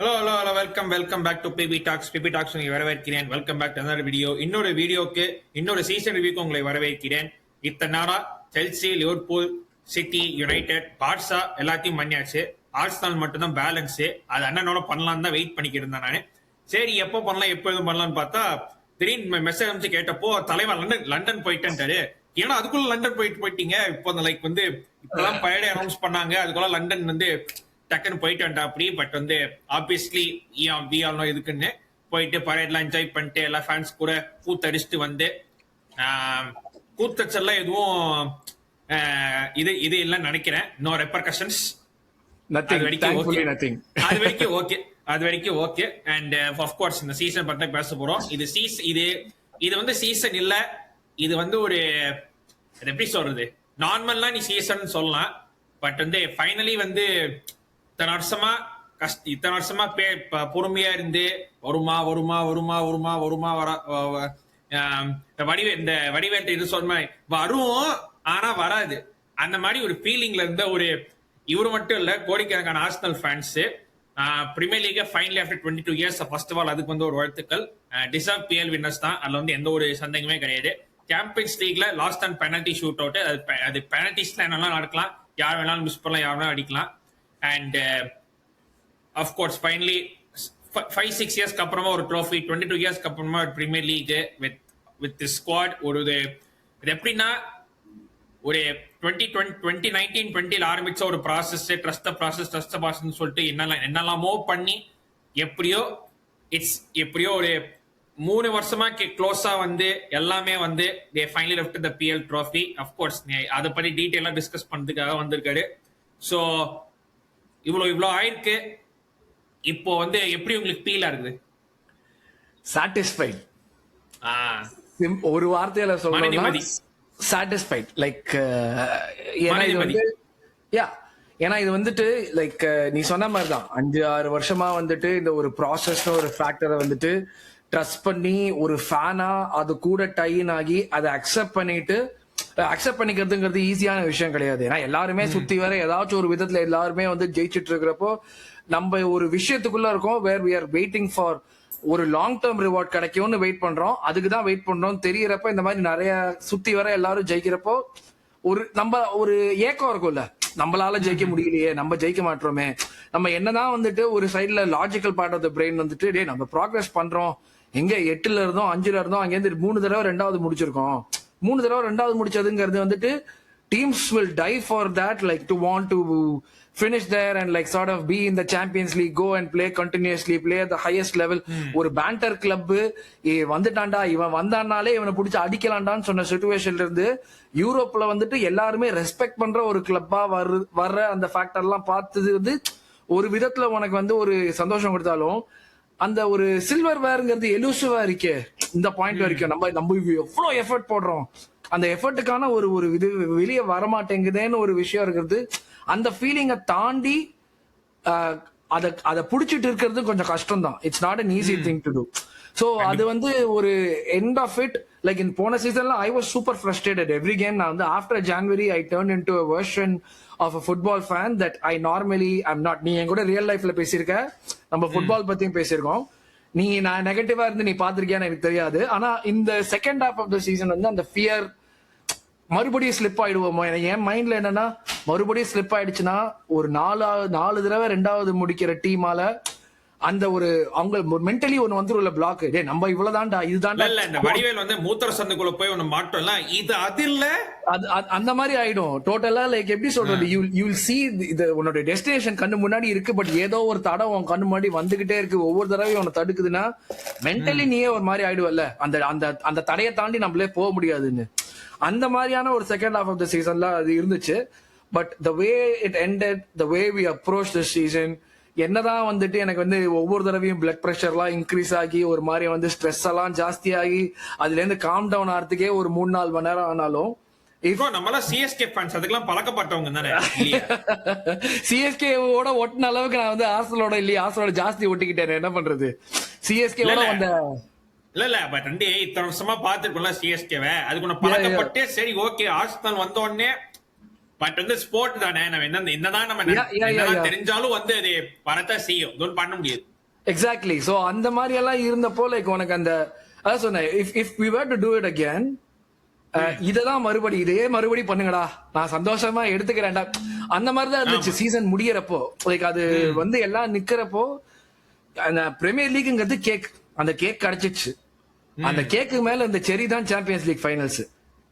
Hello welcome back to PP talks உங்களை வரவேற்கிறேன். Welcome back to another video. இன்னொரு வீடியோக்கு இன்னொரு சீசன் ரிவ்யூக்கு உங்களை வரவேற்கிறேன். இத்தனை நாளா Chelsea, Liverpool, City, United, Barca எல்லாத்தையும் பண்ணியாச்சு. ஆர்சனல் மட்டும் தான் பேலன்ஸ். அது அண்ணனோட பண்ணலாம் தான் வெயிட் பண்ணிக்கிட்டு இருந்தேன் நானு. சரி எப்போ பண்ணலாம் எப்போ எதுவும் பண்ணலாம்னு பார்த்தா திடீர்னு மெசேஜ் அனுப்பிச்சு கேட்டப்போ தலைவர் லண்டன் போயிட்டேன்ட்டாரு. ஏன்னா அதுக்குள்ள லண்டன் போயிட்டீங்க. இப்போ லைக் வந்து இப்பதான் பழைய அனௌன்ஸ் பண்ணாங்க, அதுக்குள்ள லண்டன் வந்து டக்குன்னு போயிட்டு வந்துட்டா அப்படி. பட் வந்து ஆப்வியஸ்லி வி ஆல் நோ இதுக்குன்னு போயிட்டு பரேட்லாம் என்ஜாய் பண்ணிட்டு எல்லா ஃபேன்ஸ் கூட கூத்தடிச்சுட்டு வந்து கூத்தச்செல்லாம் எதுவும் இது இல்லைன்னு நினைக்கிறேன். நோ ரெப்பர்கஷன்ஸ். அது வரைக்கும் ஓகே. அண்ட் ஆஃப்கோர்ஸ் இந்த சீசன் பத்தி பேச போறோம். இது வந்து சீசன் இல்ல, இது வந்து ஒரு எப்படி சொல்றது, நார்மல்லாம் நீ சீசன் சொல்லலாம். பட் வந்து ஃபைனலி வந்து இத்தனை வருஷமா பொறுமையா இருந்து வருமா இந்த வடிவேல் இது சொன்ன வரும் ஆனா வராது, அந்த மாதிரி ஒரு ஃபீலிங்ல இருந்த ஒரு இவரு மட்டும் இல்ல, கோடிக்கணக்கான Arsenal fans premier league finally after 22 years. First of all அதுக்கு வந்து ஒரு வாழ்த்துக்கள். டிசர்வ் பிஎல் வின்னர்ஸ் தான், அதுல வந்து எந்த ஒரு சந்தேகமே கிடையாது. சாம்பியன்ஸ் லீக்ல last and penalty shootout, அது பெனல்டிஸ்ல என்னெல்லாம் நடக்கலாம், யார் வேணாலும் மிஸ் பண்ணலாம், யார் வேணாலும் அடிக்கலாம். And of course finally 5-6 years அப்புறமா ஒரு ட்ரோஃபி, 22 years அப்புறமா ஒரு premier league with this squad. ஒரு எப்படின்னா ஒரு 2019-20 ஆரம்பிச்ச ஒரு ப்ராசஸ், ட்ரஸ்ட் ப்ராசஸ் சொல்லிட்டு என்னெல்லாமோ பண்ணி எப்படியோ ஒரு 3 வருஷமா க்ளோஸா வந்து எல்லாமே வந்து they finally left the PL trophy. of course அதை பத்தி டீட்டெயிலா டிஸ்கஸ் பண்றதுக்காக வந்திருக்காரு. ஸோ இவ்வளோ ஆயிருக்கு. இப்போ வந்து எப்படி உங்களுக்கு ஃபீல் ஆகுது? சாட்டிஸ்ஃபைட். ஒரு வார்த்தையில சொல்லணும்னா சாட்டிஸ்ஃபைட். லைக் ஏன்னா இது வந்துட்டு லைக் நீ சொன்ன மாதிரி தான் 5-6 வருஷமா வந்துட்டு இந்த ஒரு ப்ராசஸ் ஒரு ஃபேக்டரை வந்துட்டு ட்ரஸ்ட் பண்ணி ஒரு ஃபேனா அது கூட டைன் ஆகி அதை அக்செப்ட் பண்ணிக்கிறதுங்கிறது ஈஸியான விஷயம் கிடையாது. ஏன்னா எல்லாருமே சுத்தி வர ஏதாச்சும் ஒரு விதத்துல எல்லாருமே வந்து ஜெயிச்சுட்டு இருக்கிறப்போ நம்ம ஒரு விஷயத்துக்குள்ள இருக்கோம் where we are waiting for ஒரு லாங் டேர்ம் ரிவார்ட் கிடைக்கும்னு வெயிட் பண்றோம். அதுக்கு தான் வெயிட் பண்றோம். தெரியறப்ப இந்த மாதிரி நிறைய சுத்தி வர எல்லாரும் ஜெயிக்கிறப்போ நம்ம ஒரு ஏக்கம் இருக்கும்ல, நம்மளால ஜெயிக்க முடியலையே, நம்ம ஜெயிக்க மாட்டோமே. நம்ம என்னதான் வந்துட்டு ஒரு சைட்ல logical part of the brain வந்துட்டு நம்ம ப்ராக்ரஸ் பண்றோம், எங்க 8ல இருந்தோம் 5ல இருந்தோம், அங்கேருந்து 3 தடவை 2வது முடிச்சிருக்கோம். 3 தடவை 2வது முடிச்சதுங்கிறது வந்துட்டு teams will tie for that, like to want to finish there and like sort of be in the Champions League, go and play continuously, play at the highest level. ஒரு பேண்டர் கிளப் வந்துட்டான்டா, இவன் வந்தானாலே இவனை பிடிச்சி அடிக்கலாண்டான்னு சொன்ன சிச்சுவேஷன்ல இருந்து யூரோப்ல வந்துட்டு எல்லாருமே respect பண்ற ஒரு கிளப்பா வர்ற அந்த ஃபேக்டர்லாம் பார்த்தது வந்து ஒரு விதத்துல உனக்கு வந்து ஒரு சந்தோஷம் கொடுத்தாலும் அந்த ஒரு சில்வர் வேர்ங்கிறது எலூசிவா இருக்கே இந்த பாயிண்ட் வரைக்கும். நம்ம எவ்வளவு எஃபர்ட் போடுறோம், அந்த எஃபர்ட்டுக்கான ஒரு இது வெளியே வரமாட்டேங்குதேன்னு ஒரு விஷயம் இருக்கிறது. அந்த ஃபீலிங்கை தாண்டி அதை புடிச்சிட்டு இருக்கிறது கொஞ்சம் கஷ்டம் தான். It's not an easy thing to do. So அது வந்து ஒரு end of it. Like in போன சீசன்ல I was super frustrated every game. நான் வந்து after January I turn into a version of a football fan that I normally am not. நீ என் கூட real லைஃப்ல பேசியிருக்க, நம்ம ஃபுட்பால் பத்தியும் பேசியிருக்கோம். நான் நெகட்டிவா இருந்து நீ பாத்திருக்கியான்னு எனக்கு தெரியாது. ஆனா இந்த second half of the season வந்து அந்த ஃபியர் மறுபடியும் ஸ்லிப் ஆயிடுவோமோ, என் மைண்ட்ல என்னன்னா மறுபடியும் ஸ்லிப் ஆயிடுச்சுன்னா ஒரு 4 தடவை 2வது முடிக்கிற டீமால அந்த ஒரு அவங்க மென்டலி ஒன்னு வந்துருல பிளாக், நம்ம இவ்வளவுதான்டா இதுதான் இல்ல இந்த வடிவேல் வந்து மூத்திர சந்துக்குள்ள போய் ஒன்னு மாட்டோம்ல, இது அது இல்ல அந்த மாதிரி ஆயிடும் டோட்டலா. லைக் எப்படி சொல்றது, யூ வில் see இது உன்னோட டெஸ்டினேஷன் கண்ணு முன்னாடி இருக்கு, பட் ஏதோ ஒரு தடம் உன் கண்ணு முன்னாடி வந்துகிட்டே இருக்கு, ஒவ்வொரு தடவையும் உன்னை தடுக்குதுன்னா மென்டலி நீயே ஒரு மாதிரி ஆயிடுவல்ல, அந்த தடையை தாண்டி நம்மளே போக முடியாதுன்னு. அந்த மாதிரியான ஒரு செகண்ட் ஹாஃப் ஆஃப் த சீசன்ல அது இருந்துச்சு. But the way it ended, the way we approach the season, என்னதான் வந்துட்டு எனக்கு வந்து ஒவ்வொரு தடவையும் பிளட் பிரஷர் எல்லாம் இன்க்ரீஸ் ஆகி ஒரு மாதிரி வந்து ஸ்ட்ரெஸ் எல்லாம் ஜாஸ்தி ஆகி அதுல இருந்து காம் டவுன் ஆகிறதுக்கே ஒரு 3-4 மணி நேரம் ஆனாலும் நம்மளாம் சிஎஸ்கே ஃபேன்ஸ் அதுக்கெல்லாம் பழக்கப்பட்டவங்க தானே. சிஎஸ்கே ஓட ஒட்டின அளவுக்கு நான் வந்து ஆர்சனலோட இல்லையா, ஆர்சனலோட ஜாஸ்தி ஒட்டிக்கிட்டேன். என்ன பண்றது, சிஎஸ்கே ஓட வந்த இல்ல பட் வந்து இத்தனை வருஷமா பாத்துருக்கோம்ல சிஎஸ்கேவை, அதுக்கு பழக்கப்பட்டு சரி ஓகே ஆர்சனல் வந்த உடனே பட் வந்து ஸ்போர்ட் தானே, நம்ம என்னதான் நம்ம தெரிஞ்சாலும் வந்து அது வரத்தான் செய்யும், இதுவும் பண்ண முடியாது. எக்ஸாக்ட்லி. சோ அந்த மாதிரி எல்லாம் இருந்தப்போ லைக் உனக்கு அந்த அதான் சொன்னேன், if we were to do it again, இததான் இதே மறுபடி பண்ணுங்கடா, நான் சந்தோஷமா எடுத்துக்கிறேன்டா, அந்த மாதிரிதான் இருந்துச்சு சீசன் முடியறப்போ. லைக் அது வந்து எல்லாம் நிக்கிறப்போ அந்த பிரீமியர் லீக்ங்கிறது கேக், அந்த கேக் கிடைச்சிச்சு. அந்த கேக்கு மேல இந்த செரி தான் சாம்பியன்ஸ் லீக் ஃபைனல்ஸ்.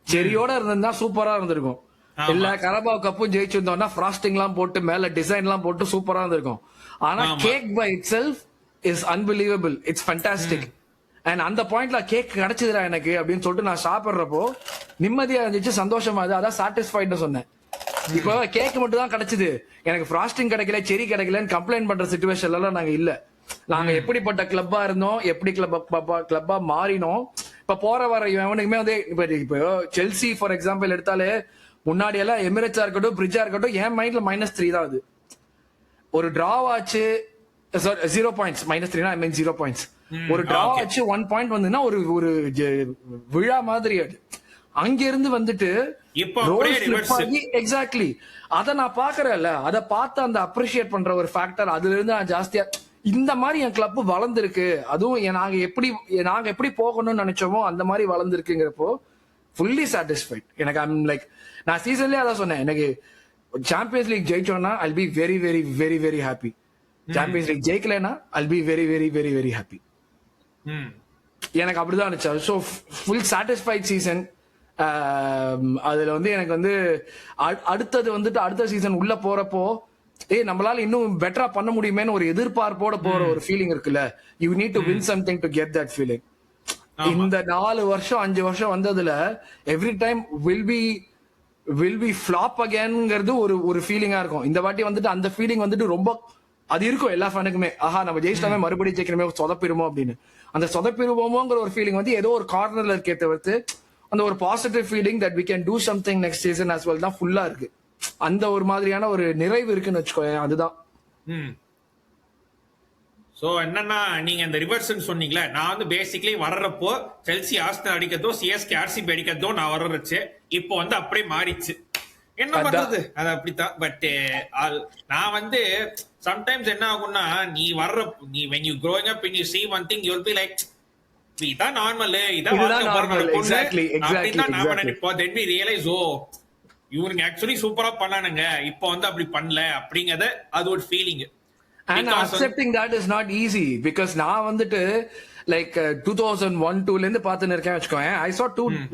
செரியோட இருந்தா சூப்பரா இருந்திருக்கும். இல்ல கரபாவ் கப்பும் ஜெயிச்சிருந்தோம்னா ஃப்ராஸ்டிங் எல்லாம் போட்டு மேல டிசைன் எல்லாம் போட்டு சூப்பரா இருந்திருக்கும். ஆனா cake by itself is unbelievable, it's fantastic. And அந்த பாயிண்ட்ல கேக் கிடைச்சதுடா எனக்கு அப்படின்னு சொல்லிட்டு நான் சாப்பிடுறப்போ நிம்மதியா இருந்துச்சு, சந்தோஷமா இருந்துச்சு, அதான் சாட்டிஸ்ஃபைட்னு சொன்னேன். இப்போ கேக் மட்டும் தான் கிடைச்சது, எனக்கு ஃப்ராஸ்டிங் கிடைக்கல, செரி கிடைக்கலன்னு கம்ப்ளைண்ட் பண்ற சிச்சுவேஷன்ல எல்லாம் நாங்க இல்ல. நாங்க எப்படிப்பட்ட கிளப்பா இருந்தோம், எப்படி கிளப்பா மாறினோம். இப்ப போற வர எவனுக்குமே வந்து இப்போ செல்சி ஃபார் எக்ஸாம்பிள் எடுத்தாலே முன்னாடி எல்லாம் எமிரேட்ஸா இருக்கட்டும் பிரிட்ஜா இருக்கட்டும் என் மைண்ட்ல -3 தான். அது ஒரு டிராவ் ஆச்சு, 0 பாயிண்ட்ஸ், -3 ஐ மீன் 0 பாயிண்ட்ஸ். ஒரு டிராவ் ஆச்சு 1 பாயிண்ட் வந்துன்னா ஒரு ஒரு விழா மாதிரி. அது அங்க இருந்து வந்துட்டு எக்ஸாக்ட்லி அத நான் பாக்குறேன்ல, அத பார்த்து அந்த அப்ரிஷியேட் பண்ற ஒரு ஃபேக்டர் அதுல இருந்து நான் ஜாஸ்தியா இந்த மாதிரி என் கிளப் வளர்ந்துருக்கு. அதுவும் நாங்க எப்படி போகணும்னு நினைச்சோமோ அந்த மாதிரி வளர்ந்துருக்குங்கிறப்போ ஃபுல்லி சாட்டிஸ்ஃபைட். எனக்கு ஐம் லைக் நான் சீசன்லயே அதான் சொன்னேன், எனக்கு சாம்பியன்ஸ் லீக் ஜெயிச்சோம்னா I'll be very very very very happy. Champions league ஜெயிக்கலனா I'll be very very very very happy. எனக்கு அப்படிதான் இருந்துச்சு. So full satisfied season. அதுல வந்து எனக்கு வந்து அடுத்தது வந்துட்டு அடுத்த சீசன் உள்ள போறப்போ நம்மளால இன்னும் பெட்டரா பண்ண முடியுமேன்னு ஒரு எதிர்பார்ப்போட போற ஒரு ஃபீலிங் இருக்குல்ல. You need to win something to get that feeling. இந்த 4 வருஷம் 5 வருஷம் வந்ததுல every time will be flop அகேன்ங்கிறது ஒரு ஃபீலிங்கா இருக்கும். இந்த வாட்டி வந்துட்டு அந்த ஃபீலிங் வந்துட்டு ரொம்ப அது இருக்கும் எல்லா ஃபேனுக்குமே. ஆஹா நம்ம ஜெயிச்சிட்டாமே மறுபடியும் ஜெயிக்கணுமே, சொதப்பிடுமோ அப்படின்னு. அந்த சொதப்பிடுவோமோங்கிற ஒரு ஃபீலிங் வந்து ஏதோ ஒரு கார்னர்ல இருக்கே தவிர்த்து அந்த ஒரு positive feeling that we can do something next season as well தான் ஃபுல்லா இருக்கு. அந்த ஒரு மாதிரியான ஒரு நிறைவு இருக்குன்னு வச்சுக்கோங்க. அதுதான். சோ என்னன்னா நீங்க இந்த ரிவர்ஸ் சொன்னீங்களே, நான் வந்து பேசிக்கலி வர்றப்போ செல்சி ஆஸ்டன் அடிக்கிறதோ சிஎஸ்கே ஆர்சிபி அடிக்கிறதோ நான் வர்றச்சு. இப்போ வந்து அப்படியே மாறிச்சு, என்ன பண்றது, அது அப்படித்தான். பட் நான் வந்து சம்டைம்ஸ் என்ன ஆகும்னா நீ when you growing up and you see one thing you'll be like இதான் நார்மல், இதான் எக்ஸாக்ட்லி நாம நினைப்போம். then we realize இவனுங்க ஆக்சுவலி சூப்பரா பண்ணானுங்க, இப்போ வந்து அப்படி பண்ணல அப்படிங்கறத அது ஒரு feeling. And accepting that is not easy because நான் வந்துட்டு like 2001-2 ல இருந்து பாத்துன்னு இருக்கேன் வச்சுக்கோங்க. I saw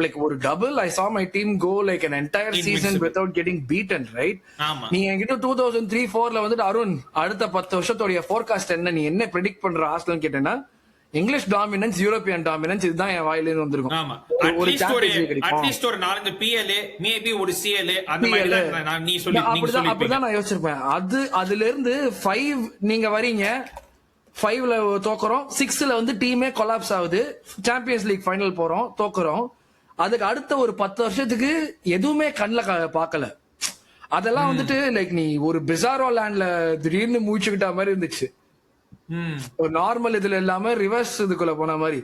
like ஒரு double, I saw my team go like an entire season without getting beaten, right? நீ என்கிட்ட 2003-4 ல வந்துட்டு அருண் அடுத்த 10 வருஷத்தோட ஃபோர்காஸ்ட் என்ன, நீ என்ன ப்ரெடிக்ட் பண்ற ஆஸ்டன் கேட்டேன்னா இங்கிலீஷ் டாமினன்ஸ், யூரோப்பியன் டாமினன்ஸ், இதுதான் என் வாயில இருந்து வந்திருக்கும். ஒரு அட்லீஸ்ட் ஒரு 4 பிஎல்ஏ மேபி ஒரு சிஎல்ஏ அந்த மாதிரி நீ சொல்லி அப்படிதான் நான் யோசிச்சிருப்பேன். அதுல இருந்து 5 நீங்க வரீங்க, 5ல தோக்குறோம், 6ல வந்து டீமே கொலாப்ஸ் ஆகுது, சாம்பியன்ஸ் லீக் ஃபைனல் போறோம், தோக்குறோம். அதுக்கு அடுத்த ஒரு 10 வருஷத்துக்கு எதுவுமே கண்ணுல பாக்கல. அதெல்லாம் வந்துட்டு லைக் நீ ஒரு பிசாரோ லேண்ட்ல திடீர்னு மூச்சுக்கிட்ட மாதிரி இருந்துச்சு. ஒரு நார்மல் இதுல இல்லாம ரிவர்ஸ் இதுக்குள்ள போன மாதிரி.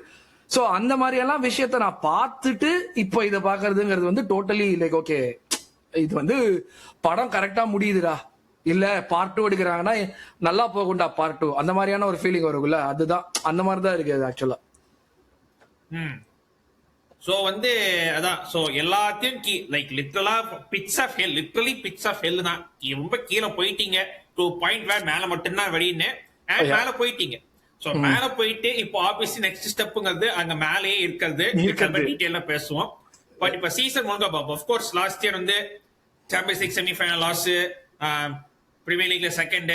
சோ அந்த மாதிரி எல்லாம் விஷயத்த நான் பார்த்துட்டு இப்போ இத பாக்குறதுங்கிறது வந்து டோட்டலி லைக் ஓகே, இது வந்து படம் கரெக்டா முடியுதுடா, இல்ல பார்ட் 2 எடுக்கிறாங்கன்னா நல்லா போகும்டா பார்ட் 2, அந்த மாதிரியான ஒரு ஃபீலிங் வரும்ல. அதுதான் அந்த மாதிரிதான் இருக்கு அது ஆக்சுவலா. சோ வந்து அதான் சோ எல்லாத்தையும் லைக் லிட்டரலா பிட்ஸ் ஆஃப் ஹெல் தான். ரொம்ப கீழே போயிட்டீங்க டு பாயிண்ட் வேர் மேல மட்டும்தான் வெளியின்னு மேல போயிட்டீங்க. சோ மேல போயிட்டு இப்போ ஆப்வியஸ்லி நெக்ஸ்ட் ஸ்டெப்ங்கிறது அங்க மேலேயே இருக்கிறது, டீடைலா பேசுவோம். பட் இப்ப சீசன் முழுக்க பாப்போம். ஆஃப் கோர்ஸ் லாஸ்ட் இயர் வந்து champions league semifinal loss, premier லீக்ல second,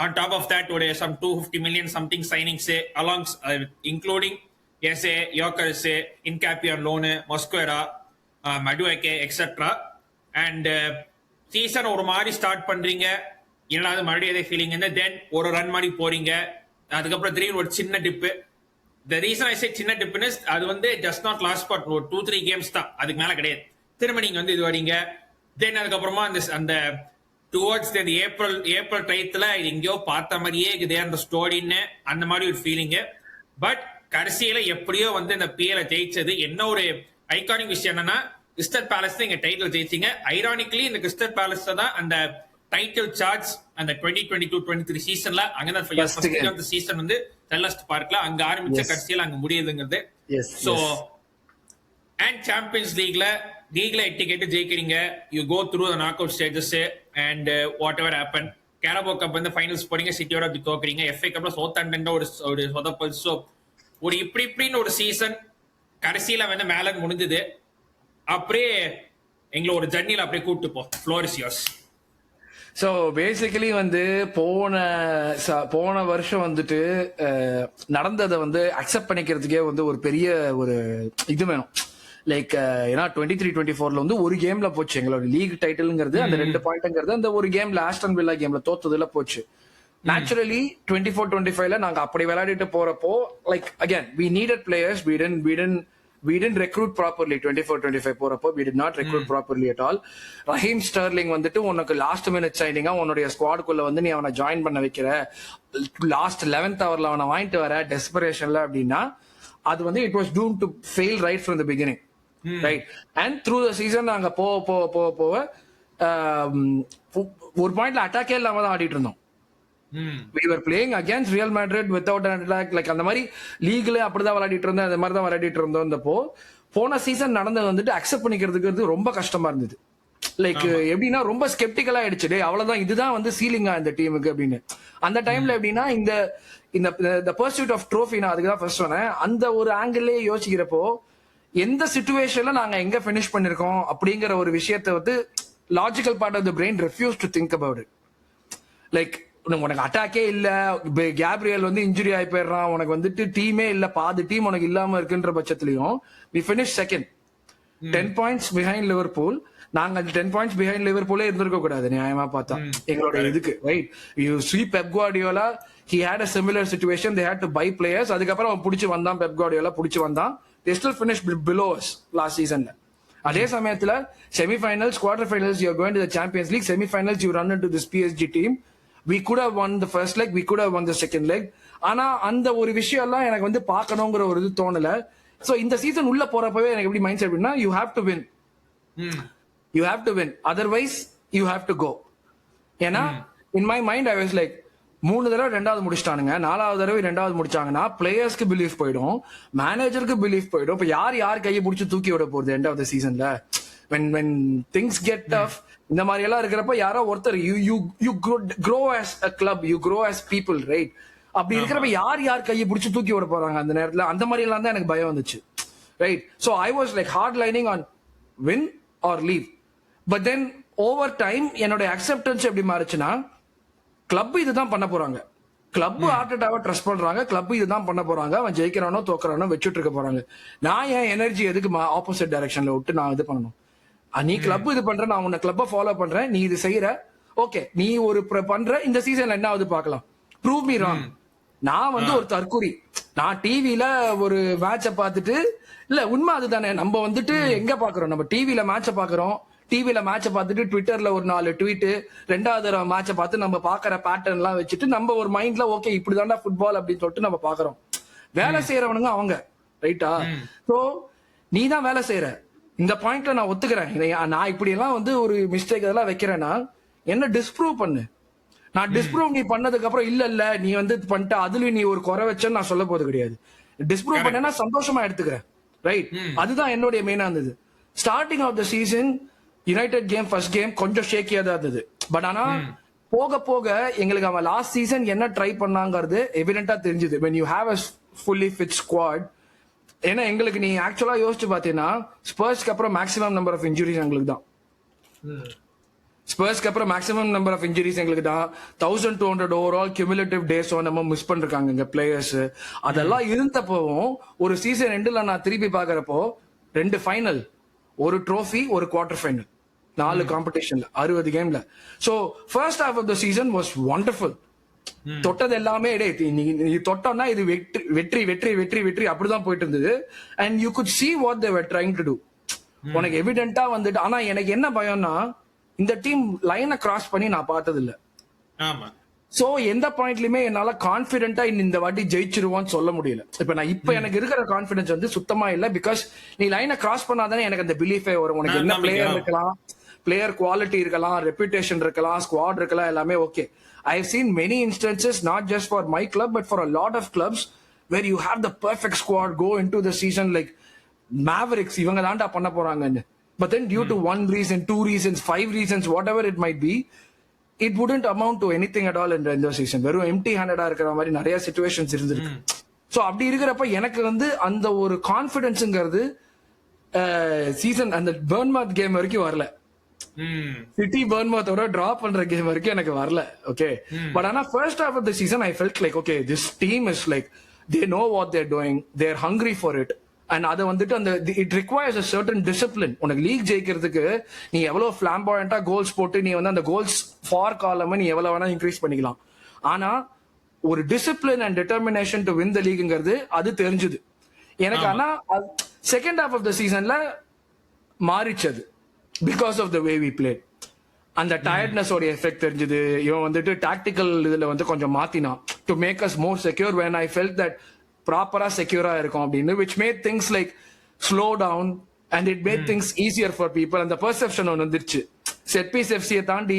on top of that ஒரு சம் 250 million சம்திங் சைனிங்ஸ் அலாங்ஸ் including Eze, Gyokeres, Hincapie loan, Mosquera, Madueke etcetera. And season ஒரு மாதிரி ஸ்டார்ட் பண்றீங்க, என்னது மறுபடியும் அதே ஃபீலிங், தென் ஒரு ரன் மாதிரி போறீங்க, அதுக்கப்புறம் திடீர்னு ஒரு சின்ன டிப்பு. த ரீசன் ஐ சே சின்ன டிப்புன்னு அது வந்து just not last for 2-3 games தான், அதுக்கு மேல கிடையாது. திரும்ப நீங்க வந்து இது வரீங்க, தென் அதுக்கப்புறமா அந்த டுவர்ட்ஸ் ஏப்ரல் டயத்துல இது எங்கேயோ பார்த்த மாதிரியே இருக்குது அந்த ஸ்டோரின்னு, அந்த மாதிரி ஒரு ஃபீலிங்கு. பட் கடைசியில எப்படியோ வந்து இந்த பிஎல ஜெயிச்சது. என்ன ஒரு ஐகானிக் விஷயம் என்னன்னா கிறிஸ்டல் பேலஸ் தான் இங்க டைட்டில் ஜெயிச்சீங்க. ஐரானிக்கலி இந்த கிறிஸ்டல் பேலஸ் தான் அந்த டைட்டில் சார்ஜ் அந்த 2022-23 சீசன்ல அங்கதான் ஃபர்ஸ்ட் game. அந்த சீசன் வந்து செல்லஸ்ட் பார்க்ல அங்க ஆரம்பிச்ச Yes. கடைசியில அங்க முடியுதுங்கிறது. Yes, so yes. And champions லீக்ல 8 கேட்டு ஜெயிக்கிறீங்க. You go through the knockout stages and whatever. Carabao cup வந்து ஃபைனல்ஸ் போறீங்க, சிட்டியோட அப்படி தோக்குறீங்க. எஃப்ஏ கப்ல சவுத்தாம்ப்டன் ஒரு சொதப்பல். ஸோ ஒரு இப்படின்னு ஒரு சீசன் கடைசியில வந்து மேல முடிஞ்சது. அப்படியே எங்களை ஒரு ஜர்னில அப்படியே கூட்டு போ. Floor is yours. So basically வந்து போன வருஷம் வந்துட்டு நடந்ததை வந்து அக்செப்ட் பண்ணிக்கிறதுக்கே வந்து ஒரு பெரிய ஒரு இது வேணும். லைக் ஏன்னா 23-24 வந்து ஒரு கேம்ல போச்சு எங்களோட லீக் டைட்டில்ங்கிறது. அந்த 2 பாயிண்ட்ங்கிறது அந்த ஒரு கேம்ல ஆஸ்டன் வில்லா கேம்ல தோத்ததுல போச்சு. நேச்சுரலி 24-25ல நாங்க அப்படி விளையாடிட்டு போறப்போ like again we needed players. We didn't recruit properly 24-25 போறப்போ we did not recruit properly at all. Rahim Sterling வந்துட்டு உனக்கு லாஸ்ட் மினிட் சைனிங்கா உன்னுடைய ஸ்குவாடுக்குள்ள வந்து நீ அவனை ஜாயின் பண்ண வைக்கிற, லாஸ்ட் 11th hourல அவனை வாங்கிட்டு வர டெஸ்பரேஷன்ல அப்படின்னா அது வந்து it was doom to fail right from the beginning. Right and through the season நாங்க போக ஒரு பாயிண்ட்ல அட்டாக்கே இல்லாம தான் ஆடிட்டு இருந்தோம். We were playing against Real Madrid without an attack. Like அந்த மாதிரி லீக்ல அப்படிதான் விளையாடிட்டு இருந்தோம், அந்த மாதிரி தான் விளையாடிட்டு இருந்தோம். போன சீசன் நடந்தது வந்துட்டு அக்செப்ட் பண்ணிக்கிறதுக்கு ரொம்ப கஷ்டமா இருந்தது. லைக் எப்படின்னா ரொம்ப ஸ்கெப்டிக்கலா ஆயிடுச்சு. அவ்வளவுதான் இதுதான் வந்து சீலிங்கா இந்த டீமுக்கு அப்படின்னு. அந்த டைம்ல எப்படின்னா இந்த பர்சூட் ஆஃப் ட்ரோஃபி நான் அதுக்கு தான் ஃபர்ஸ்ட் சொன்னேன். அந்த ஒரு ஆங்கிள்லயே யோசிக்கிறப்போ எந்த சிச்சுவேஷன்ல நாங்க எங்க பினிஷ் பண்ணிருக்கோம் அப்படிங்கிற ஒரு விஷயத்த வந்து logical part of the brain refuse to think about it. Like உனக்கு அட்டாக்கே இல்ல, கேப்ரியல் வந்து இன்ஜுரி ஆகி போயிடுறான், உனக்கு வந்துட்டு டீமே இல்ல, பாதி டீம் உனக்கு இல்லாம இருக்குன்ற பட்சத்திலையும் we finished second 10 points behind Liverpool. நாங்க அந்த 10 points behind Liverpool இருந்திருக்க கூடாது நியாயமா பார்த்தா எங்களோட இதுக்கு. Right you see Pep Guardiola, he had a similar situation. They had to buy players. அதுக்கப்புறம் அவன் புடிச்சு வந்தான், Pep Guardiola புடிச்சு வந்தான். They still finished below us last season. அதே சமயத்துல semi-finals, quarter finals, you are going to the Champions League. Semi-finals you run into this PSG team. We could have won the first leg, we could have won the second leg. ஆனா அந்த ஒரு விஷயம் எல்லாம் எனக்கு வந்து பார்க்கணுங்கிற ஒரு இது தோணல. சோ இந்த சீசன் உள்ள போறப்பவே எனக்கு எப்படி மைண்ட் செட் அப்படின்னா you have to win. You have to win. Otherwise you have to go. ஏன்னா in my mind I was like 3 தடவை 2வது முடிச்சிட்டானுங்க, 4வது தடவை 2வது முடிச்சாங்கன்னா பிளேயர்ஸ்க்கு பிலீஃப் போயிடும், மேனேஜருக்கு பிலீஃப் போயிடும். இப்ப யார் கையை பிடிச்சி தூக்கி விட போகுது எண்ட் ஆஃப் த சீசன்ல? when things get tough, இந்த மாதிரி எல்லாம் இருக்கிறப்ப யாரோ ஒருத்தர் you grow as a club, you grow as people, right? அப்படி இருக்கிறப்ப யார் கையை பிடிச்சி தூக்கி விட போறாங்க அந்த நேரத்துல? அந்த மாதிரி எல்லாம் தான் எனக்கு பயம் வந்துச்சு. Right so I was like hard lining on win or leave. But then over time என்னோட அக்செப்டன்ஸ் எப்படி மாறுச்சுன்னா கிளப் இதுதான் பண்ண போறாங்க, கிளப் ஆர்டேட்டாவை ட்ரஸ்ட் பண்றாங்க, கிளப் இதுதான் பண்ண போறாங்க, அவன் ஜெயிக்கிறானோ தோக்குறானோ வச்சுட்டு இருக்க போறாங்க. நான் என் எனர்ஜி எதுக்கு ஆப்போசிட் டைரக்ஷன்ல விட்டு நான் இது பண்ணணும்? நீ கிளப் இது பண்ற, நான் உன்னை கிளப்பை ஃபாலோ பண்றேன், நீ இது செய்யற, ஓகே நீ ஒரு பண்ற, இந்த சீசன்ல என்ன ஆகுது பார்க்கலாம், ப்ரூவ் மீ ராங். நான் வந்து ஒரு தற்குறி, நான் டிவில ஒரு மேட்ச பார்த்துட்டு, இல்ல உண்மை அதுதானே, நம்ம வந்துட்டு எங்க பாக்குறோம், நம்ம டிவில மேட்ச பாக்குறோம், டிவில மேட்ச பார்த்துட்டு ட்விட்டர்ல ஒரு 4 ட்வீட், 2வது மேட்ச பார்த்து நம்ம பாக்குற பேட்டர்ன் எல்லாம் வச்சுட்டு நம்ம ஒரு மைண்ட்ல ஓகே இப்படிதான்டா ஃபுட்பால் அப்படின்னு சொல்லிட்டு நம்ம பாக்குறோம். வேலை செய்யறவனுங்க அவங்க, ரைட்டா? சோ நீ தான் வேலை செய்யற. இந்த பாயிண்ட்ல நான் ஒத்துக்கிறேன், நான் இப்படி எல்லாம் வந்து ஒரு மிஸ்டேக் இதெல்லாம் வைக்கிறேன்னா என்ன டிஸ்ப்ரூவ் பண்ணு. நான் டிஸ்ப்ரூவ் நீ பண்ணதுக்கு அப்புறம் இல்ல நீ வந்து பண்ணிட்ட அதுலயும் நீ ஒரு குறை வச்சேன்னு நான் சொல்ல போது கிடையாது. டிஸ்ப்ரூவ் பண்ணேன்னா சந்தோஷமா எடுத்துக்கிறேன். ரைட், அதுதான் என்னுடைய மெயினா இருந்தது. Starting of the season United game first game கொஞ்சம் ஷேக்கியா தான் இருந்தது. பட் ஆனா போக போக எங்களுக்கு அவன் லாஸ்ட் சீசன் என்ன ட்ரை பண்ணாங்கிறது எவிடென்ட்டா தெரிஞ்சது. when you have a fully fit squad. ஏன்னா எங்களுக்கு நீ ஆக்சுவலா யோசிச்சு பாத்தீங்கன்னா ஸ்பர்ஸ்க்கு அப்புறம் மேக்ஸிமம் நம்பர் ஆஃப் இன்ஜுரிஸ் எங்களுக்கு தான். ஸ்பர்ஸ்க்கு அப்புறம் மேக்ஸிமம் நம்பர் ஆஃப் இன்ஜுரிஸ் எங்களுக்கு தான். 1200 ஓவரால் கியூமுலேட்டிவ் டேஸ் நம்ம மிஸ் பண்ணிருக்காங்க இங்க பிளேயர்ஸ். அதெல்லாம் இருந்தப்பவும் ஒரு சீசன் எண்டுல நான் திருப்பி பாக்குறப்போ 2 ஃபைனல், ஒரு ட்ரோஃபி, ஒரு குவார்டர் ஃபைனல், 4 காம்படிஷன்ல 60 கேம்ல. So first half of the season was wonderful. தொட்டது எல்லாமே நீ தொட்டோம்னா இது வெற்றி வெற்றி வெற்றி வெற்றி வெற்றி அப்படிதான் போயிட்டு இருந்தது. And you good see what they were trying to do. உனக்கு எவிடென்ட்டா வந்துட்டு. ஆனா எனக்கு என்ன பயம்னா இந்த டீம் லைனை கிராஸ் பண்ணி நான் பார்த்தது இல்ல. சோ எந்த பாயிண்ட்லயுமே என்னால கான்பிடென்ட்டா இந்த வாட்டி ஜெயிச்சிருவான்னு சொல்ல முடியல. இப்ப எனக்கு இருக்கிற கான்பிடன்ஸ் வந்து சுத்தமா இல்ல. பிகாஸ் நீ லைனை கிராஸ் பண்ணாதானே எனக்கு அந்த பிலீஃபே வரும். உனக்கு என்ன பிளேயர் இருக்கலாம், பிளேயர் குவாலிட்டி இருக்கலாம், ரெப்யூட்டேஷன் இருக்கலாம், ஸ்குவாட் இருக்கலாம், எல்லாமே okay. I have seen many instances not just for my club but for a lot of clubs where you have the perfect squad go into the season like Mavericks இவங்க தாண்டா பண்ண போறாங்கன்னு. But then due to one reason, two reasons, five reasons, whatever it might be, it wouldn't amount to anything at all in the season. வெறும் empty ஹேண்டடா இருக்கிற மாதிரி நிறைய situations இருந்திருக்கு. So அப்படி இருக்கிறப்ப எனக்கு வந்து அந்த ஒரு கான்பிடன்ஸ்ங்கிறது சீசன் அந்த பர்ன்மவுத் கேம் வரைக்கும் வரல. சிட்டி பர்ன்மவுத்தோட டிராப் பண்ற கேம் வரைக்கும் எனக்கு வரல. ஓகே, பட் ஆனா first half of the season I felt like okay this team is like they know what they're doing, they're hungry for it. And அதை வந்துட்டு அந்த it requires a certain discipline. உனக்கு league ஜெயிக்கிறதுக்கு நீ எவ்வளவு ஃபிளாம்பாயண்டா goals போட்டு நீ வந்து அந்த கோல்ஸ் ஃபார் காலம் நீ எவ்வளவு வேணா இன்க்ரீஸ் பண்ணிக்கலாம். ஆனா ஒரு discipline and determination to win the லீக்ங்கிறது அது தெரிஞ்சுது எனக்கு. ஆனா செகண்ட் ஹாஃப் ஆஃப் த சீசன்ல மாறிச்சது because of the way we played. அந்த டயர்ட்னஸ் ஓட எஃபெக்ட் தெரிஞ்சது. இவன் வந்துட்டு டாக்டிக்கல் இதுல வந்து கொஞ்சம் மாத்தினான் to make us more secure when I felt that ப்ராப்பரா செக்யூரா இருக்கும் அப்படின்னு, which made things like slow down and it made things easier for people. அந்த பெர்செப்ஷன் ஒன்று வந்துருச்சு. செட் பீஸ் எஃப்சியை தாண்டி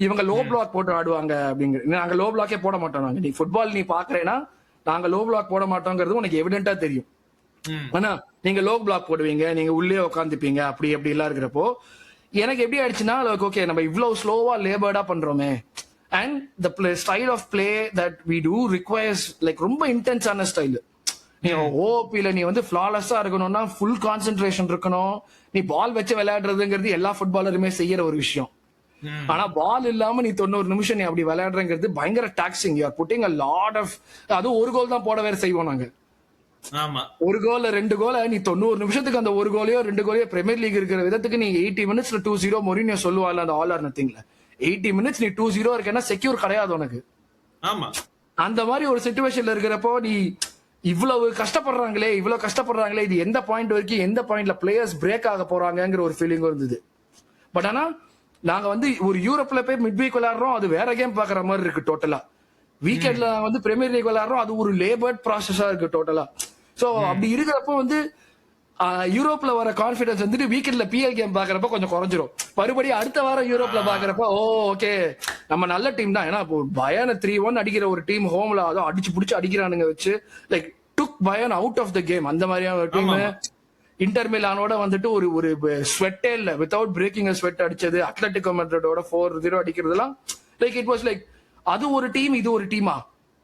இவங்க லோ பிளாக் போட்டு ஆடுவாங்க அப்படிங்கிற. நாங்க லோ பிளாக்கே போட மாட்டோம். நாங்க நீ ஃபுட்பால் நீ பாக்குறேன்னா நாங்க லோ பிளாக் போட மாட்டோங்கிறது உனக்கு எவிடென்ட்டா தெரியும். ஆனா நீங்க லோ பிளாக் போடுவீங்க, நீங்க உள்ளே உட்காந்துப்பீங்க, அப்படி அப்படி எல்லாம் இருக்கிறப்போ எனக்கு எப்படி ஆயிடுச்சுன்னா ஓகே நம்ம இவ்வளவு ஸ்லோவா லேபர்டா பண்றோமே. And the style of play that we do requires like ரொம்ப இன்டென்ஸான ஸ்டைல். நீ ஓபில நீ வந்து ஃபிளாலெஸ்ஸா இருக்கணும்னா ஃபுல் கான்சென்ட்ரேஷன் இருக்கணும். நீ பால் வச்சு விளையாடுறதுங்கிறது எல்லா ஃபுட்பாலருமே செய்யற ஒரு விஷயம். ஆனா பால் இல்லாம நீ 90 நிமிஷம் நீ அப்படி விளையாடுறங்கிறது பயங்கர taxing. You are putting a lot of. அதுவும் ஒரு கோல் தான் போட வேற செய்வோம் நாங்க. ஒரு கோல் 2 கோல நீ 90 நிமிஷத்துக்கு அந்த ஒரு கோலையோ 2 கோலையோ பிரீமியர் லீக் இருக்கிற விதத்துக்கு நீ 80 மினிட்ஸ்ல 2-0 மொரினியோ சொல்லுவாள் அந்த ஆல் ஆர் நத்திங்ல. 80 மினிட்ஸ் நீ 2-0 இருக்கேன்னா செக்யூர் கிடையாது உனக்கு. அந்த மாதிரி ஒரு சிச்சுவேஷன்ல இருக்கிறப்போ நீ இவ்வளவு கஷ்டப்படுறாங்களே இது எந்த பாயிண்ட் வரைக்கும் எந்த பாயிண்ட்ல பிளேயர்ஸ் பிரேக் ஆக போறாங்கிற ஒரு ஃபீலிங் இருந்தது. பட் ஆனா நாங்க வந்து ஒரு யூரோப்ல போய் மிட் வீக் விளையாடுறோம், அது வேற கேம் பாக்குற மாதிரி இருக்கு டோட்டலா. வீக்கெண்ட்ல வந்து பிரீமியர் லீக் விளையாடுறோம், அது ஒரு லேபர்ட் ப்ராசஸா இருக்கு டோட்டலா. சோ அப்படி இருக்கிறப்போ வந்து யூரோப்ல வர கான்பிடன்ஸ் வந்துட்டு வீக்கெண்ட்ல பிஎல் கேம் பாக்குறப்ப கொஞ்சம் குறைஞ்சிரும். மறுபடியும் அடுத்த வாரம் யூரோப்ல பாக்குறப்ப ஓகே நம்ம நல்ல டீம் தான். ஏன்னா பயான் 3-1 அடிக்கிற ஒரு டீம் ஹோம்ல அதுவும் அடிச்சு புடிச்சு அடிக்கிறானுங்க வச்சு லைக் டுக் பயான் அவுட் ஆஃப் த கேம். அந்த மாதிரியான டீம் இன்டர் மிலானோட வந்துட்டு ஒரு ஒரு ஸ்வெட்டே இல்ல, வித்வுட் பிரேக்கிங் ஸ்வெட் அடிச்சது. அத்லெட்டிகோ மேட்ரிடோட 4-0 அடிக்கிறதுலாம் லைக் இட் வாஸ் லைக் அது ஒரு டீம் இது ஒரு டீமா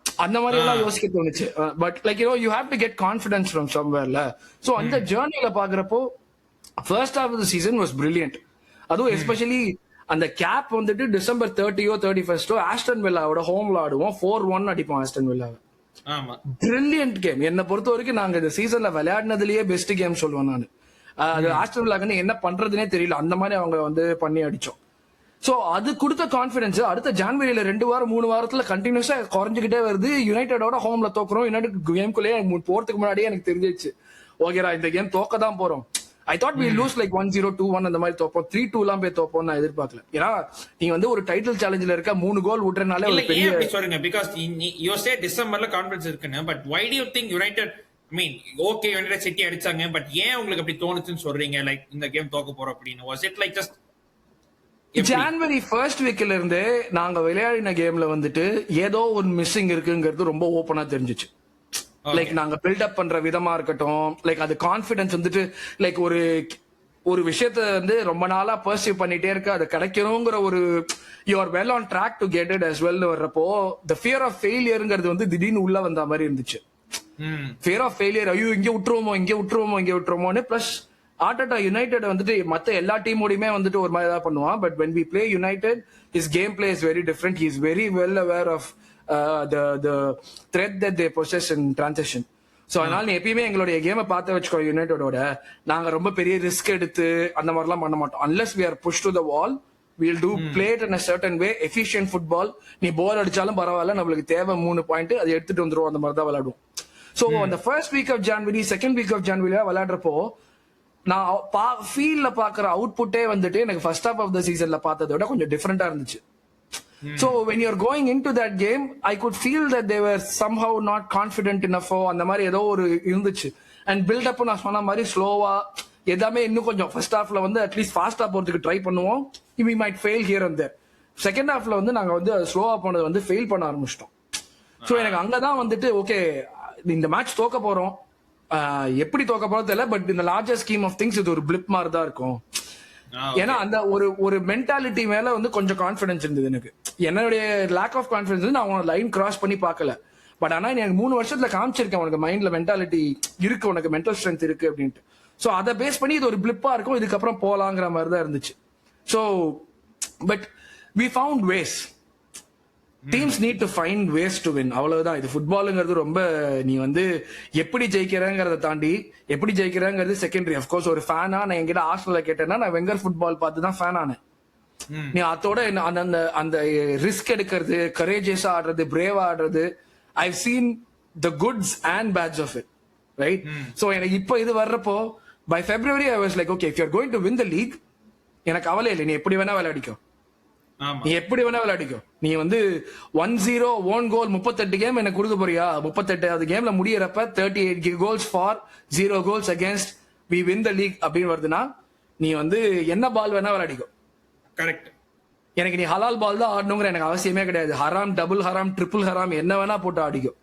அந்த மாதிரி எல்லாம் யோசிக்க தோணுச்சு. But like you have to get confidence from சம்வேர்ல. சோ அந்த ஜேர்னில பாக்குறப்போ first half of the season was brilliant. அதுவும் எஸ்பெஷலி அந்த கேப் வந்துட்டு டிசம்பர் 30 31 ஆஸ்டன் வில்லாவோட ஹோம்ல ஆடுவோம். 4-1 அடிப்போம் ஆஸ்டன் வில்லாவை. Brilliant game. என்னை பொறுத்த வரைக்கும் நாங்க இந்த சீசன்ல விளையாடினதுலயே பெஸ்ட் கேம் சொல்லுவேன் நான். அது ஆஸ்டன் வில்லாக்கு என்ன பண்றதுனே தெரியல, அந்த மாதிரி அவங்க வந்து பண்ணி அடிச்சோம். சோ அது கொடுத்த கான்பிடன்ஸ் அடுத்த ஜான்வரியில 2 வாரம் 3 வாரத்துல கண்டினியூஸா குறைஞ்சுக்கிட்டே வருது. யுனைடெடோட ஹோம்ல தோக்குறோம். யுனைடெட் கேம்குள்ளேயே போறதுக்கு முன்னாடியே எனக்கு தெரிஞ்சிச்சு ஓகேரா இந்த கேம் தோக்க தான் போறோம். I thought we lose like 1-0 2-1 அந்த மாதிரி தோப்போம். 3-2 எல்லாம் போய் தோப்போம் நான் எதிர்பார்க்கல. ஏன்னா நீங்க வந்து ஒரு டைட்டில் சேலஞ்சில இருக்க 3 கோல் விட்டுறனாலே ஒரு பெரிய சொல்லுங்க. பிகாஸ் யூ சே டிசம்பர்ல கான்ஃபிடன்ஸ் இருக்குன்னு, but why do you think United okay United City அடிச்சாங்க, பட் ஏன் உங்களுக்கு அப்படி தோணுச்சுன்னு சொல்றீங்க லைக் இந்த கேம் தோக்க போறோம் அப்படின்னு? Was it like just January first வீக்ல இருந்தே நாங்க விளையாடின கேம்ல வந்துட்டு ஏதோ ஒரு மிஸ்ஸிங் இருக்குங்கிறது ரொம்ப ஓப்பனா தெரிஞ்சிச்சு. லைக் நாங்க பில்டப் பண்ற விதமா இருக்கட்டும், லைக் அது கான்பிடன்ஸ் வந்துட்டு லைக் ஒரு விஷயத்த வந்து ரொம்ப நாளா பர்சீவ் பண்ணிட்டே இருக்கு, அது கிடைக்கணுங்கிற ஒரு you are well on track to get it as well வர்றப்போ த ஃபியர் ஆஃப் ஃபெயிலியர்ங்கிறது வந்து திடீர்னு உள்ள வந்த மாதிரி இருந்துச்சு. ஃபியர் ஆஃப் ஃபெயிலியர், ஐயோ இங்க விட்டுருவோமோன்னு. பிளஸ் ஆர்டெட்டா யுனைடெட் வந்துட்டு மத்த எல்லா டீமோடையுமே வந்துட்டு ஒரு மாதிரி தான் பண்ணுவான். But when we play United, his game play is very different. He is very well aware of the threat that they possess in transition. So அதனால நீ எப்பயுமே எங்களுடைய கேமை பார்த்து வச்சுக்கோ. யுனைடெடோட நாங்க ரொம்ப பெரிய ரிஸ்க் எடுத்து அந்த மாதிரிலாம் பண்ண மாட்டோம். unless we are pushed to the wall, we'll do play it in a certain way, efficient football. நீ போர் அடிச்சாலும் பரவாயில்ல, நம்மளுக்கு தேவை 3 பாயிண்ட், அதை எடுத்துட்டு வந்துருவோம். அந்த மாதிரி தான் விளையாடுவோம். So அந்த first week of January second week of ஜான்வரியில விளையாடுறப்போ நான் ஃபீல்ட்ல பாக்குற அவுட்புட்டே வந்துட்டு எனக்கு ஃபர்ஸ்ட் ஹாஃப் ஆஃப் த சீசன்ல பார்த்ததை விட கொஞ்சம் டிஃபரெண்டா இருந்துச்சு. So when you're going into that game, I could feel that they were somehow not confident enough. அந்த மாதிரி ஏதோ ஒரு இருந்துச்சு. And build up நான் சொன்ன மாதிரி ஸ்லோவா எல்லாமே இன்னும் கொஞ்சம் ஃபர்ஸ்ட் ஹாஃப்ல வந்து அட்லீஸ்ட் ஃபாஸ்டா போறதுக்கு ட்ரை பண்ணுவோம். We might fail here and there. Second ஹாஃப்ல வந்து நாங்க வந்து ஸ்லோவா போனது வந்து ஃபெயில் பண்ண ஆரம்பிச்சிட்டோம். சோ எனக்கு அங்கதான் வந்துட்டு ஓகே இந்த மேட்ச் தோக்க போறோம், எப்படி தோக்க போறோம் தெரியல, பட் இந்த லார்ஜர் ஸ்கீம் ஆஃப் திங்ஸ் இது ஒரு பிளிப் மாதிரி தான் இருக்கும். ஏன்னா அந்த ஒரு மென்டாலிட்டி மேல வந்து கொஞ்சம் கான்பிடன்ஸ் இருந்தது எனக்கு. என்னுடைய லேக் ஆஃப் கான்பிடன்ஸ் நான் அவனை லைன் கிராஸ் பண்ணி பார்க்கல. பட் ஆனா எனக்கு 3 வருஷத்துல காமிச்சிருக்கேன் உனக்கு மைண்ட்ல மென்டாலிட்டி இருக்கு, உனக்கு மென்டல் ஸ்ட்ரென்த் இருக்கு அப்படின்ட்டு. சோ அதை பேஸ் பண்ணி இது ஒரு பிளிப்பா இருக்கும், இதுக்கப்புறம் போலாங்கிற மாதிரி தான் இருந்துச்சு. So but we found ways. Teams need to find ways to win, அவ்வளவுதான். இது ஃபுட்பாலுங்கிறது ரொம்ப நீ வந்து எப்படி ஜெயிக்கிறேங்கிறத தாண்டி எப்படி ஜெயிக்கிறேங்கிறது செகண்டரி. அஃப்கோர்ஸ் ஒரு ஃபேனா நான் என்கிட்ட ஆர்சனல்ல கேட்டேன்னா நான் வெங்கர் ஃபுட்பால் பார்த்து தான் ஃபேன் ஆனேன். நீ அதோட அந்த அந்த ரிஸ்க் எடுக்கிறது, கரேஜியஸா ஆடுறது, பிரேவா ஆடுறது, I seen the goods and bads of it, right? So எனக்கு இப்போ இது வர்றப்போ by February I was like okay if you are going to win the league எனக்கு கவலை இல்லை, நீ எப்படி வேணா விளையாடிக்கும், நீ எப்படி வேணா விளையாடிக்கும். நீ வந்து 1-0 ஓன் கோல் 38 கேம் எனக்கு கொடுக்க போறியா? 38வது கேம்ல முடியறப்ப 38 goals for 0 goals against we win the league அப்படின்னு வருதுன்னா நீ வந்து என்ன பால் வேணா விளையாடிக்கும். கரெக்ட். எனக்கு நீ ஹலால் பால் தான் ஆடணுங்கிற எனக்கு அவசியமே கிடையாது. ஹராம், டபுள் ஹராம், ட்ரிபிள் ஹராம் என்ன வேணா போட்டு ஆடிக்கும்.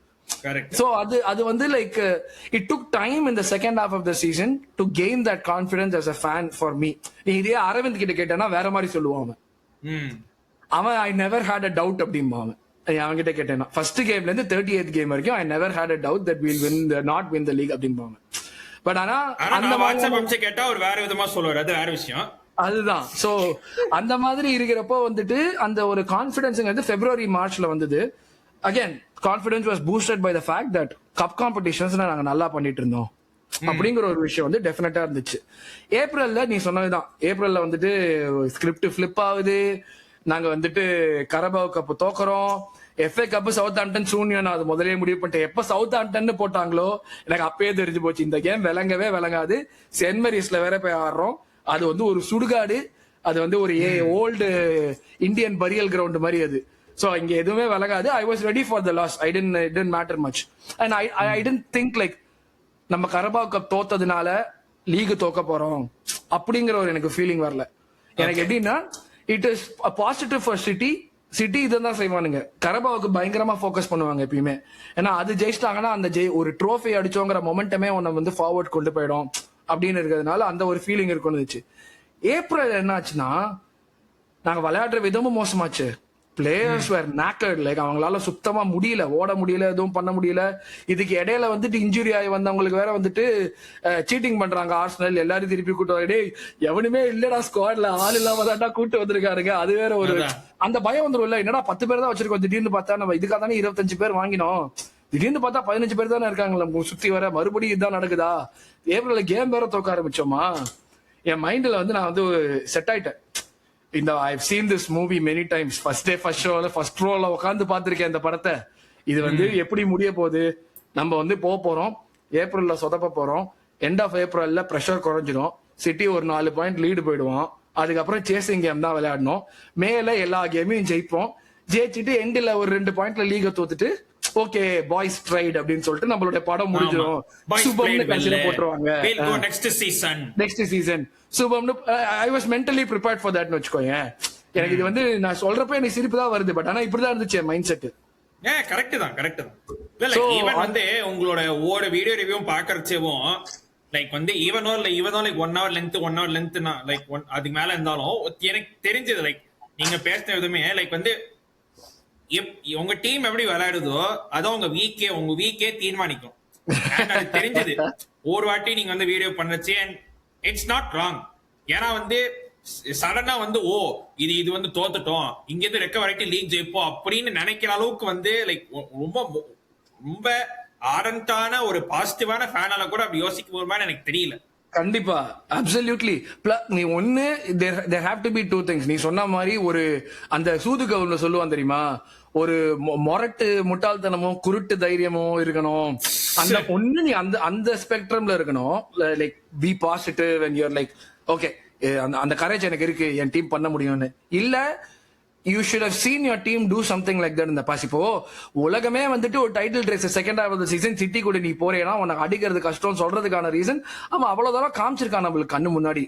சோ அது வந்து like it took time in the second half of the season to gain that confidence as a fan for me. நீ இதே அரவிந்த் கிட்ட கேட்டேன்னா வேற மாதிரி சொல்லுவான் அவன். I never had a doubt அப்படிம்பா அவன். அவன் கிட்ட கேட்டேன்னா ஃபர்ஸ்ட் கேம்ல இருந்து 38th கேம் வரைக்கும் I never had a doubt that will win not win the league அப்படிம்பாங்க. பட் ஆனா அந்த வாட்ஸ்அப் கேட்டா ஒரு வேற விதமா சொல்லுவாரு, அது வேற விஷயம். அதுதான். சோ அந்த மாதிரி இருக்கிறப்போ வந்துட்டு அந்த ஒரு கான்பிடன்ஸ்ங்கிறது பிப்ரவரி மார்ச்ல வந்தது. Again confidence was boosted by the fact that cup competitions நாங்க நல்லா பண்ணிட்டு இருந்தோம் அப்படிங்கிற ஒரு விஷயம் வந்து டெஃபினட்டா இருந்துச்சு. ஏப்ரல்ல நீ சொன்னதுதான், ஏப்ரல்ல வந்துட்டு ஸ்கிரிப்ட் பிளிப் ஆகுது, நாங்க வந்துட்டு கரபாவ் கப் தோக்குறோம், எஃப்ஏ கப் சவுத் ஆம்டன் சூன்யம். அது முதலே முடிவு பண்ணிட்டேன். எப்ப சவுத் ஆம்டன் போட்டாங்களோ எனக்கு அப்பயே தெரிஞ்சு போச்சு இந்த கேம் விளங்கவே விளங்காது. சென்ட் மேரிஸ்ல வேற போய் ஆடுறோம், அது வந்து ஒரு சுடுகாடு, அது வந்து ஒரு ஓல்டு இந்தியன் பரியல் கிரவுண்ட் மாதிரி அது. சோ இங்க எதுவுமே விளங்காது. I was ready for the loss. I didn't matter much and I didn't think like நம்ம கரபாவ் கப் தோத்ததுனால லீக் தோக்க போறோம் அப்படிங்கிற ஒரு எனக்கு ஃபீலிங் வரல. எனக்கு எப்படின்னா it is positive for city. City இதான் செய்வானுங்க, கரபாவுக்கு பயங்கரமா ஃபோக்கஸ் பண்ணுவாங்க எப்பயுமே. ஏன்னா அது ஜெயிச்சிட்டாங்கன்னா அந்த ஒரு ட்ரோஃபி அடிச்சோங்கிற மொமெண்டமே உன்னை வந்து ஃபார்வர்ட் கொண்டு போயிடும் அப்படின்னு இருக்கிறதுனால அந்த ஒரு ஃபீலிங் இருக்குன்னு. ஏப்ரல் என்ன ஆச்சுன்னா நாங்க விளையாடுற விதமும் மோசமாச்சு. பிளேயர்ஸ் வேர் நாக்கர்ட், லைக் அவங்களால சுத்தமா முடியல, ஓட முடியல, எதுவும் பண்ண முடியல. இதுக்கு இடையில வந்துட்டு இன்ஜுரி ஆகி வந்தவங்களுக்கு வேற வந்துட்டு சீட்டிங் பண்றாங்க ஆர்சனல். எல்லாரும் திருப்பி கூட்டு வரே, எவனுமே இல்லடா ஸ்குவாட்ல, ஆள் இல்லாம தான்டா கூட்டு வந்திருக்காருங்க. அது வேற ஒரு அந்த பயம் வந்துடும் இல்ல, என்னடா 10 பேர் தான் வச்சிருக்கோம், திடீர்னு பார்த்தா நம்ம இதுக்காக தானே 25 பேர் வாங்கினோம், திடீர்னு பார்த்தா 15 பேர் தானே இருக்காங்களா சுத்தி வர, மறுபடியும் இதுதான் நடக்குதா? ஏப்ரல்ல கேம் வேற தோக்க ஆரம்பிச்சோமா. என் மைண்ட்ல வந்து நான் வந்து செட் ஆயிட்டேன். இந்த I've seen this movie many times. First day first ஷோல ஃபர்ஸ்ட் ரோல உட்காந்து பாத்திருக்கேன் இந்த படத்தை. இது வந்து எப்படி முடிய போகுது, நம்ம வந்து போறோம், ஏப்ரல்ல சொதப்ப போறோம், எண்ட் ஆஃப் ஏப்ரல்ல பிரஷர் குறைஞ்சிடும், சிட்டி ஒரு 4 பாயிண்ட் லீடு போயிடுவோம், அதுக்கப்புறம் சேசிங் கேம் தான் விளையாடணும், மேல எல்லா கேமையும் ஜெயிப்போம், ஜெயிச்சுட்டு எண்டில் ஒரு 2 பாயிண்ட்ல லீக தோத்துட்டு ஓகே பாய்ஸ் ட்ரைட் அப்படின்னு சொல்லிட்டு நம்மளுடைய படம் முடிஞ்சிடும். சுபம்னு கன்சிடர் போட்டுருவாங்க நெக்ஸ்ட் சீசன் சுபம்னு. I was mentally prepared for தட்னு வச்சுக்கோங்க. எனக்கு இது வந்து நான் சொல்றப்ப எனக்கு சிரிப்பு தான் வருது, பட் ஆனா இப்படிதான் இருந்துச்சு மைண்ட் செட். கரெக்ட் தான். இல்ல ஈவன் வந்து உங்களோட ஓட வீடியோ ரிவ்யூ பாக்குறச்சேவும் லைக் வந்து ஈவனோ லைக் 1 hour லென்த் லைக் அதுக்கு மேல இருந்தாலும் எனக்கு தெரிஞ்சது லைக் நீங்க பேசின விதமே லைக் வந்து உங்க டீம் எப்படி விளையாடுதோ அதான் உங்க வீக்கே தீர்மானிக்கும். அது தெரிஞ்சது ஒரு வாட்டி நீங்க வந்து வீடியோ பண்ணச்சு. And it's not wrong. ஏன்னா வந்து சடனா வந்து இது வந்து தோத்துட்டோம், இங்க இருந்து ரெக்கவர் ஆயிட்டு லீக் ஜெயிப்போம் அப்படின்னு நினைக்கிற அளவுக்கு வந்து லைக் ரொம்ப ஆரண்டான ஒரு பாசிட்டிவான ஃபேனால கூட அப்படி யோசிக்க போறமான்னு எனக்கு தெரியல. கண்டிப்பா அப்சல்யூட்லி. நீ ஒண்ணு தேர் ஹேவ் டு பி 2 things. நீ சொன்ன மாதிரி ஒரு அந்த சூது கவுன்ல சொல்லுவான் தெரியுமா, ஒரு மொரட்டு முட்டாள்தனமும் குருட்டு தைரியமும் இருக்கணும். அந்த ஒண்ணு நீ அந்த ஸ்பெக்ட்ரம்ல இருக்கணும். Like be positive and you're like okay அந்த கரேஜ் எனக்கு இருக்கு, என் டீம் பண்ண முடியும்னு. இல்ல you should have seen your team do something like that இந்த பாஸ். இப்போ உலகமே வந்துட்டு ஒரு title race second half of the season City கூட நீ போறேன்னா உனக்கு அடிக்கிறது கஷ்டம் சொல்றதுக்கான ரீசன் அவன் அவ்வளவு தூரம் காமிச்சிருக்கான் நம்மளுக்கு கண்ணு முன்னாடி.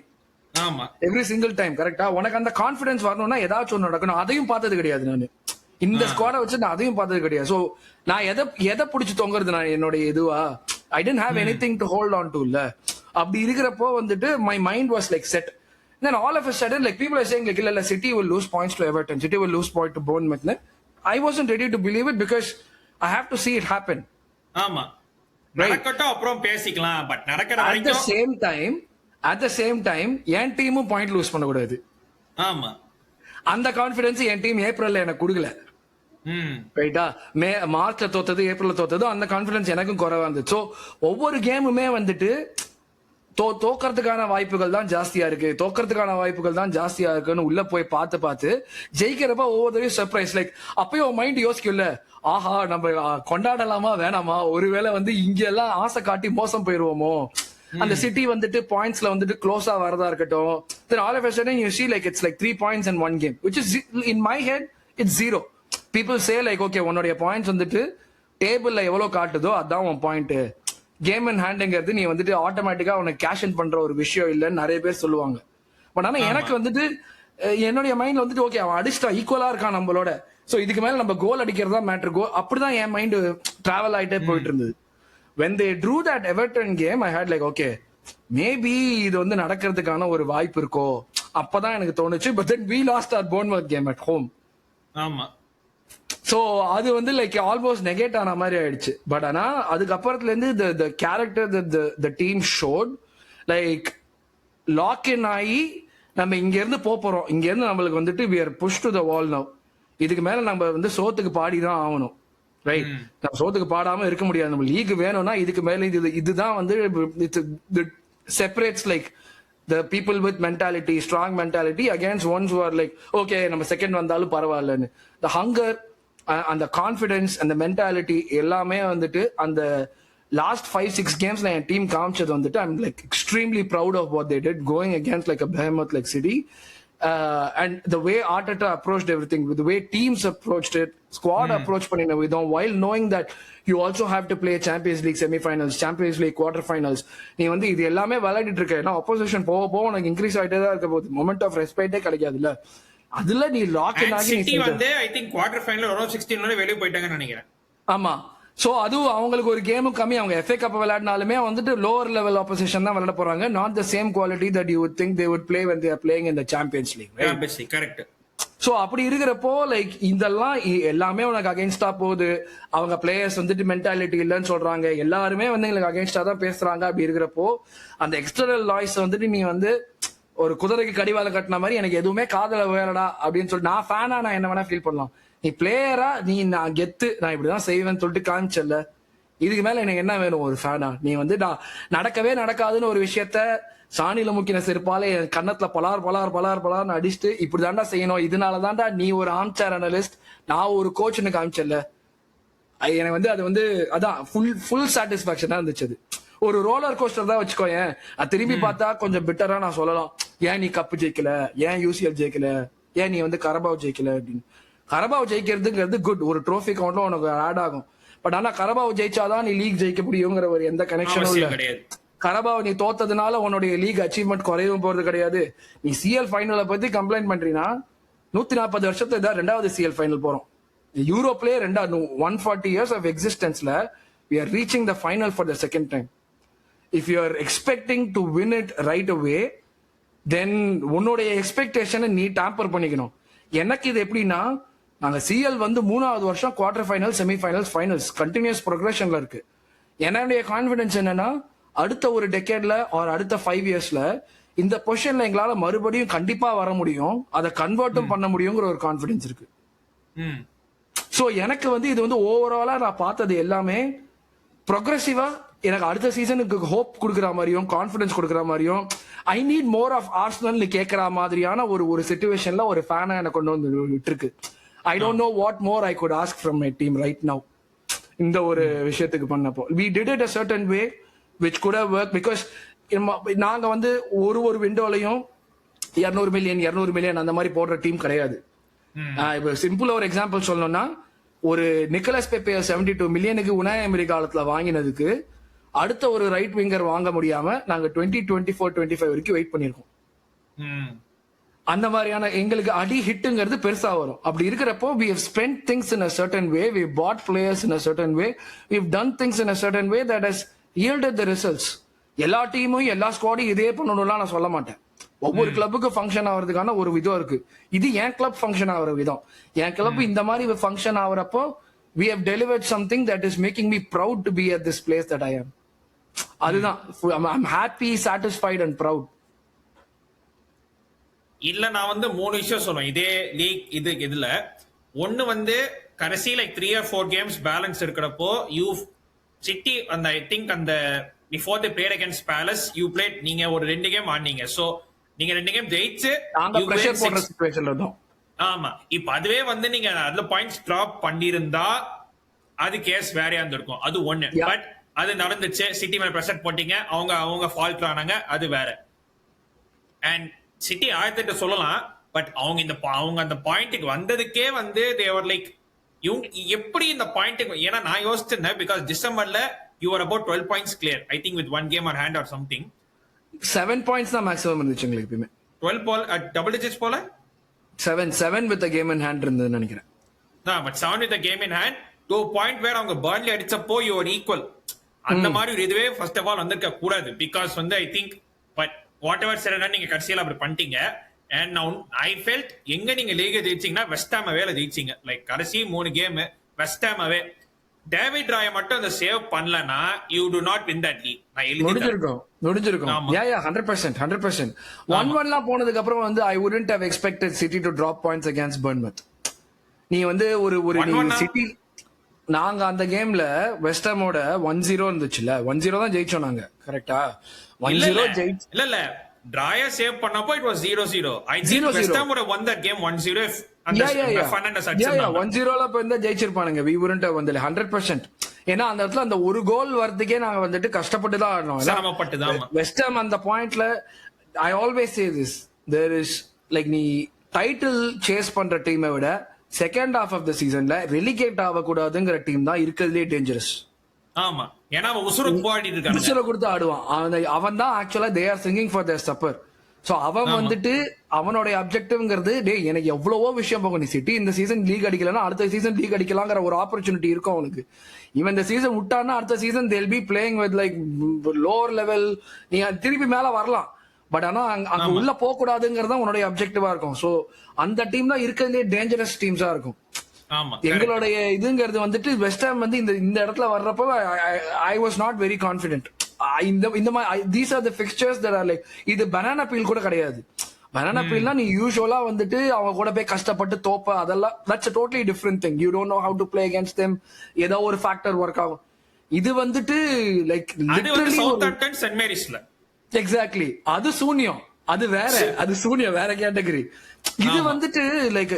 ஆமா, எவ்ரி சிங்கிள் டைம் கரெக்டா உனக்கு அந்த கான்பிடன்ஸ் வரணும்னா ஏதாச்சும் ஒன்று நடக்கணும். அதையும் பார்த்தது கிடையாது நான் இந்த ஸ்குவாடை வச்சு, நான் அதையும் பார்த்தது கிடையாது. சோ நான் எதை பிடிச்சி தொங்குறது நான் என்னோட இதுவா I didn't have anything to hold on to இல்ல. அப்படி இருக்கிறப்போ வந்துட்டு my mind was like set. Then all of a sudden, like people are saying, like, "Illa, City will lose points to Everton. City will lose point to Bournemouth." I wasn't ready to believe it because I have to see it happen. ஆமா, நடக்கட்டும் அப்புறம் பேசிக்கலாம். But நடக்கிற At the வரைக்கும் same time, என் டீமும் point loose பண்ணக்கூடாது. ஆமா, அந்த கான்பிடன்ஸ் என் டீம் ஏப்ரல்ல எனக்கு கொடுக்கல. ரைட்டா, மார்ச்ல தோத்தது, ஏப்ரல்ல தோத்தது, அந்த கான்பிடன்ஸ் எனக்கும் குறைவா இருந்துச்சு. ஸோ ஒவ்வொரு கேமுமே வந்துட்டு தோக்கறதுக்கான வாய்ப்புகள் தான் ஜாஸ்தியா இருக்குன்னு உள்ள போய் பார்த்து ஜெயிக்கிறப்ப ஒவ்வொரு சர்ப்ரைஸ். லைக் அப்பயும் மைண்ட் யோசிக்கும்ல, ஆஹா நம்ம கொண்டாடலாமா வேணாமா, ஒருவேளை வந்து இங்க எல்லாம் ஆசை காட்டி மோசம் போயிருவோமோ, அந்த சிட்டி வந்துட்டு பாயிண்ட்ஸ்ல வந்துட்டு க்ளோஸா வரதா இருக்கட்டும். then all of a sudden you see like it's like 3 points in one game, which is in my head it's 0. people say like okay உன்னுடைய பாயிண்ட்ஸ் வந்துட்டு டேபிள்ல எவ்வளவு காட்டுதோ அதான் உன் பாயிண்ட். கேம் அண்ட் ஹேண்டுங்கிறது நீ வந்துட்டு ஆட்டோமேட்டிக்கா உனக்கு கேஷ் இன் பண்ற ஒரு விஷயம் இல்லைன்னு நிறைய பேர் சொல்லுவாங்க. பட் ஆனா எனக்கு வந்துட்டு என்னுடைய மைண்ட்ல வந்துட்டு ஓகே அவன் அடிச்சிட்டா ஈக்குவலா இருக்கான் நம்மளோட, சோ இதுக்கு மேல நம்ம கோல் அடிக்கிறதா மேட்டர். அப்படிதான் என் மைண்ட் டிராவல் ஆயிட்டே போயிட்டு இருந்தது. when they drew that Everton game I had like okay maybe இது வந்து நடக்கிறதுக்கான ஒரு வாய்ப்பு இருக்கோ, அப்பதான் எனக்கு தோணுச்சு. but then we lost our Bournemouth game at home. ஆமா, சோ அது வந்து லைக் ஆல்மோஸ்ட் நெகேட் ஆன மாதிரி ஆயிடுச்சு. பட் ஆனா அதுக்கப்புறத்துல இருந்து the character that the team showed like lock in ஆகி நம்ம இங்க இருந்து போறோம், இங்க இருந்து நம்மளுக்கு வந்துட்டு we are pushed to the wall now. இதுக்கு மேல நம்ம வந்து சோத்துக்கு பாடிதான் ஆகணும். ரைட், நம்ம சோத்துக்கு பாடாம இருக்க முடியாது. நம்ம லீக் வேணும்னா இதுக்கு மேல இதுதான் வந்து separates like the people with mentality, strong mentality against ones who are like okay நம்ம செகண்ட் வந்தாலும் பரவாயில்லன்னு. the hunger and the confidence and the mentality எல்லாமே வந்துட்டு அந்த லாஸ்ட் 5-6 கேம்ஸ்ல என் டீம் காமிச்சது வந்துட்டு I'm like extremely proud of what they did going against like a behemoth like City. And the way Arteta approached everything, with the way teams approached it, squad approach பண்ணின விதம், while knowing that you also have to play Champions League semi-finals, Champions League quarter-finals, நீ வந்து இது எல்லாமே விளையாடிட்டு இருக்க, ஏன்னா opposition போக உனக்கு இன்க்ரீஸ் ஆயிட்டே தான் இருக்க போகுது, மொமெண்ட் ஆஃப் ரெஸ்பெக்டே கிடைக்காதுல்ல. அதுல நீ லாக் இன் ஆகி சிட்டி வந்து ஐ திங்க் குவார்டர் ஃபைனல் ஒரு 16 வரை வெளிய போயிட்டாங்கன்னு நினைக்கிறேன். ஆமா, சோ அது அவங்களுக்கு ஒரு கேமும் கம்மி. அவங்க FA கப் விளையாடினாலுமே வந்துட்டு லோவர் லெவல் ஆப்போசிஷன் தான் விளையாட போறாங்க. Not the same quality that you would think they would play when they are playing in the Champions League, right? Champions League, correct. So அப்படி இருக்கிறப்போ லைக் இதெல்லாம் எல்லாமே உனக்கு அகைன்ஸ்டா போகுது. அவங்க பிளேயர்ஸ் வந்துட்டு மென்டாலிட்டி இல்லைன்னு சொல்றாங்க, எல்லாருமே வந்து எங்களுக்கு அகைன்ஸ்டா தான் பேசுறாங்க. அப்படி இருக்கிறப்போ அந்த எக்ஸ்டர்னல் நாய்ஸ் வந்துட்டு நீ வந்து ஒரு குதிரைக்கு கடிவாளம் கட்டின மாதிரி எனக்கு எதுவுமே காதல வேறடா அப்படின்னு சொல்லிட்டு நான் ஃபேனா நான் என்ன வேணா ஃபீல் பண்ணலாம். நீ பிளேயரா நீ நான் கெத்து நான் இப்படிதான் செய்வேன்னு சொல்லிட்டு காமிச்சல, இதுக்கு மேல எனக்கு என்ன வேணும் ஒரு ஃபேனா? நீ வந்து நடக்கவே நடக்காதுன்னு ஒரு விஷயத்த சாணியில முக்கின செருப்பால என் கண்ணத்துல பலார் அடிச்சுட்டு இப்படி தாண்டா செய்யணும், இதனாலதான்டா நீ ஒரு ஆம்சேர் அனலிஸ்ட் நான் ஒரு கோச்னு காமிச்சல. எனக்கு வந்து அது வந்து அதான் ஃபுல் சாட்டிஸ்பாக்சன் இருந்துச்சு. அது ஒரு ரோலர் கோஸ்டர் தான் வச்சுக்கோ. ஏன் திரும்பி பார்த்தா கொஞ்சம் பெட்டரா நான் சொல்லலாம், ஏன் நீ கப்பு ஜெயிக்கல, ஏன் UCL ஜெயிக்கல, ஏன் நீ வந்து கரபாவ் ஜெயிக்கல அப்படின்னு. கரபாவ் ஜெயிக்கிறதுங்கிறது குட், ஒரு ட்ரோஃபி கவுண்ட்ல உனக்கு ஆட் ஆகும். பட் ஆனா கரபாவ் ஜெயிச்சாதான் நீ லீக் ஜெயிக்க முடியுங்கிற ஒரு எந்த கனெக்ஷனும் இல்ல. கரபாவ் நீ தோத்ததுனால உன்னுடைய லீக் அச்சீவ்மெண்ட் குறையும் போறது கிடையாது. நீ CL ஃபைனலை பத்தி கம்ப்ளைண்ட் பண்றீங்கன்னா 140 வருஷத்துல இதான் 2வது CL ஃபைனல் போறோம். யூரோப்லயே 140 years of existenceல we are reaching the final for the second time. If you are expecting to win it right away, then உன்னுடைய எக்ஸ்பெக்டேஷனை நீ டேம்பர் பண்ணிக்கணும். எனக்கு இது எப்படின்னா, நாங்க CL வந்து 3வது வருஷம் quarter final, semifinals, finals continuous ப்ரோக்ரஷன்ல இருக்கு. என்னுடைய கான்பிடன்ஸ் என்னன்னா, அடுத்த ஒரு டெக்கேட்ல ஆர் அடுத்த 5 yearsல இந்த பொசிஷன்ல எங்களால மறுபடியும் கண்டிப்பா வர முடியும், அதை கன்வெர்ட்டும் பண்ண முடியுங்கிற ஒரு கான்பிடன்ஸ் இருக்கு. சோ எனக்கு வந்து இது வந்து ஓவராலா நான் பார்த்தது எல்லாமே ப்ரோக்ரஸிவா எனக்கு அடுத்த சீசனுக்கு ஹோப் கொடுக்குற மாதிரியும் கான்பிடன்ஸ் கொடுக்குற மாதிரியும் I need more of Arsenal கேட்கற மாதிரியான ஒரு சிச்சுவேஷன்ல ஒரு ஃபேனா எனக்கு கொண்டு வந்து விட்டுருக்கு. I don't know what more I could ask from my team right now. இந்த ஒரு விஷயத்துக்கு பண்ணப்போ we did it a certain way which could have worked because நாங்க வந்து ஒரு விண்டோலையும் 200 மில்லியன் அந்த மாதிரி போடுற டீம் கிடையாது. இப்ப சிம்பிளா ஒரு எக்ஸாம்பிள் சொல்லணும்னா, ஒரு நிக்கலஸ் பெப்பே 72 மில்லியனுக்கு உனாய் எமரி காலத்துல வாங்கினதுக்கு அடுத்த ஒரு ரைட் விங்கர் வாங்க முடியாம நாங்க 2024-25 வரைக்கும் வெயிட் பண்ணிருக்கோம். அந்த மாதிரியான எங்களுக்கு அடி ஹிட்டுங்கிறது பெருசா வரும். அப்படி இருக்கிறப்போ we have spent things in a certain way, we bought players in a certain way, we've done things in a certain way that has yielded the results. எல்லா டீமும் எல்லா ஸ்குவாடும் இதே பண்ணணும்லாம் நான் சொல்ல மாட்டேன். ஒவ்வொரு கிளப்புக்கு ஃபங்க்ஷன் ஆகிறதுக்கான ஒரு விதம் இருக்கு. இது என் கிளப் ஃபங்க்ஷன் ஆகிற விதம். என் கிளப் இந்த மாதிரி function ஆகிறப்போ we have delivered something that is making me proud to be at this place that I am. அதுதான் I'm happy, satisfied and proud. இல்ல நான் வந்து 3 விஷயம் சொல்லுவேன் இதே லீக் இதுல. ஒன்னு வந்து கடைசி லைக் 3 or 4 கேம்ஸ் பேலன்ஸ் இருக்கிறப்போ யூ சிட்டி அந்த ஐ திங்க் அந்த before the played against Palace you played நீங்க ஒரு 2 கேம் ஆடினீங்க. சோ நீங்க 2 கேம் ஜெயிச்சு நாங்க பிரஷர் போடுற சிச்சுவேஷன்ல இருந்தோம். ஆமா, இப்ப அதுவே வந்து நீங்க அதுல பாயிண்ட்ஸ் டிராப் பண்ணிருந்தா அது கேஸ் வேறையா இருந்திருக்கும். அது ஒண்ணு. பட் அது நடந்துச்சு, சிட்டி மேல பிரஷர் போட்டீங்க, அவங்க ஃபால்ட் ஆனாங்க, அது வேற. அண்ட் சிட்டி 1008 சொல்லலாம், பட் அவங்க அந்த பாயிண்ட்டுக்கு வந்ததுக்கே வந்து தேவர் லைக் இவங்க எப்படி இந்த பாயிண்ட்டுக்கு. ஏன்னா நான் யோசிச்சிருந்தேன் பிகாஸ் டிசம்பர்ல you are about 12 points clear I think with 1 game on hand or something. 7 points தான் மேக்ஸிமம் இருந்துச்சு எங்களுக்கு எப்பவுமே. 12 போல டபுள் டிஜிட்ஸ் போல 7 வித் கேம் இன் ஹேண்ட் இருந்ததுன்னு நினைக்கிறேன். But 7 with game in hand 2 point வேற அவங்க பர்ன்லி அடிச்சப்போ யூ ஆர் ஈக்குவல். அந்த மாதிரி ஒரு இதுவே ஃபர்ஸ்ட் ஆஃப் ஆல் வந்திருக்க கூடாது. பிகாஸ் வந்து I think but what ever சரி நீங்க கடைசியில் அப்படி பண்ணிட்டீங்க. அண்ட் நான் ஐ ஃபெல்ட் எங்க நீங்க லீக ஜெயிச்சீங்கன்னா வெஸ்ட் ஹாம் வேலை ஜெயிச்சீங்க. லைக் கடைசி 3 game West Ham David Raya மட்டும் அந்த சேவ் பண்ணலனா you do not win that league. நான் முடிஞ்சிருக்கும். யா 100%. 1-1 போனதுக்கு அப்புறம் வந்து I wouldn't have expected City to drop points against Bournemouth. நீ வந்து ஒரு சிட்டி நாங்க அந்த கேம்ல வெஸ்ட் ஹாமோட 1-0 இருந்துச்சுல, 1-0 தான் ஜெயிச்சோம் நாங்க. கரெக்டா? 1-0 ஜெயிச்சு இல்ல டிராயா சேவ் பண்ணப்போ it was 0-0. I think West Ham would have won that game 1-0 if Fernandes அடிச்சிருந்தாங்க. 1-0ல போய் ஜெயிச்சிருப்பானுங்க. we wouldn't have won 100%. ஏன்னா அந்த இடத்துல அந்த ஒரு கோல் வரதுக்கே நாங்க வந்துட்டு கஷ்டப்பட்டு தான் ஆடணும். சிரமப்பட்டு தான். வெஸ்ட் ஹாம் அந்த பாயிண்ட்ல I always say this, there is like நீ டைட்டில் சேஸ் பண்ற டீமை விட செகண்ட் ஹாஃப் ஆஃப் த சீசன்ல ரெலிகேட் ஆகக்கூடாதுங்கிற டீம் தான் இருக்கிறதுலே டேஞ்சரஸ். ஆமா, ஏன்னா அவன் உசுர கொடுத்து ஆடுவான். அவன் தான் ஆக்சுவலா they are singing for their supper. So அவன் வந்துட்டு அவனோட அப்ஜெக்டிவ்ங்கிறது டேய் எனக்கு எவ்வளவோ விஷயம் போகும். நீ சிட்டி இந்த சீசன் லீக் அடிக்கலன்னா அடுத்த சீசன் லீக் அடிக்கலாங்கிற ஒரு ஆப்பர்ச்சுனிட்டி இருக்கும் அவனுக்கு. இவன் இந்த சீசன் விட்டான்னா அடுத்த season they'll be playing with like lower level. நீ திருப்பி மேல வரலாம், பட் ஆனா அங்க உள்ள போக கூடாதுங்கிறது உன்னுடைய அப்ஜெக்டிவா இருக்கும். சோ அந்த டீம் தான் இருக்கிறதுலே டேஞ்சரஸ் டீம்ஸா இருக்கும். எங்களுடைய இதுங்கிறது வந்துட்டு வெஸ்ட் ஹாம் வந்து இந்த இடத்துல வர்றப்போ I was not very confident. இந்த மாதிரி these are the fixtures that R like இது பனானா பீல் கூட கிடையாது. பனானா பீல்னா நீ யூசுவலா வந்துட்டு அவங்க கூட போய் கஷ்டப்பட்டு தோப்ப அதெல்லாம் that's a totally different thing. You don't know how to play against them. ஏதோ ஒரு ஃபேக்டர் ஒர்க் ஆகும். இது வந்துட்டு லைக் லிட்டரலி சவுத்ஹாம்ப்டன் சென்ட் மேரிஸ்ல எக்ஸாக்ட்லி அது சூன்யம். அது வேற, அது சூன்யம் வேற கேட்டகரி. இது வந்துட்டு லைக்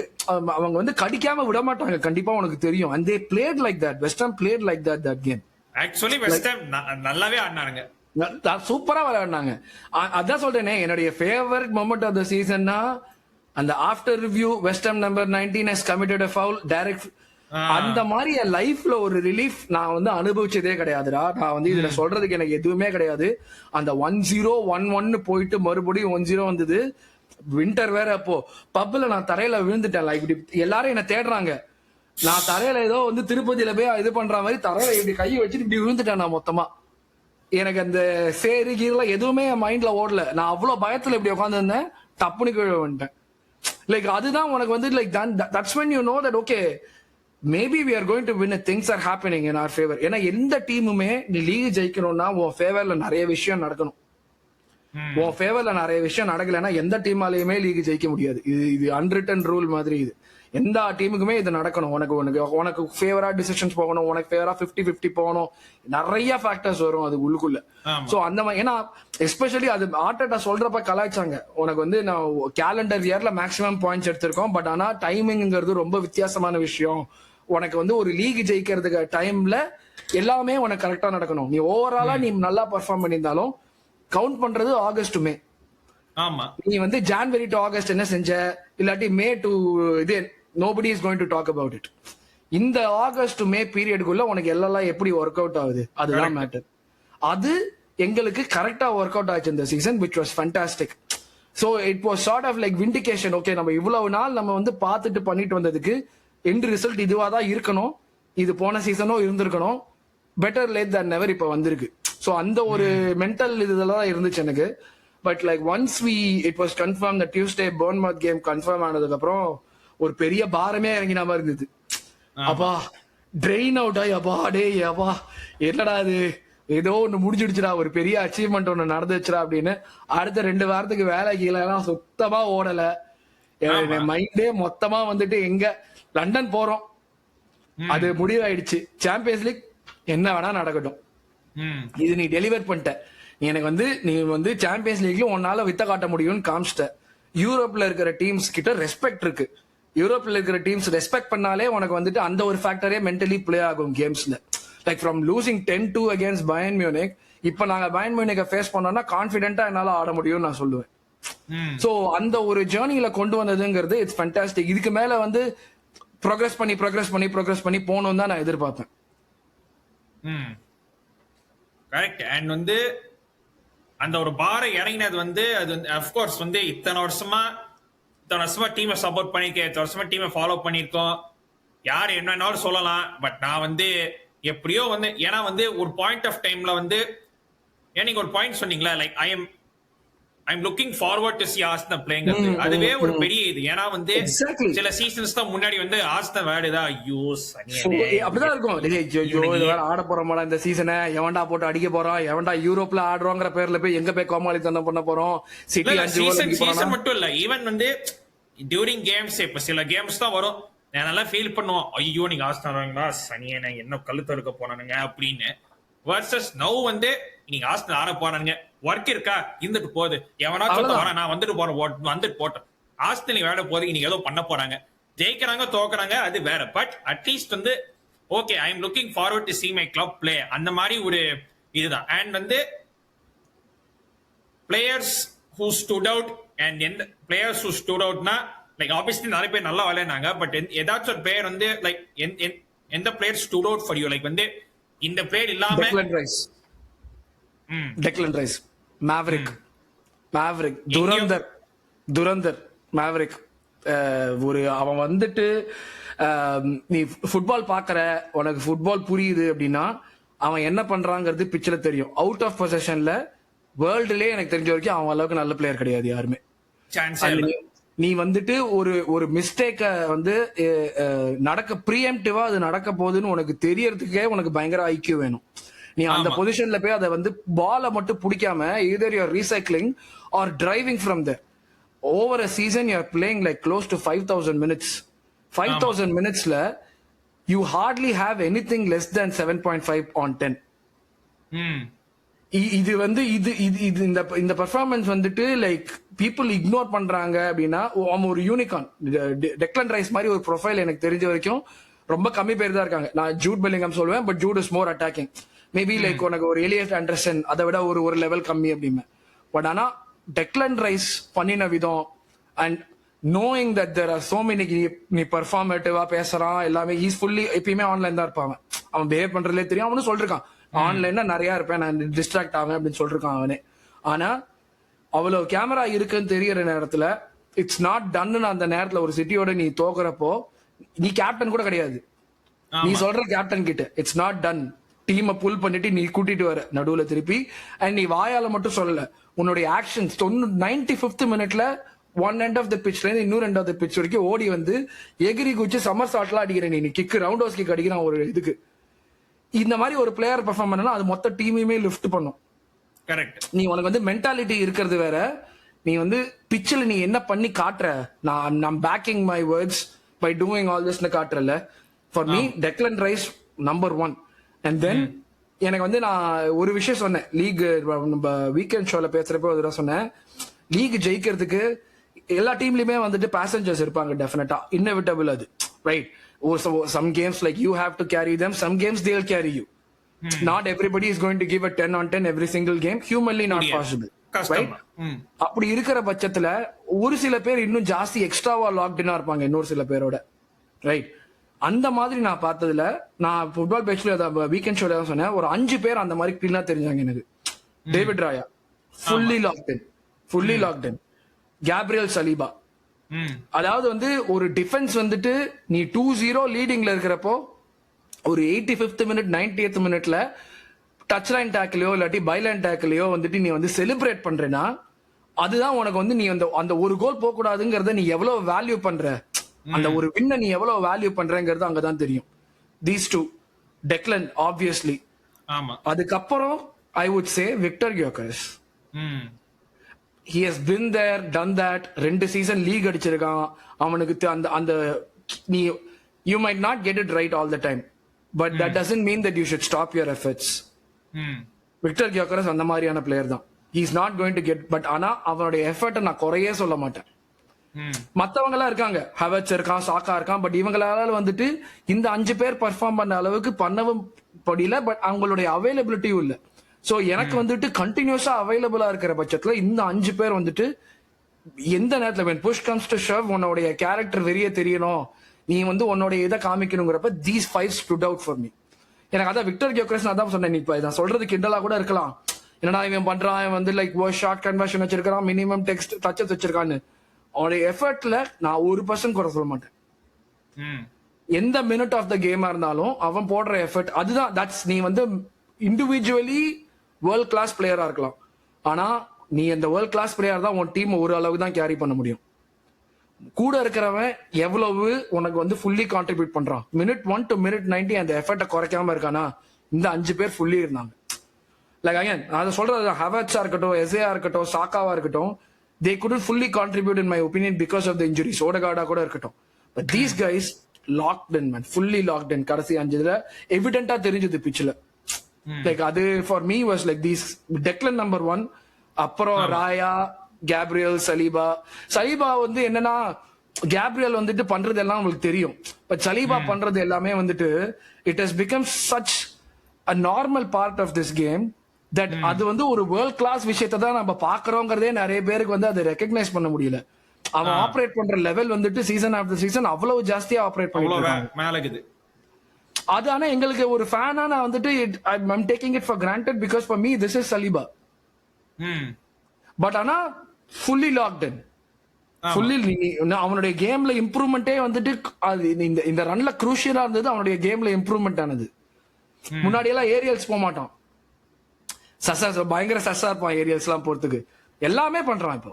அவங்க வந்து கடிக்காம விட மாட்டாங்க, கண்டிப்பா உனக்கு தெரியும். and they played like that. West Ham played like that game. Actually West Ham நல்லாவே ஆடினாங்க, சூப்பரா விளையாடினாங்க. அதான் சொல்றேனே என்னுடைய ஃபேவரட் மொமெண்ட் ஆஃப் த சீசன்னா அந்த after review West Ham number 19 has committed a foul direct. அந்த மாதிரி என் லைஃப்ல ஒரு ரிலீஃப் நான் வந்து அனுபவிச்சதே கிடையாதுடா. நான் வந்து இதுல சொல்றதுக்கு எனக்கு எதுவுமே கிடையாது. அந்த 1-0 1-1 போயிட்டு மறுபடியும் 1-0 வந்தது. வின்டர் வேற, அப்போ பப்ல நான் தரையில விழுந்துட்டேன். லைக் இப்படி எல்லாரும் என்ன தேடுறாங்க. நான் தரையில ஏதோ வந்து திருப்பதியில போய் இது பண்ற மாதிரி தரையில இப்படி கையை வச்சுட்டு இப்படி விழுந்துட்டேன் நான் மொத்தமா. எனக்கு அந்த சேரி கீரெல்லாம் எதுவுமே என் மைண்ட்ல ஓடல. நான் அவ்வளவு பயத்துல இப்படி உட்காந்துருந்தேன், டப்புனு கீழே வந்துட்டேன். லைக் அதுதான் உனக்கு வந்து like that's when you know that okay maybe we are going to win, things are happening in our favor. ஏன்னா எந்த டீமுமே நீ லீக் ஜெயிக்கணும்னா உன் ஃபேவர்ல நிறைய விஷயம் நடக்கணும். உன் ஃபேவர்ல நிறைய விஷயம் நடக்கலைன்னா எந்த டீமாலையுமே லீக் ஜெயிக்க முடியாது. இது அன்ரிட்டன் ரூல் மாதிரி. இது எந்த டீமுக்குமே இது நடக்கணும். உனக்கு ஃபேவரா டிசிஷன்ஸ் போகணும், உனக்கு ஃபேவரா 50-50 போகணும், நிறைய ஃபேக்டர்ஸ் வரும் அது உள்ளுக்குள்ள. சோ அந்த மாதிரி ஏன்னா எஸ்பெஷலி அது ஆர்டேட்டா சொல்றப்ப கலாய்ச்சாங்க, உனக்கு வந்து நான் கேலண்டர் இயர்ல மேக்ஸிமம் பாயிண்ட்ஸ் எடுத்திருக்கோம், பட் ஆனா டைமிங்கிறது ரொம்ப வித்தியாசமான விஷயம். உனக்கு வந்து ஒரு லீக் ஜெயிக்கிறதுக்கு டைம்ல எல்லாமே உனக்கு கரெக்டா நடக்கணும். நீ ஓவராலா நீ நல்லா பெர்ஃபார்ம் பண்ணியிருந்தாலும் கவுண்ட் பண்றது ஆகஸ்ட் மே. ஆமா, நீ வந்து ஜான்வரி டு ஆகஸ்ட் என்ன செஞ்ச, இல்லாட்டி மே டு இது nobody is going to talk about it. இந்த ஆகஸ்ட் மே பீரியடுக்குள்ள உனக்கு எல்லாம் எப்படி ஒர்க் அவுட் ஆகுது அதுதான் மேட்டர். அது எங்களுக்கு கரெக்டா ஒர்க் அவுட் ஆச்சு இந்த season, which was fantastic. So it was sort of like vindication. Okay, நம்ம இவ்வளவு நாள் நம்ம வந்து பார்த்துட்டு பண்ணிட்டு வந்ததுக்கு எண்ட் ரிசல்ட் இதுவா தான் இருக்கணும், இது போன சீசனும் இருந்திருக்கணும், பெட்டர் லேட் than never இப்ப வந்திருக்கு. சோ அந்த ஒரு மென்டல் இதெல்லாம் இருந்துச்சு எனக்கு. But like once it was confirm the Tuesday Bournemouth game confirm ஆனதுக்கு அப்புறம் ஒரு பெரிய பாரமே இறங்கின மாதிரி இருந்தது. அப்பா ட்ரெயின் அவுட் ஆகி அப்பா டேய் அப்பா என்னடா இது, ஏதோ ஒண்ணு முடிஞ்சிடுச்சுடா, ஒரு பெரிய அச்சீவ்மெண்ட் ஒண்ணு நடந்துச்சுடா அப்படின்னு. அடுத்த 2 வாரத்துக்கு வேலை கீழே சுத்தமா ஓடல. மைண்டே மொத்தமா வந்துட்டு எங்க லண்டன் போறோம், அது முடிவாயிடுச்சு. சாம்பியன்ஸ் லீக் என்ன வேணா நடக்கட்டும், இது நீ டெலிவர் பண்ணிட்ட. நீ வந்து சாம்பியன்ஸ் லீக்ல உன்னால வித்த காட்ட முடியும்னு காமிச்சிட்ட. யூரோப்ல இருக்கிற டீம்ஸ் கிட்ட ரெஸ்பெக்ட் இருக்கு. யூரோப்ல இருக்கிற டீம்ஸ் ரெஸ்பெக்ட் பண்ணாலே உனக்கு வந்துட்டு அந்த ஒரு ஃபேக்டரே மென்டலி பிளே ஆகும் கேம்ஸ்ல. Like from losing 10-2 against Bayern Munich, இப்ப நாங்க பயர்ன் மியூனிக்கை ஃபேஸ் பண்ணோம்னா கான்பிடென்ட்டா என்னால ஆட முடியும்னு நான் சொல்லுவேன். சோ அந்த ஒரு ஜேர்னில கொண்டு வந்ததுங்கிறது இட்ஸ் ஃபேண்டாஸ்டிக். இதுக்கு மேல வந்து ப்ரோக்ரஸ் பண்ணி போகணும் தான் நான் எதிர்பார்ப்பேன். கரெக்ட். அண்ட் வந்து அந்த ஒரு பாரை இறங்கினது வந்து அது அஃப்கோர்ஸ் வந்து இத்தனை வருஷமா டீமை சப்போர்ட் பண்ணிருக்கேன், இத்தனை வருஷமா டீமை ஃபாலோ பண்ணிருக்கோம், யார் என்னன்னாலும் சொல்லலாம். பட் நான் வந்து எப்படியோ வந்து ஏன்னா வந்து ஒரு பாயிண்ட் ஆஃப் டைம்ல வந்து நீங்க ஒரு பாயிண்ட் சொன்னீங்களா, like I'm looking forward to C Arsenal playing. அதுவே ஒரு பெரிய இது. ஏன்னா வந்து சில சீசன்ஸ் தான் முன்னாடி வந்து ஆர்சனல் விளையாடுதா, ஐயோ அப்படிதான் இருக்கும். ஆட போறோம்ல இந்த சீசனை, எவன்டா போட்டு அடிக்க போறோம், எவன்டா யூரோப்ல ஆடுறோங்கிற பேர்ல போய் எங்க போய் கோமாளித்தனம் பண்ண போறோம். சீசன் மட்டும் இல்ல, ஈவன் வந்து டியூரிங் கேம்ஸ் இப்ப சில கேம்ஸ் தான் வரும், நான் நல்லா ஃபீல் பண்ணுவோம், ஐயோ நீங்க ஆர்சனல் சனியனை என்ன கழுத்து எடுக்க போனானுங்க அப்படின்னு. வர்சஸ் நவ் வந்து நீங்க ஆர்சனல் ஆட போறானுங்க, ஒர்க் இருக்கா இருந்துட்டு போகுது, எவனாச்சும் வர நான் வந்துட்டு போட்டோம். ஆர்சனல் வேட போது நீங்க ஏதோ பண்ண போறாங்க, ஜெயிக்கிறாங்க தோக்குறாங்க அது வேற. பட் அட்லீஸ்ட் வந்து okay I am looking forward to see my club play, அந்த மாதிரி ஒரு இதுதான். அண்ட் வந்து players who stood out, and எந்த பிளேயர்ஸ் who stood outனா லைக் ஆப்வியஸ்லி நிறைய பேர் நல்லா விளையாடுனாங்க. பட் ஏதாச்சும் ஒரு பிளேயர் வந்து லைக் எந்த player stood out for you, like வந்து இந்த பிளேயர் இல்லாம Declan Rice, Maverick, Durandhar Maverick. ஒரு அவன் வந்துட்டு நீ ஃபுட்பால் பாக்குற, உனக்கு ஃபுட்பால் புரியுது அப்படின்னா அவன் என்ன பண்றாங்கிறது பிச்சில் தெரியும். அவுட் ஆஃப் பொசிஷன்ல வேர்ல்டுலயே எனக்கு தெரிஞ்ச வரைக்கும் அவன் அளவுக்கு நல்ல பிளேயர் கிடையாது யாருமே. நீ வந்துட்டு ஒரு மிஸ்டேக்க வந்து ப்ரீஎம்டிவா அது நடக்க போகுதுன்னு உனக்கு தெரியறதுக்கே உனக்கு பயங்கர ஐக்கியூ வேணும். நீ அந்த பொசிஷன்ல போய் அதை வந்து பாலை மட்டும் பிடிக்காம either you're recycling or driving from there. Over a season you're playing like close to 5,000 minutes. 5,000 minutesல you hardly have anything less than 7.5 on 10. இது வந்து இது இந்த பெர்ஃபார்மன்ஸ் வந்துட்டு லைக் பீப்புள் இக்னோர் பண்றாங்க அப்படின்னா அவன் ஒரு யூனிகான். டெக்லன் ரைஸ் மாதிரி ஒரு ப்ரொஃபைல் எனக்கு தெரிஞ்ச வரைக்கும் ரொம்ப கம்மி பேர் தான் இருக்காங்க. நான் ஜூட் பெல்லிங்ஹாம் சொல்லுவேன், but Jude is more attacking. Maybe like உனக்கு ஒரு எலியட் ஆண்டர்சன் அதை விட ஒரு லெவல் கம்மி அப்படின்னு. பட் ஆனா டெக்லன் ரைஸ் பண்ணின விதம் and knowing that there are so many, நீ பெர்ஃபார்மேட்டிவா பேசுறான் எல்லாமே, ஈஸ் ஃபுல்லி எப்பயுமே ஆன்லைன் தான் இருப்பான். அவன் பிஹேவ் பண்றதுலே தெரியும். அவனு சொல்லிருக்கான் ஆன்லைன்ல நிறைய இருப்பேன், நான் டிஸ்ட்ராக்ட் ஆவேன் அப்படின்னு சொல்லிருக்கான் அவனே. ஆனா அவ்வளவு கேமரா இருக்குன்னு தெரியற நேரத்துல இட்ஸ் நாட் டன்னு. அந்த நேரத்துல ஒரு சிட்டியோட நீ தோக்குறப்போ நீ கேப்டன் கூட கிடையாது, நீ சொல்ற கேப்டன் கிட்ட இட்ஸ் நாட் டன். டீமை புல் பண்ணிட்டு நீ கூட்டிட்டு வர நடுவுல திருப்பி, அண்ட் நீ வாயால மட்டும் சொல்லல, உன்னுடைய ஆக்ஷன்ஸ் 95th மினிட்ல ஒன் எண்ட் ஆஃப் த பிட்ச்ல இருந்து இன்னொரு எண்ட் ஆஃப் த பிட்ச் வரைக்கும் ஓடி வந்து எகிரி குச்சி சம்மர் ஷாட்லாம் அடிக்கிறேன். நீ கிக் ரவுண்ட் ஹவுஸ் கிக் அடிக்கிறான் ஒரு இதுக்கு. இந்த மாதிரி ஒரு பிளேயர் பெர்ஃபார்ம் பண்ணா அது மொத்த டீமையுமே லிஃப்ட் பண்ணும். கரெக்ட். நீ உனக்கு வந்து மென்டாலிட்டி இருக்கிறது வேற, நீ வந்து பிச்சில் நீ என்ன பண்ணி காட்டுற, நான் backing my words by doing all திஸ்னு காட்டுறல. For me Declan Rice number 1. And then எனக்கு வந்து நான் ஒரு விஷயம் சொன்னேன் லீக் வீக்கெண்ட் ஷோல பேசுறப்போ ஒரு சொன்னேன், லீக் ஜெயிக்கிறதுக்கு எல்லா டீம்லயுமே வந்துட்டு பேசஞ்சர்ஸ் இருப்பாங்க டெஃபினட்டா, இன்னெவிட்டபிள் அது, right? Some games like you have to carry them, some games they'll carry you. Not everybody is going to give a 10 on 10 every single game, humanly not possible, right? அப்படி இருக்கிற பட்சத்துல ஒரு சில பேர் இன்னும் ஜாஸ்தி எக்ஸ்ட்ராவா லாக்ட் இன்னா இருப்பாங்க இன்னொரு சில பேரோட. ரைட். அந்த மாதிரி நான் பார்த்ததுல நான் ஃபுட்பால் பேச்சுல வீக்கெண்ட் ஷோல தான் சொன்னேன், ஒரு 5 பேர் அந்த மாதிரி கிளீனா தெரிஞ்சாங்க எனக்கு. டேவிட் ராயா ஃபுல்லி லாக்ட் இன், கேப்ரியல் சலீபா. அதாவது வந்து ஒரு டிஃபென்ஸ் வந்துட்டு நீ 2-0 லீடிங்ல இருக்கிறப்போ ஒரு 85th மினிட் 90th மினிட்ல டச் லைன் டேக்கிளையோ இல்லாட்டி பை லைன் டேக்கிளையோ வந்துட்டு நீ வந்து செலிப்ரேட் பண்றேன்னா அதுதான் உனக்கு வந்து நீ அந்த ஒரு கோல் போக கூடாதுங்கிறத நீ எவ்வளவு வேல்யூ பண்ற, அந்த ஒரு வின்னை நீ எவ்வளவு வேல்யூ பண்றங்கிறது அங்கதான் தெரியும். These two, Declan obviously. ஆமா. அதுக்கப்புறம் I would say Viktor Gyokeres. he has been there done that. 2 season league அடிச்சிருக்கான். அவனுக்கு அந்த நீ you might not get it right all the time, but that doesn't mean that you should stop your efforts. Viktor Gyokeres அந்த மாதிரியான player தான். he is not going to get, but ஆனா அவனுடைய எஃபர்ட்டை நான் குறையே சொல்ல மாட்டேன். மத்தவங்க எல்லாம் இருக்காங்க, ஹவர்ட்ஸ் இருக்கான், சாக்கா இருக்கான், பட் இவங்களால வந்துட்டு இந்த 5 பேர் பெர்ஃபார்ம் பண்ண அளவுக்கு பண்ணவும் படியல, பட் அவங்களுடைய அவைலபிலிட்டியும் இல்ல. சோ எனக்கு வந்துட்டு கண்டினியூஸா அவைலபிளா இருக்கிற பட்சத்துல இந்த 5 பேர் வந்துட்டு எந்த நேரத்துல when push comes to shove உன்னுடைய கேரக்டர் வெளியே தெரியணும், நீ வந்து உன்னுடைய இதை காமிக்கணுங்கிறப்ப these 5 stood out for me. எனக்கு அதான் விக்டர் கியோகரஸ் நான் தான் சொன்னேன், நீ நான் சொல்றது கிண்டலா கூட இருக்கலாம், என்னடா இவன் பண்றான், இவன் வந்து லைக் ஷார்ட் கன்வர்ஷன் வச்சிருக்கான், மினிமம் டெக்ஸ்ட் டச்சஸ் வச்சிருக்கான்னு. அவனுடைய எஃபர்ட்ல நான் 1% குறை சொல்ல மாட்டேன். எந்த மினிட் ஆஃப் த கேமா இருந்தாலும் அவன் போடுற எஃபர்ட் அதுதான். தட்ஸ் நீ வந்து இண்டிவிஜுவலி வேர்ல்ட் கிளாஸ் பிளேயரா இருக்கலாம், ஆனா நீ அந்த வேர்ல்ட் கிளாஸ் பிளேயர் தான் உன் டீம் ஒரு அளவுக்கு தான் கேரி பண்ண முடியும். கூட இருக்கிறவன் எவ்வளவு உனக்கு வந்து ஃபுல்லி கான்ட்ரிபியூட் பண்றான், மினிட் 1 to minute 90 அந்த எஃபர்ட்டை குறைக்காம இருக்கானா, இந்த 5 பேர் ஃபுல்லி இருந்தாங்க. லைக் அகைன் அதை சொல்றது, ஹவர்ட்ஸா இருக்கட்டும், எஸ்ஏயா இருக்கட்டும், சாக்காவா இருக்கட்டும், they couldn't fully contribute in my opinion because of the injuries. ஓடகார்டா கூட இருக்கட்டும், but these guys locked in, man, fully locked in. கடைசி 5ல எவிடென்ட்டா தெரிஞ்சது பிட்ச்ல. லைக் அது for me was like these Declan number 1, அப்புறம் ராயா, கேப்ரியல், சலீபா வந்து என்னன்னா கேப்ரியல் வந்துட்டு பண்றது எல்லாம் உங்களுக்கு தெரியும், பட் சலீபா பண்றது எல்லாமே வந்துட்டு it has become such a normal part of this game that அது வந்து ஒரு வேர்ல்ட் கிளாஸ் விஷயத்தை தான் நம்ம பாக்குறோங்கிறதே நிறைய பேருக்கு வந்து அதை ரெகக்னைஸ் பண்ண முடியல. அவன் ஆப்ரேட் பண்ற லெவல் வந்துட்டு சீசன் ஆஃப்டர் சீசன் அவ்வளவு ஜாஸ்தியா ஆப்ரேட் பண்ணிட்டு அது. ஆனா எங்களுக்கு ஒரு ஃபேனா நான் வந்துட்டு I'm taking it for granted because for me this is Saliba. But ஆனா fully locked in, fully அவனுடைய கேம்ல இம்ப்ரூவ்மெண்டே வந்துட்டு அது இந்த ரன்ல குரூஷியலா இருந்தது. அவனுடைய கேம்ல இம்ப்ரூவ்மெண்ட் ஆனது. முன்னாடி எல்லாம் ஏரியல்ஸ் போக மாட்டான், பயங்கர சஸ்ஸா இருப்பான் ஏரியல்ஸ் எல்லாம் போறதுக்கு, எல்லாமே பண்றான் இப்போ.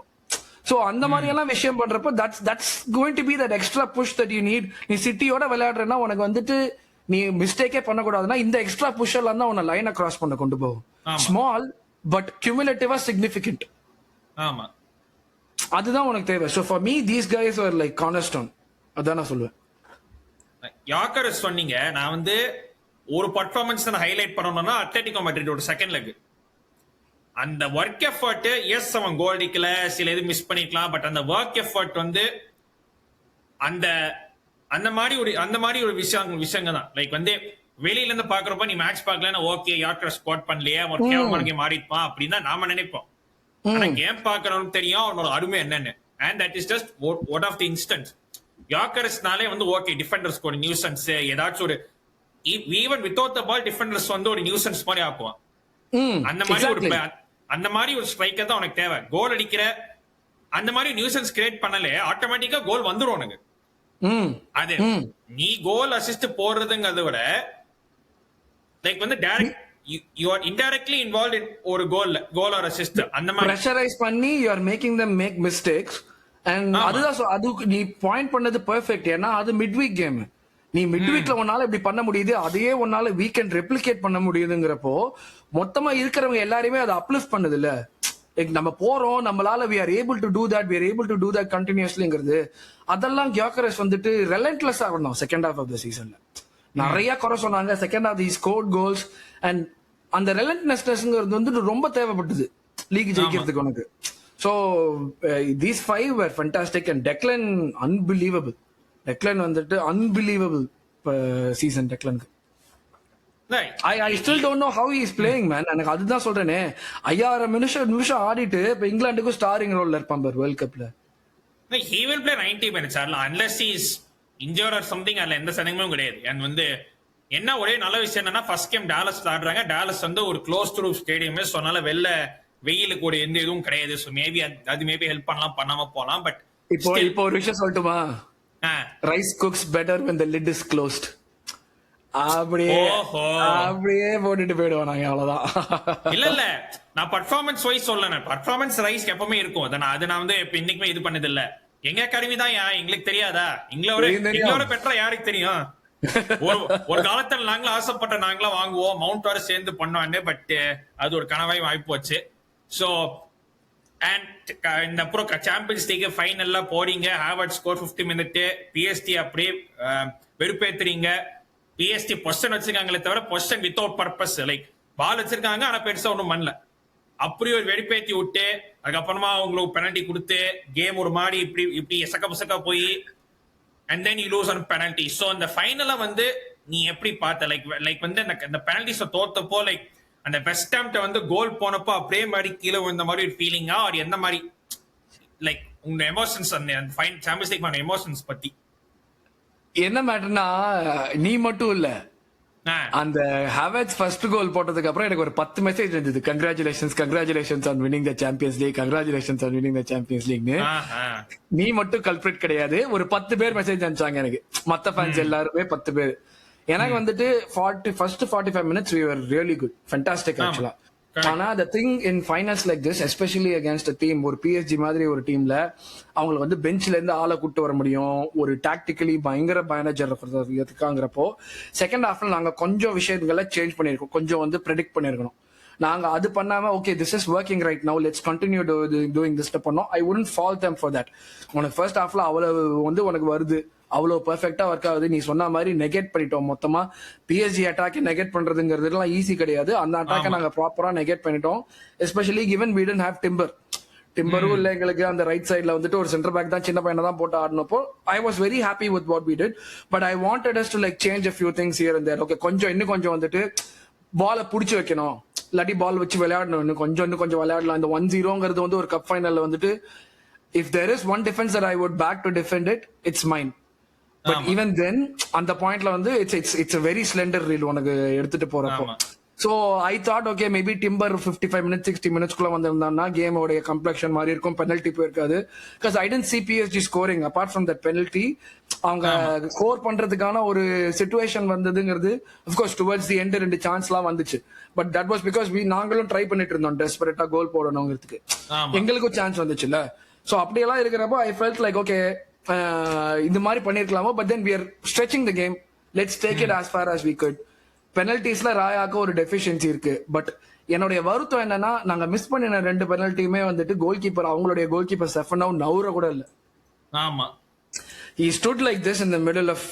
சோ அந்த மாதிரி எல்லாம் விஷயம் பண்றப்போ that's going to be that extra push that you need. நீ சிட்டியோட விளையாடுறேன்னா உனக்கு வந்துட்டு நீ மிஸ்டேக்கே பண்ணக்கூடாதுன்னா இந்த எக்ஸ்ட்ரா புஷ் எல்லாம் தான் உன்னை லைனை கிராஸ் பண்ண கொண்டு போகும். ஸ்மால் பட் கியூமுலேட்டிவா சிக்னிபிகண்ட். ஆமா, அதுதான் உனக்கு தேவை. So for me these guys are like cornerstone. அதான் நான் சொல்லுவேன். யாக்கரஸ் சொன்னீங்க, நான் வந்து ஒரு பர்ஃபார்மன்ஸ் நான் ஹைலைட் பண்ணணும்னா அட்லெட்டிகோ மேட்ரிடோட செகண்ட் லெக் அந்த ஒர்க் எஃபர்ட். எஸ் அவன் கோல் அடிக்கல, சில இது மிஸ் பண்ணிக்கலாம், பட் அந்த ஒர்க் எஃபர்ட் வந்து அந்த மாதிரி ஒரு விஷயங்க தான். லைக் வந்து வெளியில இருந்து பாக்குறப்ப நீ மேட்ச் பார்க்கலன்னா ஓகே யாக்கர் ஸ்குவாட் பண்ணலையே, ஒரு கேவலமான கேம் ஆடிப்பான் அப்படின்னு தான் நாம நினைப்போம். ஆனா கேம் பாக்குறவனுக்கு தெரியும் அவனோட அருமை என்னன்னு. And that is just one of the instance. யாக்கர்ஸ்னாலே வந்து ஓகே டிஃபெண்டர்ஸ் ஒரு நியூசன்ஸ், ஏதாச்சும் ஒரு even without the ball defenders வந்து ஒரு நியூசன்ஸ் மாதிரி ஆக்குவான். அந்த மாதிரி ஒரு ஸ்ட்ரைக்கர் தான் உனக்கு தேவை. கோல் அடிக்கிற அந்த மாதிரி நியூசன்ஸ் கிரியேட் பண்ணல ஆட்டோமேட்டிக்கா கோல் வந்துடும் உனக்கு. அது நீ கோல் அசிஸ்ட் போடுறதுங்கிறத விட லைக் வந்து direct you are indirectly involved in ஒரு கோல் ஆர் அசிஸ்ட் அந்த மாதிரி பிரஷரைஸ் பண்ணி you are making them make mistakes. and அதுதான் அது நீ பாயிண்ட் பண்ணது பெர்ஃபெக்ட். ஏன்னா அது மிட்வீக் கேம். நீ மிட்வீக்ல உன்னால இப்படி பண்ண முடியுது, அதையே உன்னால வீக்கெண்ட் ரெப்ளிகேட் பண்ண முடியுதுங்கிறப்போ மொத்தமா இருக்கிறவங்க எல்லாரையுமே அதை அப்லிஃப்ட் பண்ணுது இல்ல. நம்ம போறோம், நம்மளால we are able to do that continuouslyங்கிறது அதெல்லாம் கியோகரஸ் வந்துட்டு ரெலன்ட்லெஸ்ஸா இருந்தான் செகண்ட் ஹாஃப் ஆஃப் த சீசன்ல. நிறைய குறை சொன்னாங்க. Second half the scored goals and அந்த ரெலன்ட்லெஸ்னஸ்ங்கிறது வந்துட்டு ரொம்ப தேவைப்பட்டது லீக் ஜெயிக்கிறதுக்கு உனக்கு. So these 5 were fantastic and Declan unbelievable. Declan வந்துட்டு unbelievable சீசன் டெக்லனுக்கு. I still don't know how he is playing, man. எனக்கு அதுதான் சொல்றேனே, 5000 நிமிஷம் ஆடிட்டு இப்ப இங்கிலாந்துக்கும் ஸ்டாரிங் ரோல்ல இருப்பான் பார் வேர்ல்ட் கப்ல. he will play 90 minutes unless he is injured or something, அதுல எந்த சந்தேகமும் கிடையாது. அண்ட் வந்து என்ன ஒரே நல்ல விஷயம் என்னன்னா, ஃபர்ஸ்ட் கேம் டாலஸ் ஆடுறாங்க. டாலஸ் வந்து ஒரு க்ளோஸ் டு ஸ்டேடியம், ஸோ அதனால வெளில வெயிலுக்கு ஒரு எந்த இதுவும் கிடையாது. ஸோ மேபி அது மேபி ஹெல்ப் பண்ணலாம், பண்ணாம போலாம். பட் இப்போ ஒரு விஷயம் சொல்லட்டுமா? Rice cooks better when the lid is closed. அப்படியே ஓஹோ. அப்படியே போட்டுட்டு போயிடுவோம் நாங்க, அவ்வளவுதான். இல்ல நான் பர்ஃபார்மன்ஸ் வைஸ் சொல்லல. பர்ஃபார்மன்ஸ் ரைஸ் எப்பவுமே இருக்கும். அது நான் வந்து இப்ப இன்னைக்குமே இது பண்ணது இல்ல. எங்க அகாடமி தான் எங்களுக்கு தெரியாதா? எங்களோட பெட்டரா யாருக்கு தெரியும்? ஒரு காலத்துல நாங்களும் ஆசைப்பட்ட நாங்களும் வாங்குவோம், மவுண்டோட சேர்ந்து பண்ணோன்னு. பட் அது ஒரு கனவாய் வாய்ப்பு வச்சு. சோ அண்ட் இந்த அப்புறம் சாம்பியன்ஸ் லீக் ஃபைனல்ல போறீங்க, ஹாவர்ட் ஸ்கோர் 50 மினிட், பிஎஸ்டி அப்படியே வெறுப்பேத்துறீங்க. பிஎஸ்டி பொசிஷன் வச்சிருக்காங்களே தவிர பொசிஷன் வித்தவுட் பர்பஸ், லைக் பால் வச்சிருக்காங்க ஆனா பெருசா ஒன்றும் பண்ணல. அப்படி ஒரு வெடிப்பேத்தி விட்டு அதுக்கப்புறமா உங்களுக்கு பெனல்டி கொடுத்து கேம் ஒரு மாதிரி இப்படி எசக்க போய் and then you lose on penalty. So அந்த ஃபைனல வந்து நீ எப்படி பார்த்த? லைக் வந்து அந்த பெனல்டிஸ தோத்தப்போ, லைக் அந்த வெஸ்ட் ஹாம்ட்ட வந்து கோல் போனப்போ அப்படியே மாதிரி கீழே விழுந்த மாதிரி ஒரு ஃபீலிங்கா, அது எந்த மாதிரி லைக் உங்க எமோஷன்ஸ், அந்த சாம்பியன்ஸ் லீக் எமோஷன்ஸ் பத்தி என்ன மேட்டர்னா, நீ மட்டும் இல்ல, அந்த ஹாவர்ட்ஸ் ஃபர்ஸ்ட் கோல் போட்டதுக்கு அப்புறம் எனக்கு ஒரு 10 மெசேஜ் இருந்தது. Congratulations on winning the champions league, congratulations on winning the champions லீக்னு. நீ மட்டும் கல்பிரேட் கிடையாது, ஒரு 10 பேர் மெசேஜ் அனுப்பிச்சாங்க எனக்கு. மத்த ஃபேன்ஸ் எல்லாருமே 10 பேர். எனக்கு வந்துட்டு first 45 minutes we were really good, fantastic actually. ஆனா the thing in finals like this, especially against a team, ஒரு பிஎஸ்ஜி மாதிரி ஒரு டீம்ல அவங்களுக்கு வந்து பெஞ்ச்ல இருந்து ஆளை கூட்டு வர முடியும், ஒரு டாக்டிக்கலி பயங்கர மேனேஜர் இருக்காங்கிறப்போ செகண்ட் ஹாஃப்ல நாங்க கொஞ்சம் விஷயங்களை சேஞ்ச் பண்ணிருக்கோம், கொஞ்சம் வந்து ப்ரெடிக்ட் பண்ணிருக்கணும். நாங்க அது பண்ணாம okay this is working right now, let's continue doing this பண்ணோம். I wouldn't fault them for that. உனக்கு ஃபர்ஸ்ட் ஹாஃப்ல அவ்வளவு வந்து உனக்கு வருது, அவ்வளவு பெர்ஃபெக்டா ஒர்க் ஆகுது, நீ சொன்ன மாதிரி நெகேட் பண்ணிட்டோம் மொத்தமா. பிஎஸ்ஜி அட்டாக்கே நெகேட் பண்றதுங்கிறதுலாம் ஈஸி கிடையாது. அந்த அட்டாக்கை நாங்க ப்ராப்பரா நெகேட் பண்ணிட்டோம். Especially given we didn't have டிம்பரும் இல்ல எங்களுக்கு. அந்த ரைட் சைட்ல வந்துட்டு ஒரு சென்டர் பேக் தான், சின்ன பையனை தான் போட்டு ஆடினப்போ I was very happy with what we did. But I wanted us to like change a few things here and there. Okay இன்னும் கொஞ்சம் வந்துட்டு பாலை புடிச்சு வைக்கணும், இல்லாட்டி பால் வச்சு விளையாடணும், இன்னும் கொஞ்சம் விளையாடலாம். இந்த 1-0ங்கிறது வந்து ஒரு கப் ஃபைனல்ல வந்துட்டு if there is one defense that I would back to defend it, it's mine. But even then அந்த பாயிண்ட்ல வந்து it's a very slender reel உனக்கு எடுத்துட்டு போறப்போ. So I thought okay maybe Timber 55 minutes 60 minutes குள்ள வந்திருந்தான்னா கேமோட complexion மாதிரி இருக்கும், penalty போயிருக்காது. because I didn't see PSG scoring apart from that penalty. அவங்க ஸ்கோர் பண்றதுக்கான ஒரு சிச்சுவேஷன் வந்ததுங்கிறது of course towards the end ரெண்டு சான்ஸ்லாம் வந்துச்சு. பட் that was because நாங்களும் ட்ரை பண்ணிட்டு இருந்தோம் டெஸ்பரேட்டா கோல் போடணுங்கிறதுக்கு, எங்களுக்கும் சான்ஸ் வந்துச்சுல்ல. சோ அப்படியெல்லாம் இருக்கிறப்போ ஐ ஃபெல்ட் லைக் ஓகே இந்த மாதிரி பண்ணிருக்கலாமோ. But then we are stretching the game, let's take it as far as we could. பெனல்டிஸ்ல ராயாக்கு ஒரு டெஃபிஷியன்சி இருக்கு. பட் என்னுடைய வருத்தம் என்னன்னா, நாங்க மிஸ் பண்ணின 2 பெனல்ட்டியுமே வந்துட்டு கோல் அவங்களுடைய கோல் கீப்பர் செஃபனோ நவுற கூட இல்ல. ஆமா, he stood like this in the middle of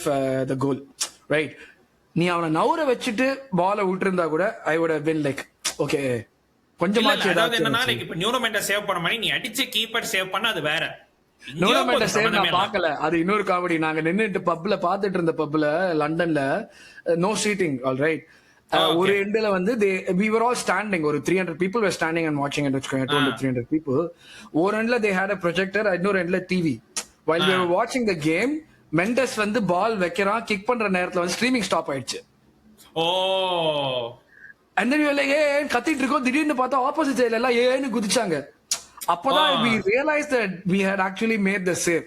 the goal, right? நீ அவனை நவுற வச்சுட்டு பாலை விட்டுருந்தா கூட ஐ would have been like okay கொஞ்சமாச்சு. அதாவது என்னன்னா லைக் இப்ப நியூரோமெண்ட சேவ் பண்ண மாதிரி நீ அடிச்ச கீப்பர் சேவ் பண்ண அது வேற. நியூரோமெண்ட சேவ் நான் பார்க்கல, அது இன்னொரு காமெடி. நாங்க நின்னுட்டு பப்ல பாத்துட்டு இருந்த பப்ல லண்டன்ல நோ சீட்டிங் ஆல் ரைட். ஒரு எண்ட்ல வந்து we were all standing, ஒரு 300 people were standing and watching and 300 people. ஒரு எண்ட்ல they had a projector, இன்னொரு எண்ட்ல TV. while we were watching the game, Mendes வந்து பால் வைக்கிறான், கிக் பண்ற நேரத்துல வந்து ஸ்ட்ரீமிங் ஸ்டாப் ஆயிடுச்சு. ஓ and then we were like ஏன் கத்திட்டு இருக்கோம், திடீர்னு பார்த்தா ஆப்போசிட் சைடுல எல்லாம் ஏன்னு குதிச்சாங்க. அப்பதான் we realized that we had actually made the save.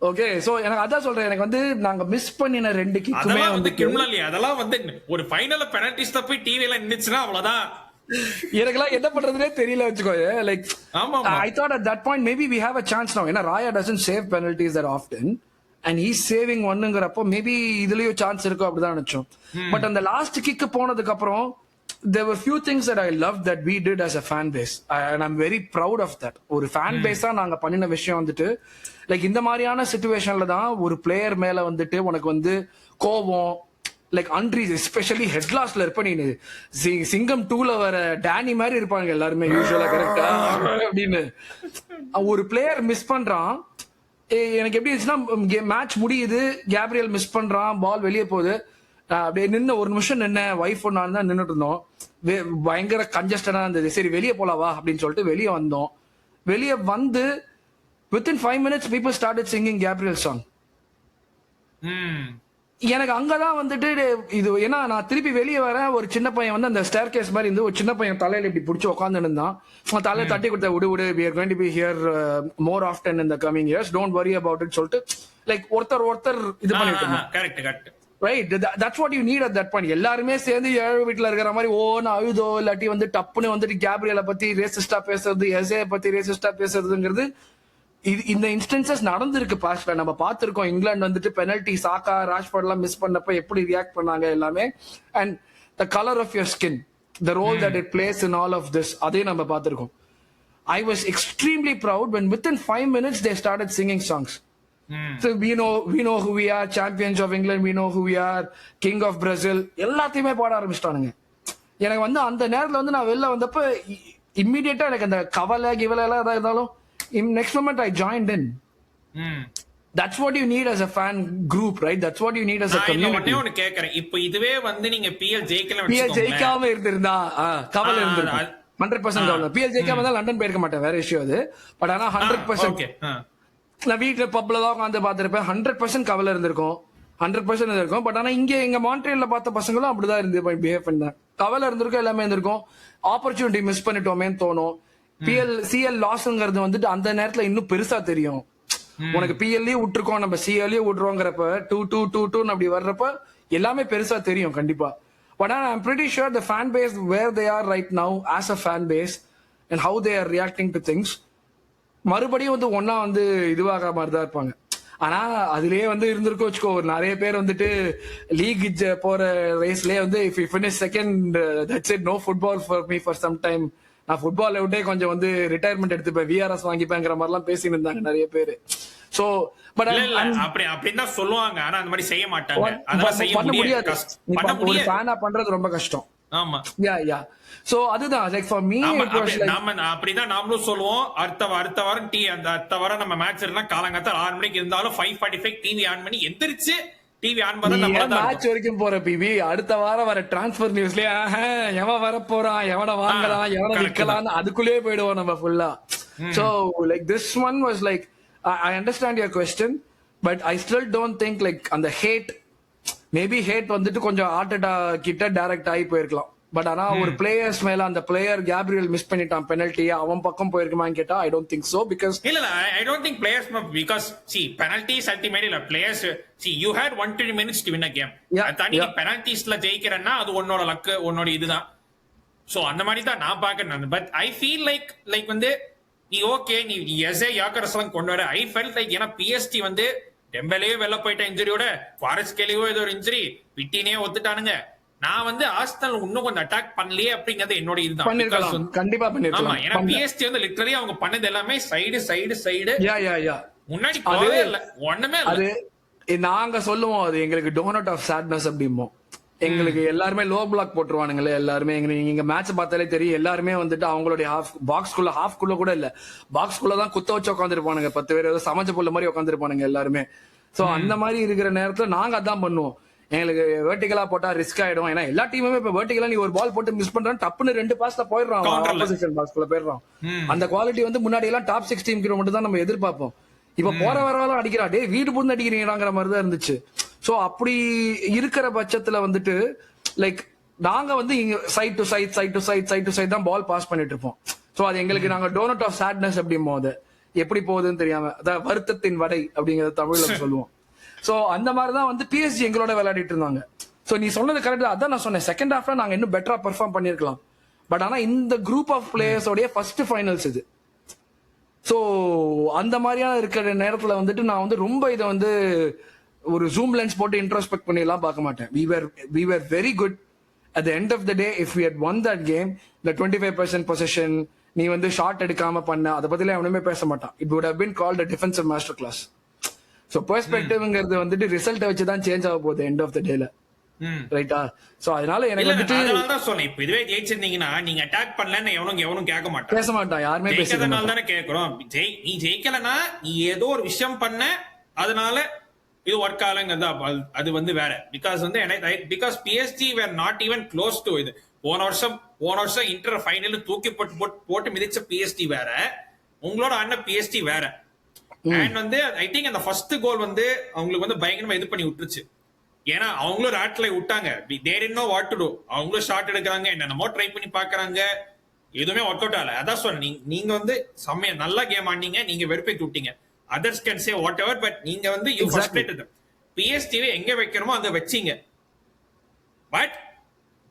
Okay so எனக்கு அதான் சொல்றேன், எனக்கு வந்து நாங்க மிஸ் பண்ணின 2 கிக்குமே வந்து கிரிமினல். அதெல்லாம் வந்து ஒரு ஃபைனல்ல பெனல்டிஸ் தப்பி டிவில நின்னுச்சுனா அவ்வளவுதான். எனக்குலாம் என்ன பண்றதுனே தெரியல வச்சுக்கோங்க. Like I thought at that point maybe we have a chance now. ஏன்னா Raya doesn't save penalties that often and he's saving ஒன்னுங்கறப்போ மேபி இதுலயும் சான்ஸ் இருக்கும் அப்படிதான் நினைச்சோம். பட் அந்த லாஸ்ட் கிக் போனதுக்கு அப்புறம் there were few things that I loved that we did as a fan base and I'm very proud of that. ஒரு fan base தான் நாங்க பண்ணின விஷயம் வந்துட்டு லைக் இந்த மாதிரியான சிச்சுவேஷன்ல தான் ஒரு பிளேயர் மேல வந்துட்டு உனக்கு வந்து கோவம் லைக் அன்ட்ரீஸ் எஸ்பெஷலி ஹெட்லாஸ்ட்ல இருப்ப நீ சிங்கம் 2ல வர டேனி மாதிரி இருப்பாங்க எல்லாருமே யூசுவலா கரெக்டா அப்படின்னு. ஒரு பிளேயர் மிஸ் பண்றான், எனக்கு எப்படி இருந்துச்சுன்னா மேட்ச் முடியுது, கேப்ரியல் மிஸ் பண்றான், பால் வெளியே போகுது, அப்படியே நின்று ஒரு நிமிஷம் நின்ன ஒய்ஃப் நான் தான் நின்றுட்டு இருந்தோம். பயங்கர கன்ஜஸ்டடா இருந்தது. சரி வெளியே போலாவா அப்படின்னு சொல்லிட்டு வெளியே வந்தோம். வெளியே வந்து within 5 minutes people started singing Gabriel song. எனக்கு அங்கதான் வந்துட்டு இது ஏன்னா நான் திருப்பி வெளியே வரேன், ஒரு சின்ன பையன் வந்து அந்த ஸ்டேர் கேஸ் மாதிரி இருந்து ஒரு சின்ன பையன் தலையில இப்படி பிடிச்சி உட்காந்து இருந்தான். தலையை தட்டி கொடுத்த விடு we are going to be here more often in the coming years, don't worry about it சொல்லிட்டு லைக் ஒருத்தர் இது பண்ணிட்டு இருந்தான். Correct right, that's what you need at that point. எல்லாருமே சேர்ந்து ஏழு வீட்டுல இருக்கிற மாதிரி ஓன்னு அழுதோ இல்லாட்டி வந்து டப்புன்னு வந்துட்டு கேப்ரியலை பத்தி ரேசிஸ்டா பேசுறது, எஸ்ஏ பத்தி ரேசிஸ்டா பேசுறதுங்கிறது இந்த இன்ஸ்டன்சஸ் நடந்திருக்கு பாஸ்ட்ல. நம்ம பார்த்திருக்கோம் இங்கிலாந்து வந்துட்டு பெனல்டி சாக்கா ராஷ்போர்ட் எல்லாம் மிஸ் பண்ணப்ப எப்படி ரியாக்ட் பண்ணாங்க எல்லாமே. And the colour of your skin, the role that it plays in all of this, அதையும் நம்ம பார்த்திருக்கோம். I was extremely proud when within 5 minutes they started singing songs. So we know who we are, champions of England, we know who we are, king of Brazil, எல்லாத்தையுமே பாட ஆரம்பிச்சிட்டானுங்க. எனக்கு வந்து அந்த நேரத்துல வந்து நான் வெளில வந்தப்ப இம்மிடியேட்டா எனக்கு அந்த கவலை கிவலை எல்லாம் எதாவது இருந்தாலும் next moment I joined in. That's what you need as a fan group, right? That's what you need as a community. நான் கேக்குறேன், இப்போ இதுவே வந்து நீங்க PL ஜெயிக்காம இருந்திருந்தா கவலை இருந்திருக்கும். 100% கவலை. PL ஜெயிக்காம இருந்தா லண்டன் போயிருக்க மாட்டேன், வேற விஷயம் அது. பட் ஆனா 100% நான் வீட்டுல பப்ல தான் உட்காந்து பாத்திருப்பேன், 100% கவலை இருந்திருக்கும், 100% இருக்கும். பட் ஆனா இங்க எங்க மான்ட்ரியல்ல பார்த்த பசங்களும் அப்படிதான் இருந்து பிஹேவ் பண்ணேன். கவலை இருந்திருக்கும், எல்லாமே இருந்திருக்கும். ஆப்பர்ச்சுனிட்டி மிஸ் பண்ணிட்டோமேன்னு தோணும். சிஎல் லாஸ்ங்கிறது வந்துட்டு அந்த நேரத்துல இன்னும் பெருசா தெரியும். உனக்கு பிஎல்லையும் விட்டுருக்கோம், நம்ம சிஎல்லையும் விட்டுருவோங்கிறப்ப 2-2-2-2 அப்படி வர்றப்ப எல்லாமே பெருசா தெரியும் கண்டிப்பா. பட் ஆனா I'm pretty sure the fan base where they are right now as a fan base and how they are reacting to things மறுபடியும் வந்து ஒன்னா வந்து இதுவாக மாதிரிதான் இருப்பாங்க. ஆனா அதுலயே வந்து இருந்திருக்கோம் வச்சுக்கோ, நிறைய பேர் வந்துட்டு லீக் போற ரேஸ்லயே வந்து if you finish second that's it, no football for me for some time, நான் ஃபுட்பால் விட்டே கொஞ்சம் வந்து ரிட்டையர்மெண்ட் எடுத்துப்பேன், விஆர்எஸ் வாங்கிப்பேங்கிற மாதிரி எல்லாம் பேசிட்டு இருந்தாங்க நிறைய பேரு. சோ பட் அப்படிதான் சொல்லுவாங்க, ஆனா அந்த மாதிரி செய்ய மாட்டாங்க. பண்ண முடியாது, ஒரு ஃபேனா பண்றது ரொம்ப கஷ்டம். ஆமா, யா சோ அதுதான் லைக் ஃபார் மீ அப்படிதான் நாமளும் சொல்லுவோம். அடுத்த வாரம் நம்ம மேட்ச் இருந்தா காலங்காத்தால 6 மணிக்கு இருந்தாலும் 5:45 டிவி ஆன் பண்ணி எந்திரிச்சு டிவி ஆன் பண்ணா மேட்ச் வரைக்கும் போற பிவி. அடுத்த வாரம் வர டிரான்ஸ்பர் நியூஸ்லயே எவன் வர போறான், எவனை வாங்கலாம், எவனை விற்கலாம், அதுக்குள்ளேயே போயிடுவோம் நம்ம ஃபுல்லா. So like this one was like I understand your question, but I still don't think like அந்த மேபி ஹேட் வந்துட்டு கொஞ்சம் ஆர்டெட்டா கிட்ட டைரக்ட் ஆகி போயிருக்கலாம். பட் ஆனா ஒரு பிளேயர்ஸ் மேல அந்த பிளேயர் கேப்ரியல் மிஸ் பண்ணிட்டான் பெனல்ட்டி, அவன் பக்கம் போயிருக்குமான்னு கேட்டா I don't think so. Because இல்ல I don't think players because see penalties ultimately இல்ல players see you had 120 minutes to win a game. அதானி பெனல்ட்டிஸ்ல ஜெயிக்கிறன்னா அது உன்னோட லக், உன்னோட இதுதான். சோ அந்த மாதிரி தான் நான் பாக்குறேன். பட் ஐ ஃபீல் லைக் வந்து நீ ஓகே நீ எஸ்ஏ யாக்கரஸ் எல்லாம் கொண்டு வர. ஐ ஃபெல்ட் லைக் ஏன்னா பிஎஸ்டி வந்து டெம்பலேயே வெளில போயிட்ட இன்ஜுரியோட, ஃபாரஸ்ட்கேலியோ ஏதோ ஒரு இன்ஜுரி, விட்டினே ஒத்துட்டானுங்க. நான் வந்து ஆஸ்டல் இன்னும் கொஞ்சம் அட்டாக் பண்ணலையே அப்படிங்கறது என்னோட இதுதான். கண்டிப்பா பண்ணிருக்கலாம். ஆமா, ஏன்னா பிஎஸ்டி வந்து லிட்டரலி அவங்க பண்ணது எல்லாமே சைடு யா முன்னாடி போவே இல்ல, ஒண்ணுமே இல்ல. அது நாங்க சொல்லுவோம், அது எங்களுக்கு டோனட் ஆஃப் சாட்னஸ் அப்படிம்போம். எங்களுக்கு எல்லாருமே லோ பிளாக் போட்டுருவானுங்களே எல்லாருமே. நீங்க மேட்ச் பார்த்தாலே தெரியும், எல்லாருமே வந்துட்டு அவங்களுடைய ஹாஃப்குள்ள கூட இல்ல, பாக்ஸ்குள்ள தான் குத்த வச்சு உட்காந்துருப்பானுங்க. 10 பேர் ஏதோ சமைச்ச புள்ள மாதிரி உட்காந்துருப்பானுங்க எல்லாருமே. சோ அந்த மாதிரி இருக்கிற நேரத்துல நாங்க அதான் பண்ணுவோம். எங்களுக்கு வெர்டிகலா போட்டா ரிஸ்க் ஆயிடும். ஏன்னா எல்லா டீமுமே இப்ப வெர்டிகலா நீ ஒரு பால் போட்டு மிஸ் பண்றான், டப்புன்னு 2 பாஸ்ல போயிடுறான், ஆப்போசிஷன் பாக்ஸ்குள்ள போயிடுறான். அந்த குவாலிட்டி வந்து முன்னாடி எல்லாம் டாப் 6 டீம் மட்டும் தான் நம்ம எதிர்பார்ப்போம். இப்ப போற வரவெல்லாம் அடிக்கிறா, டே வீடு புந்து அடிக்கிறீங்களாங்கிற மாதிரி தான் இருந்துச்சு. சோ அப்படி இருக்கிற பட்சத்துல வந்துட்டு லைக் நாங்க வந்து சைட் டு சைட் தான் பால் பாஸ் பண்ணிட்டு இருப்போம். சோ அது எங்களுக்கு நாங்க டோனட் ஆஃப் சாட்னஸ் அப்படிம்போம். அது எப்படி போகுதுன்னு தெரியாம, அதாவது வருத்தத்தின் வடை அப்படிங்கறத தமிழ்ல சொல்லுவோம். சோ அந்த மாதிரிதான் வந்து பிஎஸ்ஜி எங்களோட விளையாடிட்டு இருந்தாங்க. சோ நீ சொன்னது கரெக்ட், அதான் நான் சொன்னேன், செகண்ட் ஹாஃப்ல நாங்க இன்னும் பெட்டரா பெர்ஃபார்ம் பண்ணிருக்கலாம். பட் ஆனா இந்த குரூப் ஆஃப் பிளேயர்ஸோடைய ஃபர்ஸ்ட் ஃபைனல்ஸ் இது. சோ அந்த மாதிரியான இருக்கிற நேரத்துல வந்துட்டு நான் வந்து ரொம்ப இதை வந்து ஒரு ஜூம் லென்ஸ் போட்டு இன்ட்ரோஸ்பெக்ட் பண்ணி எல்லாம் பார்க்க மாட்டேன். we were very good at the end of the day. If we had won that game, the 25% possession, நீ வந்து ஷாட் எடுக்காம பண்ண, அதை பத்தில எவனுமே பேச மாட்டான். It would have been called a defensive master class. So பெர்ஸ்பெக்டிவ்ங்கிறது வந்துட்டு ரிசல்ட்டை வச்சு தான் சேஞ்ச் ஆக போகுது எண்ட் ஆஃப் த டேல, ரைட்டா? சோ அதனால எனக்கு வந்துட்டு அதனாலதான் சொன்னேன், இப்போ இதுவே ஜெயிச்சிருந்தீங்கன்னா நீங்க அட்டாக் பண்ணலன்னு எவனும் கேட்க மாட்டான், பேச மாட்டான், யாருமே பேசுறதுனால தானே கேட்கிறோம். நீ ஜெயிக்கலன்னா நீ ஏதோ ஒரு விஷயம் பண்ண, அதனால இது ஒர்க் ஆகலங்கிறது அது வந்து வேற. Because PSG where not even close to இது. போன வருஷம் இன்டர் ஃபைனல் தூக்கி போட்டு மிதிச்ச பிஎஸ்டி வேற, உங்களோட அண்ணன் பிஎஸ்டி வேற. அண்ட் வந்து ஐ திங்க் அந்த ஃபர்ஸ்ட் கோல் வந்து அவங்களுக்கு வந்து பயங்கரமா இது பண்ணி விட்டுருச்சு. ஏன்னா அவங்களும் ராட்ல விட்டாங்க, they didn't know what to do. அவங்களும் ஷாட் எடுக்கிறாங்க, என்னென்னமோ ட்ரை பண்ணி பாக்குறாங்க, எதுவுமே ஒர்க் அவுட் ஆகல. அதான் சொன்னேன், நீங்க வந்து செம்மையா நல்லா கேம் ஆடினீங்க, நீங்க வெறுப்பேத்தி விட்டீங்க. Others can say what ever, but நீங்க வந்து யூ ஃப்ரஸ்ட்ரேட்டட். பிஎஸ்டிவை எங்க வைக்கணுமோ அங்க வச்சீங்க. பட்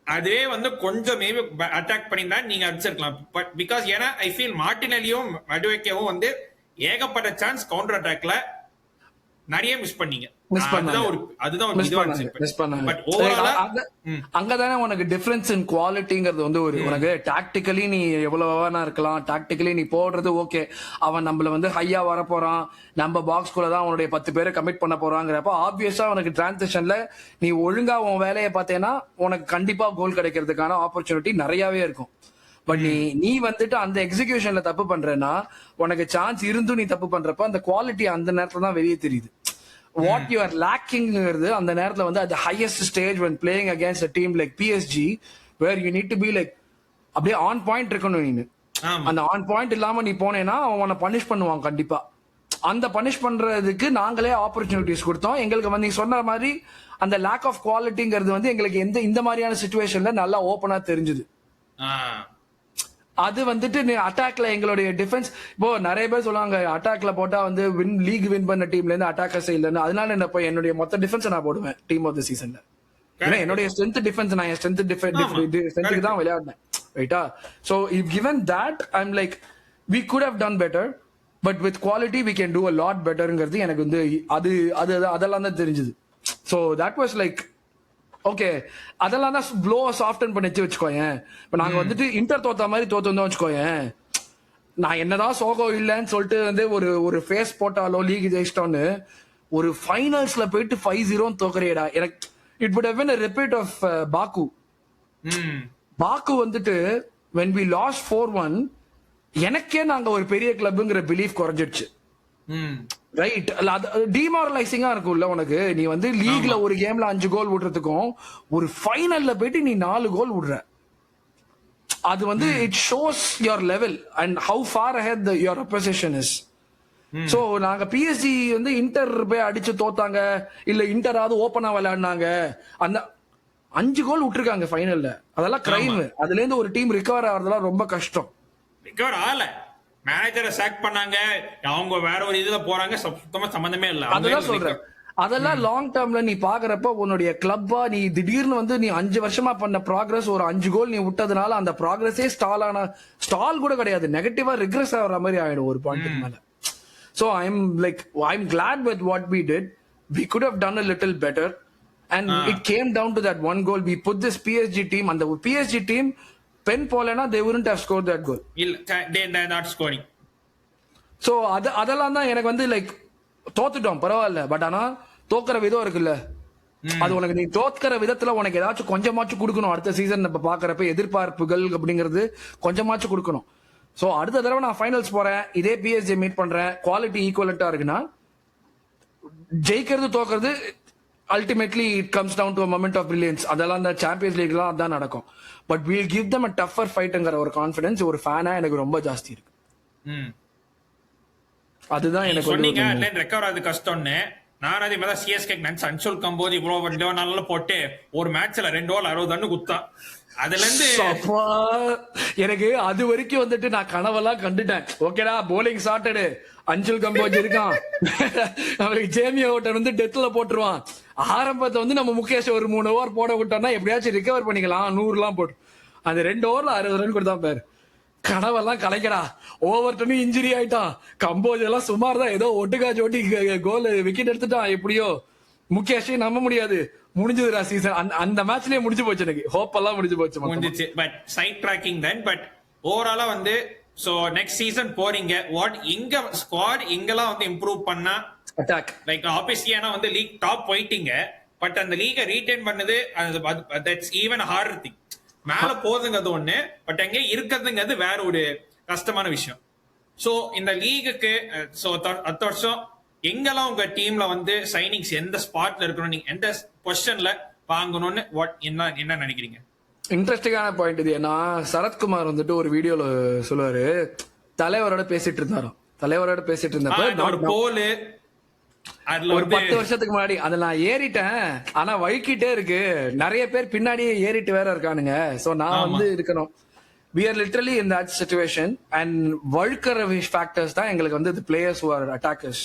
அதுவே வந்து கொஞ்சம் மேபி அட்டாக் பண்ணியிருந்தா நீங்க அடிச்சிருக்கலாம். பட் பிகாஸ் ஏன்னா ஐ ஃபீல் மார்டினலியும் மடுவைக்கவும் வந்து ஏகப்பட்ட சான்ஸ் கவுண்டர் அட்டாக்ல நிறைய மிஸ் பண்ணீங்க. அங்கதானே உனக்கு டிஃபரன்ஸ் இன் குவாலிட்டிங்கிறது வந்து ஒரு உனக்கு டாக்டிக்கலி நீ எவ்வளவு இருக்கலாம், டாக்டிக்கலி நீ போடுறது ஓகே, அவன் நம்மள வந்து ஹையா வர போறான், நம்ம பாக்ஸ்குள்ளதான் அவனுடைய 10 பேரை கமிட் பண்ண போறாங்கிறப்ப ஆப்வியஸா உனக்கு டிரான்சிஷன்ல நீ ஒழுங்கா உன் வேலையை பார்த்தேன்னா உனக்கு கண்டிப்பா கோல் கிடைக்கிறதுக்கான ஆப்பர்ச்சுனிட்டி நிறையவே இருக்கும். பட் நீ வந்துட்டு அந்த எக்ஸிகியூஷன்ல தப்பு பண்றேன்னா உனக்கு சான்ஸ் இருந்தும் நீ தப்பு பண்றப்ப அந்த குவாலிட்டி அந்த நேரத்துல தான் வெளியே தெரியுது. What you are lacking அந்த நேரத்துல வந்து at the highest stage when playing against a team like PSG where you need to be like அப்படியே ஆன் பாயிண்ட் இருக்கணும். நீ அந்த ஆன் பாயிண்ட் இல்லாம நீ போனேன்னா அவனை பனிஷ் பண்ணுவான் கண்டிப்பா. அந்த பனிஷ் பண்றதுக்கு நாங்களே ஆப்பர்ச்சுனிட்டிஸ் கொடுத்தோம். எங்களுக்கு வந்து நீ சொன்ன மாதிரி அந்த லேக் ஆஃப் குவாலிட்டிங்கிறது வந்து எங்களுக்கு இந்த மாதிரியான சிச்சுவேஷன்ல நல்லா ஓப்பனா தெரிஞ்சுது. அது வந்துட்டு அட்டாக்ல எங்களுடைய டிஃபென்ஸ் இப்போ நிறைய பேர் சொல்லுவாங்க அட்டாக்ல போட்டா வந்து லீக் வின் பண்ண டீம்ல இருந்து அட்டாக்கர்ஸ் இல்லைன்னு. அதனால என்ன என்னுடைய மொத்த டிஃபென்ஸ் நான் போடுவேன் டீம் ஆஃப் தி சீசன்ல. ஏன்னா என்னுடைய ஸ்ட்ரென்த் டிஃபென்ஸ், நான் என் ஸ்ட்ரென்த்துக்கு தான் விளையாடினேன், ரைட்டா? So if given that I am like we could have done better but with quality we can do a lot betterங்கிறது எனக்கு வந்து அதெல்லாம் தான் தெரிஞ்சது. so that was like okay, அதெல்லாம் தான் ப்ளோ சாஃப்டன் பண்ணி வச்சுக்கோயேன். இப்ப நாங்க வந்துட்டு இன்டர் தோத்த மாதிரி தோத்தோம் வச்சுக்கோயேன், நான் என்னதான் சோகம் இல்லைன்னு சொல்லிட்டு வந்து ஒரு ஃபேஸ் போட்டாலோ லீக் ஜெயிச்சிட்டோன்னு ஒரு ஃபைனல்ஸ்ல போயிட்டு 5-0 தோக்குறியடா. எனக்கு it would have been a repeat of பாக்கு. பாக்கு வந்துட்டு when we lost 4-1 எனக்கே நாங்க ஒரு பெரிய கிளப்ங்கிற பிலீஃப் குறைஞ்சிடுச்சு. ரைட், டிமாரலைசிங்கா இருக்கும்ல உனக்கு. நீ வந்து லீக்ல ஒரு கேம்ல 5 கோல் விடுறதுக்கும் ஒரு ஃபைனல்ல போயிட்டு நீ 4 கோல் விடுற, அது வந்து it shows your level and how for ahead your opposition is. So நாங்க பிஎஸ்ஜி வந்து இன்டர் போய் அடிச்சு தோத்தாங்க, இல்ல இன்டராவது ஓப்பனா விளையாடினாங்க, அந்த 5 கோல் விட்டுருக்காங்க ஃபைனல்ல. அதெல்லாம் கிரைம். அதுல இருந்து ஒரு டீம் ரிகவர் ஆகிறதுலாம் ரொம்ப கஷ்டம். ரிகவர் ஆகல, மேனேஜரை சாக் பண்ணாங்க, அவங்க வேற ஒரு இதுல போறாங்க, சுத்தமா சம்பந்தமே இல்ல. அதெல்லாம் சொல்றேன். அதெல்லாம் லாங் டேர்ம்ல நீ பாக்குறப்ப உன்னுடைய கிளப்பா நீ திடீர்னு வந்து நீ 5 வருஷமா பண்ண ப்ராக்ரஸ் ஒரு 5 கோல் நீ விட்டதுனால அந்த ப்ராக்ரஸே ஸ்டால் கூட கிடையாது, நெகட்டிவா ரிக்ரெஸ் ஆகிற மாதிரி ஆயிடும் ஒரு பாயிண்ட்டுக்கு மேல. So I'm glad with what we did. We could have done a little better and it came down to that one goal. We put this PSG team, and the PSG team பென் போலனா they wouldn't have scored that goal. இல்ல, they not scoring. So அதெல்லாம் தான் எனக்கு வந்து like தோத்துட்டோம் பரவாயில்ல, but ஆனா தோக்குற விதம் இருக்குல்ல, அது உனக்கு நீ தோற்கிற விதத்துல உனக்கு ஏதாச்சும் கொஞ்சமாச்சும் கொடுக்கணும். அடுத்த சீசன் நம்ம பாக்குறப்ப எதிர்பார்ப்புகள் அப்படிங்கிறது கொஞ்சமாச்சும் கொடுக்கணும். சோ அடுத்த தடவை நான் ஃபைனல்ஸ் போறேன், இதே பிஎஸ்ஜி மீட் பண்றேன், குவாலிட்டி ஈக்குவலண்டா இருக்குன்னா ஜெயிக்கிறது தோக்குறது ultimately it comes down to a moment of brilliance. அதெல்லாம் அந்த சாம்பியன்ஸ் லீக்லாம் அதான் நடக்கும். But we'll give them a tougher fightங்கிற ஒரு கான்ஃபிடன்ஸ் ஒரு ஃபேனா எனக்கு ரொம்ப ஜாஸ்தி இருக்கு. அதுதான் எனக்கு சொன்னீங்க ரெக்கவர் ஆகுது கஷ்டம்னு. நான் அதே மாதிரி சிஎஸ்கே நினைச்சு அன்சோல் கம்போது இவ்வளவு நல்லா போட்டு ஒரு மேட்ச்ல 2 ஓவர் 60 ரன் குத்தான். அதுல இருந்து எனக்கு அது வரைக்கும் வந்துட்டு நான் கனவெல்லாம் கண்டுட்டேன். ஓகேடா, போலிங் சார்ட்டடு, அன்சுல் கம்போஜ் இருக்கான், அவருக்கு ஜேமி ஓட்டர் வந்து டெத்ல போட்டுருவான். ஆரம்பத்தை வந்து நம்ம முகேஷ் ஒரு 3 ஓவர் போட விட்டோம்னா எப்படியாச்சும் ரிகவர் பண்ணிக்கலாம், 100 போட்டு அந்த 2 ஓவர்ல 60 ரன் கொடுத்தான் பாரு. கனவெல்லாம் கலைக்கடா. ஓவர் இன்ஜுரி ஆயிட்டான், கம்போஜ் எல்லாம் சுமார் தான், ஏதோ ஒட்டுக்காச்சு ஓட்டி கோல் விக்கெட் எடுத்துட்டான். எப்படியோ முகேஷே நம்ப முடியாது, முடிஞ்சதுடா சீசன். அந்த மேட்ச்லயே முடிஞ்சு போச்சு, எனக்கு ஹோப் எல்லாம் முடிஞ்சு போச்சு. But sidetracking then but ஓவராலா வந்து சோ நெக்ஸ்ட் சீசன் போறீங்க, வாட் இங்க ஸ்குவாட் இங்கெல்லாம் வந்து இம்ப்ரூவ் பண்ணா அட்டாக் லைக் ஆப்வியஸ்லி ஏன்னா வந்து லீக் டாப் போயிட்டீங்க, பட் அந்த லீகை ரீடைன் பண்ணது தட்ஸ் ஈவன் ஹார்டர் திங். மேல போதுங்கிறது ஒண்ணு, பட் அங்க இருக்கிறதுங்கிறது வேற ஒரு கஷ்டமான விஷயம். சோ இந்த லீகுக்கு சோ அடுத்த வருஷம் எங்கெல்லாம் உங்க டீம்ல வந்து சைனிங்ஸ் எந்த ஸ்பாட்ல இருக்கணும், நீங்க எந்த பொசிஷன்ல வாங்கணும்னு என்ன நினைக்கிறீங்க? இன்ட்ரெஸ்டிங்கான பாயிண்ட் இது. ஏன்னா சரத்குமார் வந்துட்டு ஒரு வீடியோல சொல்லுவாரு, தலைவரோட பேசிட்டு இருந்தாராம் தலைவரோட பேசிட்டு இந்த ஒரு இருந்தப்ப போல் அதுல ஒரு 10 வருஷத்துக்கு முன்னாடி அதுல நான் ஏறிட்டேன், ஆனா வழுக்கிட்டே இருக்கு, நிறைய பேர் பின்னாடியே ஏறிட்டு வேற இருக்கானுங்க. சோ நான் வந்து இருக்கணும். we are literally in that situation and வழுக்கிற ஃபேக்டர்ஸ் தான் எங்களுக்கு வந்து the players who are attackers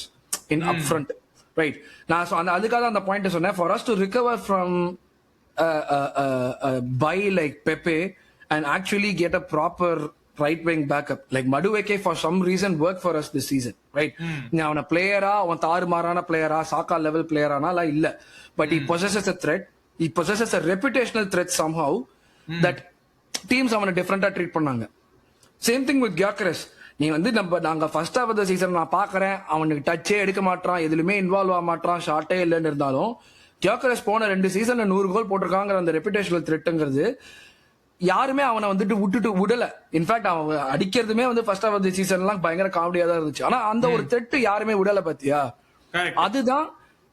in upfront, right? நான் அதுக்காக அந்த பாயிண்ட் சொன்னேன், for us to recover from buy like Pepe and actually get a proper right wing backup like Madueke for some reason worked for us this season, right? அவன பிளேயரா, அவன் தாறுமாறான பிளேயரா, சாக்கா level பிளேயரானா இல்ல, but he possesses a threat, he possesses a reputational threat somehow that teams அவனை டிஃபரெண்டா treat பண்ணாங்க. Same thing with Gyökeres. நீ வந்து நாங்க ஃபர்ஸ்ட் ஆஃப் த சீசன் நான் பாக்குறேன், அவனுக்கு டச்சே எடுக்க மாட்டான், எதுலயுமே இன்வால்வ் ஆக மாட்டான், ஷார்ட்டே இல்லைன்னு இருந்தாலும் Gyökeres போன 2 சீசன்ல 100 கோல் போட்டிருக்காங்கிற அந்த ரெப்புடேஷனல் த்ரெட்ங்கிறது யாருமே அவனை வந்துட்டு விடல. இன்ஃபேக்ட் அவன் அடிக்கிறதுமே வந்து ஃபர்ஸ்ட் ஆஃப் தி சீசன் எல்லாம் பயங்கர காமெடியா தான் இருந்துச்சு. ஆனா அந்த ஒரு த்ரெட் யாருமே விடல பாத்தியா? அதுதான்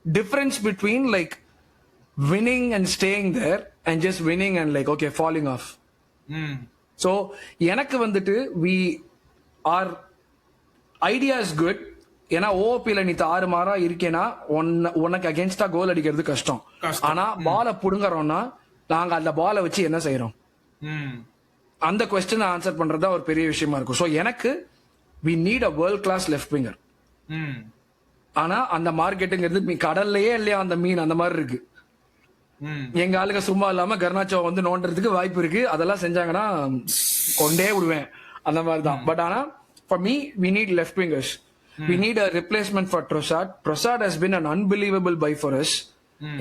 difference between like winning and staying there and just winning and like okay falling off. So எனக்கு வந்துட்டு we are idea is good. ஏன்னா ஓபில நீ தாறுமாறா இருக்கேன்னா உனக்கு அகேன்ஸ்டா கோல் அடிக்கிறது கஷ்டம். ஆனா பாலை புடுங்கறோம்னா நாங்க அந்த பாலை வச்சு என்ன செய்யறோம், அந்த கொஸ்டின் ஆன்சர் பண்றதா ஒரு பெரிய விஷயமா இருக்கும். சோ எனக்கு we need a world class left winger. ஆனா அந்த மார்க்கெட்டுங்கிறது கடல்லையே இல்லையா அந்த மீன் அந்த மாதிரி இருக்கு. எங்க ஆளுங்க சும்மா இல்லாம கர்னாச்சோ வந்து நோண்டறதுக்கு வாய்ப்பு இருக்கு. அதெல்லாம் செஞ்சாங்கன்னா கொண்டே விடுவேன் அந்த மாதிரி தான். பட் ஆனா for me we need left wingers. We need a replacement for Trossard. Trossard has been an unbelievable buy for us.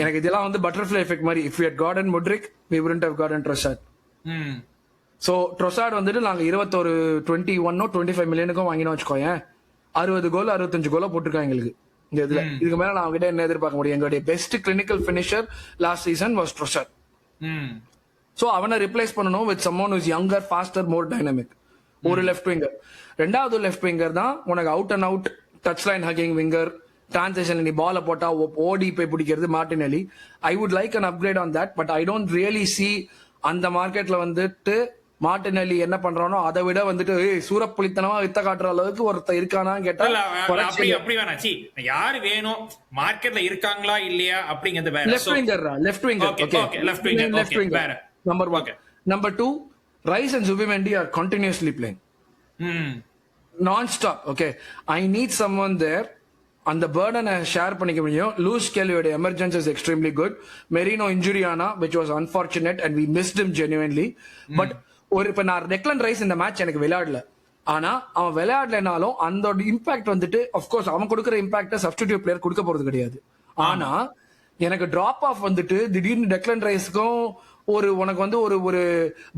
எனக்கு இதெல்லாம் வந்து பட்டர்ஃப்ளை எஃபெக்ட் மாதிரி. if we had gotten Mudryk we wouldn't have gotten Trossard. So Trossard வந்துட்டு நாங்க 21-25 மில்லியனுக்கும் வாங்கினோம் வச்சுக்கோயேன், 60 கோல் 65 கோலோ போட்டிருக்காங்க எங்களுக்கு இந்த இதுல. இதுக்கு மேல நான் அவங்ககிட்ட என்ன எதிர்பார்க்க முடியும்? எங்களுடைய best clinical finisher last season was Trossard. So அவனை ரிப்ளேஸ் பண்ணணும் with someone who is younger, faster, more dynamic. ஒரு லெஃப்ட் விங்கர். ரெண்டாவது லெஃப்ட் விங்கர் தான் உனக்கு out and out touch line hugging winger. Transition நீ பால போட்டா ஓடி போய் பிடிக்கிறது Martinelli. I would like an upgrade on that. But I don't really see அந்த மார்க்கெட்ல வந்துட்டு மார்டினெல்லி என்ன பண்றானோ அதை விட வந்துட்டு சூரப்புலித்தனமா வித்த காட்டுற அளவுக்கு ஒருத்தர் இருக்கானான்னு கேட்டா அப்படி வேணாச்சி. யாரு வேணும் மார்க்கெட்ல இருக்காங்களா இல்லையா அப்படிங்கிறது வேற. Left winger left winger number 1. Number 2, Rice and Zubimendi are continuously playing non-stop. Okay, I need someone there. அந்த burden ஷேர் பண்ணிக்க முடியும். லூஸ் கெல்லியோட emergency is extremely good. Merino injury ஆனா which was unfortunate and we missed him genuinely. But இப்ப நான் Declan Rice இந்த match எனக்கு விளையாடல, ஆனா அவன் விளையாடலனாலும் அந்த இம்பாக்ட் வந்துட்டு அஃப்கோர்ஸ் அவன் கொடுக்குற இம்பாக்ட சப்ஸ்டிடியூட் பிளேயர் கொடுக்க போறது கிடையாது. ஆனா எனக்கு டிராப் ஆஃப் வந்துட்டு திடீர்னு டெக்லன் ரைஸ்க்கும் உனக்கு வந்து ஒரு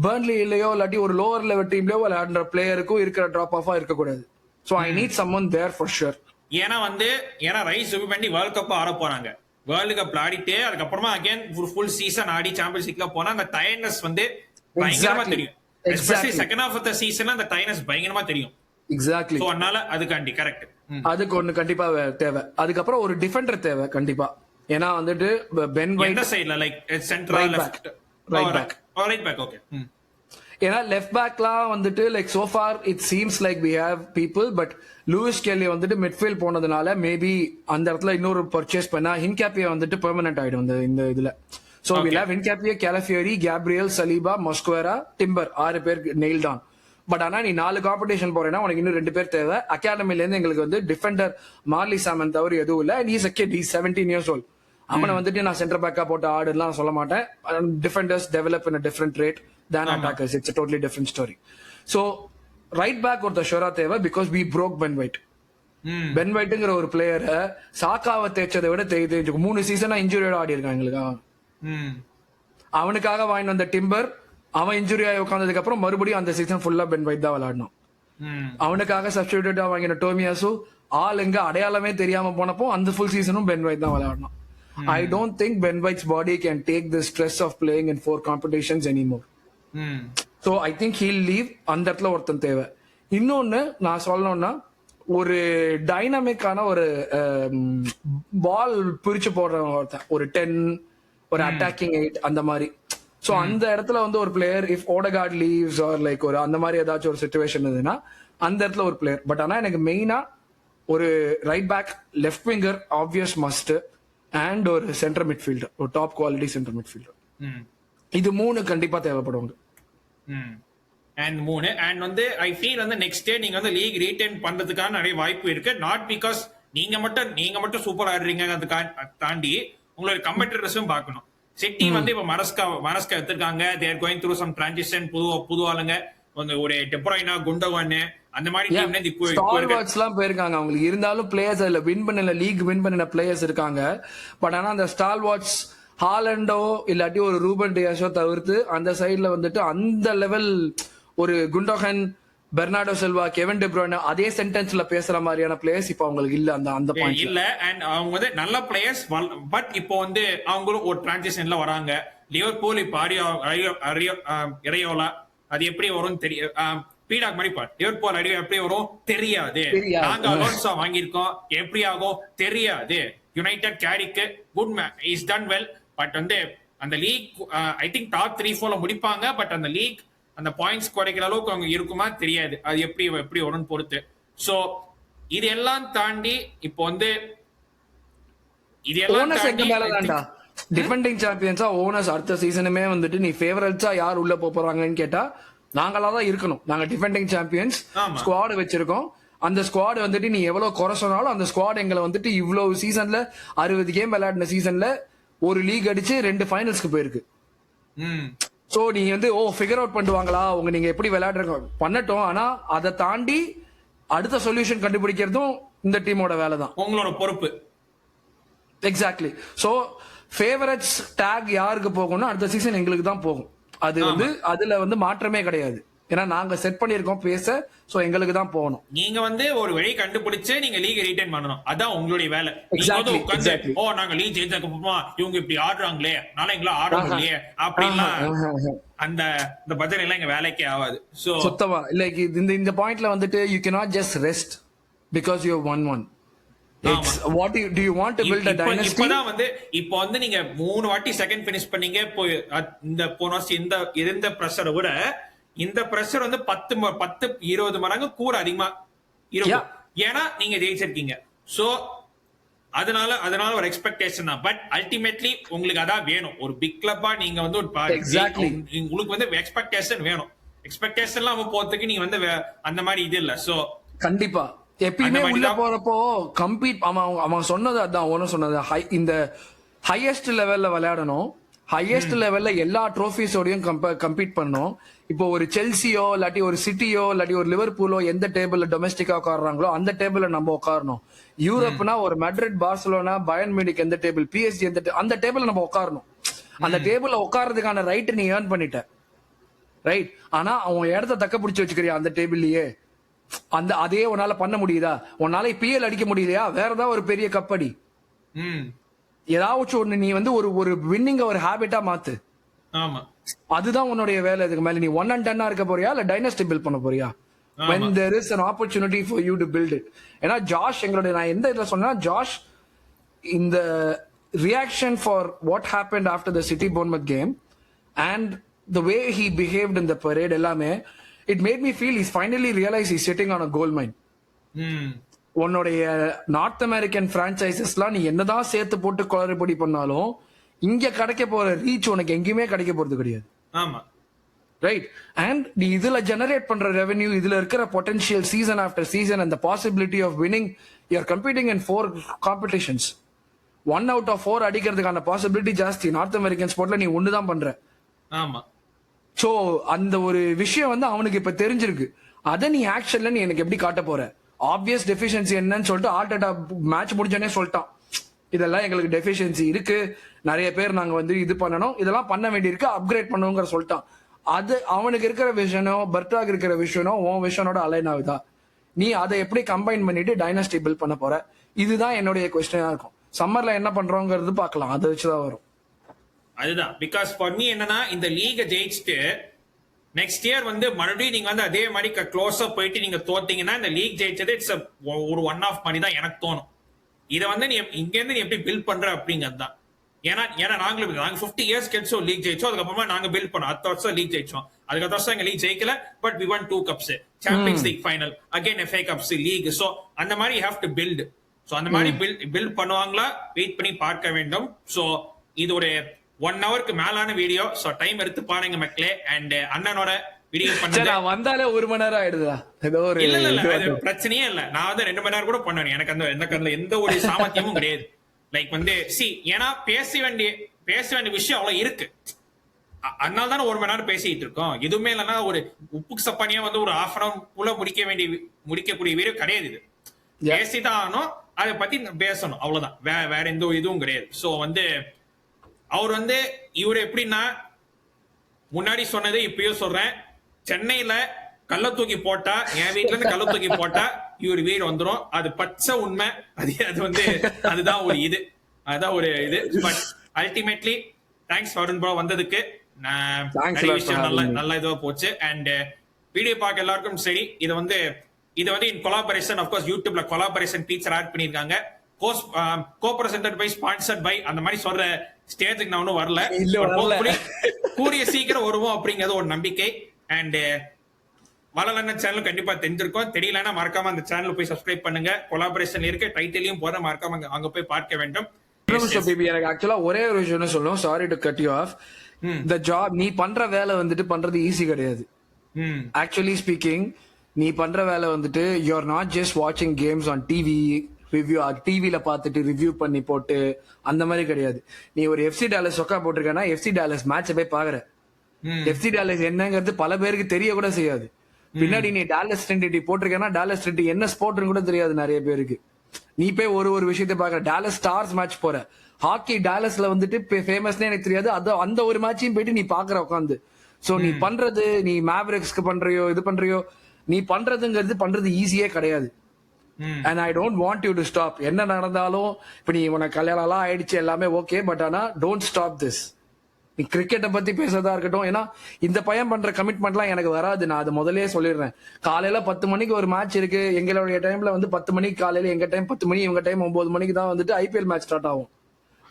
பர்ன்லிலயோ இல்லாட்டி ஒரு லோவர் லெவல் டீம்லயோ விளையாடுற பிளேயருக்கும் இருக்கிற டிராப் ஆஃபா இருக்கக்கூடாது. So I need someone there for sure. ஏன்னா ரைஸ் சுபிமெண்டி வேர்ல்ட் கப் ஆட போறாங்க. வேர்ல்டு கப் ஆடிட்டு அதுக்கப்புறமா அகைன் ஃபுல் சீசன் ஆடி சாம்பியன்ஸ் லீக்ல போனா அந்த டயர்ட்னஸ் வந்து பயங்கரமா தெரியும். Especially second half of the சீசன்ல அந்த டயர்ட்னஸ் பயங்கரமா தெரியும். எக்ஸாக்ட்லி. சோ அதனால அதுக்காண்டி கரெக்ட். அதுக்கு ஒன்னு கண்டிப்பா தேவை. அதுக்கப்புறம் ஒரு டிஃபெண்டர் தேவை கண்டிப்பா. ஏன்னா வந்துட்டு பென் வைட் எந்த சைடுல like central left right back okay. ஏன்னா லெஃப்ட் பேக்லாம் வந்துட்டு like so for it seems like we have people. But Lewis Kelly வந்துட்டு மிட்ஃபீல்ட் போனதுனால மேபி அந்த இடத்துல இன்னொரு பர்ச்சேஸ் பண்ணா ஹின்கேப்பியா வந்துட்டு பெர்மனன்ட் ஆயிடும் இந்த இதுல. So we have Hincapie, Calafiori, Gabriel, Saliba, Mosquera, Timber 6 பேர் நெயில் டான். பட் ஆனா நீ 4 காம்படிஷன் போறேன்னா உனக்கு இன்னும் 2 பேர் தேவை. அகாடமில இருந்து எங்களுக்கு வந்து டிஃபெண்டர் மார்லி சாமன் தவிர எதுவும் இல்ல. And he's a kid, he's 17 years old. அவனை வந்துட்டு நான் சென்டர் பேக்கா போட்டு ஆடுலாம் சொல்ல மாட்டேன். Defenders develop in a different rate than attackers. It's a totally different story. So right back ஒருத்தர் ஷோரா தேவை because we broke Ben White. Ben வைட்ங்கிற ஒரு பிளேயரை சாக்காவை தேய்ச்சதை விட தேய்ச்சு 3 சீசனா இன்ஜுரியோட ஆடி இருக்காங்க எங்களுக்கு. அவனுக்காக வாங்கிட்டு வந்த டிம்பர் அவன் இன்ஜுரி ஆகி உட்கார்ந்ததுக்கு அப்புறம் மறுபடியும் அந்த சீசன் ஃபுல்லா பென் வைட் தான் விளையாடணும். அவனுக்காக சப்ஸ்டிடியூட்டா வாங்கின டோமியாசு ஆள் எங்க அடையாளமே தெரியாம போனப்போ அந்த ஃபுல் சீசனும் பென் வைட் தான் விளையாடணும். I don't think Ben White's body can take the stress of playing in 4 competitions anymore. So I think he'll leave. அந்த இடத்துல ஒருத்தன் தேவை. இன்னொன்னு நான் சொல்லணும்னா ஒரு டைனமிக்கான ஒரு பால் பிரிச்சு போடுற ஒருத்தன், ஒரு 10, ஒரு அட்டாக்கிங் 8 அந்த மாதிரி. சோ அந்த இடத்துல வந்து ஒரு player if Odegaard leaves or like ஒரு அந்த மாதிரி ஏதாச்சும் ஒரு சுச்சுவேஷன் இருந்ததுன்னா அந்த இடத்துல ஒரு பிளேயர். பட் ஆனா எனக்கு மெயினா ஒரு right back, left winger obvious must, and ஒரு சென்டர் மிட்ஃபீல்டர், ஒரு டாப் குவாலிட்டி சென்டர் மிட்ஃபீல்டர். இது 3 கண்டிப்பா தேவைப்படுவாங்க. அண்ட் 3 அண்ட் வந்து ஐ ஃபீல் வந்து நெக்ஸ்ட் டே நீங்க வந்து லீக் ரீடைன் பண்றதுக்கான நிறைய வாய்ப்பு இருக்கு. நாட் பிகாஸ் நீங்க மட்டும் சூப்பர் ஆடுறீங்க, தாண்டி உங்களோட கம்பெட்டிட்டர்ஸும் பார்க்கணும். சிட்டி வந்து இப்ப மரஸ்கா எடுத்திருக்காங்க. They're going through some transition. புது ஆளுங்க வந்து ஒரு டெப்ராய்னா, குண்டோவன் அந்த மாதிரி டீம்ல இப்போ ஸ்டார்வாட்ஸ் எல்லாம் போயிருக்காங்க. அவங்களுக்கு இருந்தாலும் பிளேயர்ஸ் அதுல வின் பண்ணல, லீக் வின் பண்ணின பிளேயர்ஸ் இருக்காங்க. பட் ஆனா அந்த ஸ்டார்வாட்ஸ் ஹாலண்டோ இல்லாட்டி ஒரு ரூபன் டியாஸோ தவிர்த்து அந்த சைடுல வந்துட்டு அந்த லெவல் ஒரு Gundogan, Bernardo Silva, Kevin De Bruyne அதே சென்டென்ஸ்ல பேசுற மாதிரியான பிளேயர்ஸ் இப்ப அவங்களுக்கு இல்ல. அந்த பாயிண்ட் இல்ல. அண்ட் அவங்க வந்து நல்ல பிளேயர்ஸ், பட் இப்போ வந்து அவங்களும் ஒரு டிரான்சிஷன்ல வராங்க. லிவர்பூல் இப்ப இறையோலா அது எப்படி வரும் தெரியும். பீடாக் மாதிரி லிவர்பூல் அடி எப்படி வரும் தெரியாது. நாங்க அலோன்சோ வாங்கியிருக்கோம், எப்படி ஆகும் தெரியாது. யுனைடெட் கேரிக்கு good man is done well. But வந்து அந்த லீக் ஐ திங்க் டாப் 3-4 முடிப்பாங்க. பட் அந்த லீக் அந்த பாயிண்ட்ஸ் குறைக்கிற அளவுக்கு அவங்க இருக்குமா தெரியாது. அது எப்படி வரும்னு பொறுத்து. சோ இது எல்லாம் தாண்டி இப்போ வந்து டிஃபெண்டிங் சாம்பியன்ஸா ஓனர்ஸ் அடுத்த சீசனுமே வந்துட்டு நீ ஃபேவரட்ஸா யார் உள்ள போறாங்கன்னு கேட்டா நாங்களா தான் இருக்கணும். நாங்க டிஃபெண்டிங் சாம்பியன்ஸ் ஸ்குவாட் வச்சிருக்கோம். அந்த ஸ்குவாட் வந்துட்டு நீ எவ்வளவு குறை சொன்னாலும் அந்த ஸ்குவாட் எங்களை வந்துட்டு இவ்வளவு சீசன்ல 60 கேம் விளையாடின சீசன்ல ஒரு லீக் அடிச்சு 2 ஃபைனல்ஸ்க்கு போயிருக்கு. சோ நீங்க வந்து ஃபிகர் அவுட் பண்ணுவாங்களா உங்க நீங்க எப்படி விளையாடுறீங்க பண்ணட்டும். ஆனா அதை தாண்டி அடுத்த சொல்யூஷன் கண்டுபிடிக்கிறதும் இந்த டீமோட வேலை தான், உங்களோட பொறுப்பு. எக்ஸாக்ட்லி. சோ ஃபேவரட்ஸ் டேக் யாருக்கு போகும்னா அடுத்த சீசன் எங்களுக்கு தான் போகும். அது வந்து அதுல வந்து மாற்றமே கிடையாது. ஏன்னா நாங்க செட் பண்ணிருக்கோம் பேச. சோ எங்களுக்கு தான் போகணும். நீங்க வந்து ஒரு வழி கண்டுபிடிச்சு நீங்க லீக் ரீடைன் பண்ணணும். அதான் உங்களுடைய வேலை. நாங்க லீக் ஜெயிச்சதுக்கு அப்புறமா இவங்க இப்படி ஆடுறாங்களே, நாளை எங்களா ஆட முடியலையே அப்படின்னா அந்த பட்ஜெட் எல்லாம் எங்க வேலைக்கே ஆகாது. சோ சுத்தமா லைக் இந்த பாயிண்ட்ல வந்துட்டு you cannot just rest because you have won one. What do you want to build a dynasty? இப்பதான் வந்து இப்போ வந்து நீங்க 3 வாட்டி செகண்ட் பினிஷ் பண்ணீங்க. இந்த போன வருஷம் இந்த இருந்த பிரஷரை விட இந்த பிரஷர் வந்து 10-20 மடங்கு கூட அதிகமா இருக்கும். ஏன்னா நீங்க ஜெயிச்சிருக்கீங்க. சோ அதனால ஒரு எக்ஸ்பெக்டேஷன் தான். பட் அல்டிமேட்லி உங்களுக்கு அதான் வேணும். ஒரு பிக் கிளப்பா நீங்க வந்து ஒரு உங்களுக்கு வந்து எக்ஸ்பெக்டேஷன் வேணும். எக்ஸ்பெக்டேஷன் எல்லாம் போறதுக்கு நீங்க வந்து அந்த மாதிரி இது இல்ல. சோ கண்டிப்பா எப்பயுமே உள்ள போறப்போ கம்பீட் அவன் சொன்னது அதான் ஒன்னும் சொன்னது இந்த ஹையஸ்ட் லெவல்ல விளையாடணும். ஹையஸ்ட் லெவல்ல எல்லா ட்ரோஃபிஸோடையும் கம்பீட் பண்ணணும். இப்போ ஒரு செல்சியோ இல்லாட்டி ஒரு சிட்டியோ இல்லாட்டி ஒரு லிவர்பூலோ எந்த டேபிள்ல டொமஸ்டிக்கா உட்காடுறாங்களோ அந்த டேபிள்ல நம்ம உட்காரணும். யூரோப்னா ஒரு மெட்ரிட், பார்சலோனா, பயர்ன் மியூனிக் எந்த டேபிள், பிஎஸ்ஜி அந்த டேபிள்ல நம்ம உட்காரணும். அந்த டேபிள்ல உட்கார்றதுக்கான ரைட் நீ ஏர்ன் பண்ணிட்ட, ரைட். ஆனா அவன் இடத்த தக்க பிடிச்சு வச்சுக்கிறியா அந்த டேபிள்லயே? அதே உன்னால பண்ண முடியுதா? உன்னால பிஎல் அடிக்க முடியலையா? வேற ஏதாவது ஒரு பெரிய கப்படி, ஏதாச்சும் ஒண்ணு நீ வந்து ஒரு வின்னிங் ஒரு ஹாபிட்டா மாத்து. ஆமா, அதுதான் உன்னுடைய வேலை. இதுக்கு மேல நீ 1 and 10 இருக்க போறியா இல்ல டைனஸ்டி பில்ட் பண்ண போறியா? when there is an opportunity for you to build it. ஏன்னா ஜாஷ் நான் எந்த இதுல சொன்னா ஜாஷ் இந்த reaction for what happened after the City Bournemouth game and the way he behaved in the parade எல்லாமே it made me feel he's finally realized he's sitting on a gold mine. உன்னுடைய north American பிரான்சைசஸ்லாம் நீ என்னதான் சேர்த்து போட்டு குளறுபடி பண்ணாலும் இங்க கிடைக்க போற ரீச் உனக்கு எங்கேயுமே கிடைக்க போறது கிடையாது. ஆமா, ரைட். அண்ட் நீ இதுல ஜெனரேட் பண்ற ரெவென்யூ, இதுல இருக்கிற potential season after season and possibility of winning, you are competing in 4 competitions. 1 out of 4 அடிக்கிறதுக்கான பாசிபிலிட்டி ஜாஸ்தி. நார்த் அமெரிக்கன் ஸ்போர்ட்ல நீ ஒண்ணுதான் பண்ற. ஆமா. சோ அந்த ஒரு விஷயம் வந்து அவனுக்கு இப்ப தெரிஞ்சிருக்கு. அதை நீ ஆக்ஷன்ல நீ எனக்கு எப்படி காட்ட போற? ஆப்வியஸ் டெஃபிஷியன்சி என்னன்னு சொல்லிட்டு ஆர்டேட்டா மேட்ச் முடிஞ்சோடனே சொல்லிட்டான், இதெல்லாம் எங்களுக்கு டெஃபிஷியன்சி இருக்கு, நிறைய பேர் நாங்க வந்து இது பண்ணணும், இதெல்லாம் பண்ண வேண்டியிருக்கு, அப்கிரேட் பண்ணணுங்கிற சொல்லிட்டான். அது அவனுக்கு இருக்கிற விஷனோ பர்டாக் இருக்கிற விஷனோ உன் விஷனோட அலைன் ஆகுதா? நீ அதை எப்படி கம்பைன் பண்ணிட்டு டைனஸ்டி பில்ட் பண்ண போற? இதுதான் என்னுடைய கொஸ்டினா இருக்கும். சம்மர்ல என்ன பண்றோங்கிறது பார்க்கலாம், அதை வச்சுதான் வரும். அதுதான் பிகாஸ் ஃபார் மீ என்னன்னா இந்த லீக ஜெயிச்சுட்டு நெக்ஸ்ட் இயர் வந்து மறுபடியும் நீங்க வந்து அதே மாதிரி க்ளோஸா போயிட்டு நீங்க தோத்தீங்கன்னா இந்த லீக் ஜெயிச்சது இட்ஸ் ஒரு ஒன் ஆஃப் மாதிரி தான் எனக்கு தோணும். இதை வந்து நீ இங்க இருந்து நீ எப்படி பில்ட் பண்ற அப்படிங்கிறது தான். ஏன்னா நாங்க 50 இயர்ஸ் கழிச்சோம் லீக் ஜெயிச்சோம். அதுக்கப்புறமா நாங்க பில்ட் பண்ணோம். 10 வருஷம் லீக் ஜெயிச்சோம். அதுக்கு 10 வருஷம் எங்க லீக் ஜெயிக்கல. But we won 2 cups. Champions League final, again FA cups, league. So அந்த மாதிரி you have to build. So அந்த மாதிரி பில்ட் பண்ணுவாங்களா வெயிட் பண்ணி பார்க்க வேண்டும். சோ இது ஒரு 1 ஹவருக்கு மேலான வீடியோ. சோ டைம் எடுத்து பாருங்க மக்களே. அண்ட் அண்ணனோட வீடியோ பண்ணது நான் வந்தாலே 1 மணி நேரம் ஆயிடுதா? ஏதோ ஒரு இல்ல அது பிரச்சனையே இல்ல. நான் வந்து 2 மணி நேரம் கூட பண்ணுவேன். எனக்கு அந்த எந்த ஒரு சாமர்த்தியமும் கிடையாது. லைக் வந்து ஏன்னா பேச வேண்டிய விஷயம் அவ்வளவு இருக்கு. அதனால தானே 1 மணி நேரம் பேசிட்டு இருக்கோம். எதுவுமே இல்லைன்னா ஒரு உப்புக்கு சப்பானியா வந்து ஒரு ½ hour குள்ள முடிக்கக்கூடிய வீடியோ கிடையாது இது. பேசிதான் ஆகணும், அதை பத்தி பேசணும், அவ்வளவுதான். வேற எந்த இதுவும் கிடையாது. சோ வந்து அவர் வந்து இவரு எப்படின்னா முன்னாடி சொன்னது இப்பயும் சொல்றேன். சென்னையில கள்ள தூக்கி போட்டா, என் வீட்டுல இருந்து கள்ள தூக்கி போட்டா இவர் வீடு வந்துரும். அது பச்சை உண்மை. அது வந்து அதுதான் ஒரு இது. But ultimately thanks Varun bro வந்ததுக்கு. நிறைய விஷயம் நல்ல இதுவா போச்சு. அண்ட் வீடியோ பார்க்க எல்லாருக்கும் சரி. இது வந்து இன் கொலாபரேஷன், ஆஃப்கோர்ஸ் யூடியூப்ல கொலாபரேஷன் டீச்சர் ஆட் பண்ணிருக்காங்க. கோ-பிரசன்டட் பை, ஸ்பான்சர்ட் பை, அந்த மாதிரி சொல்ற ஸ்டேஜுக்கு நான் ஒன்னும் வரல. கூடிய சீக்கிரம் வருவோம் அப்படிங்கறது ஒரு நம்பிக்கை. அண்ட் வளலண்ணன் சேனல் கண்டிப்பா தெரிஞ்சிருக்கும். தெரியலன்னா மறக்காம அந்த சேனல் போய் சப்ஸ்கிரைப் பண்ணுங்க. கொலாபரேஷன் இருக்கு, டைட்டிலையும் போற, மறக்காம அங்க போய் பார்க்க வேண்டும். எனக்கு ஆக்சுவலா ஒரே ஒரு விஷயம் சொல்லணும். Sorry to cut you off. இந்த ஜாப் நீ பண்ற வேலை வந்துட்டு பண்றது ஈஸி கிடையாது. ஆக்சுவலி ஸ்பீக்கிங், நீ பண்ற வேலை வந்துட்டு யூ ஆர் நாட் ஜஸ்ட் வாட்சிங் கேம்ஸ் ஆன் டிவி ரிவ்யூ, டிவில பாத்துட்டு ரிவ்யூ பண்ணி போட்டு அந்த மாதிரி கிடையாது. நீ ஒரு FC டாலஸ் சொக்கா போட்டிருக்கனா FC டாலஸ் மேட்ச போய் பாக்குற. FC டாலஸ் என்னங்கிறது பல பேருக்கு தெரிய கூட செய்யாது. பின்னாடி நீ டாலஸ் ட்ரினிட்டி போட்டிருக்கேன்னா டாலஸ் ட்ரினிட்டி என்ன ஸ்போர்ட்னு கூட தெரியாது நிறைய பேருக்கு. நீ போய் ஒரு விஷயத்தை பாக்குற. டாலஸ் ஸ்டார்ஸ் மேட்ச் போற, ஹாக்கி டாலஸ்ல வந்துட்டு ஃபேமஸ்னே எனக்கு தெரியாது. அந்த ஒரு மேட்சையும் போயிட்டு நீ பாக்குற உட்காந்து. சோ நீ பண்றது, நீ மேவரிக்ஸ்க்கு பண்றியோ இது பண்றியோ, நீ பண்றது ஈஸியே கிடையாது. And I don't want you to stop. என்ன நடந்தாலும் இப்ப நீ உனக்கு கல்யாணம் எல்லாம் ஆயிடுச்சு, எல்லாமே ஓகே. பட் ஆனா டோன்ட் ஸ்டாப் திஸ். நீ கிரிக்கெட்டை பத்தி பேசுறதா இருக்கட்டும். ஏன்னா இந்த பையன் பண்ற கமிட்மெண்ட்லாம் எனக்கு வராது. நான் அது முதலே சொல்லிடுறேன். காலையில 10 மணிக்கு ஒரு மேட்ச் இருக்கு. எங்களுடைய டைம்ல வந்து 10 மணிக்கு காலையில, எங்க டைம் 10 மணி, இவங்க டைம் 9 மணிக்கு தான் வந்துட்டு IPL மேட்ச் ஸ்டார்ட் ஆகும்.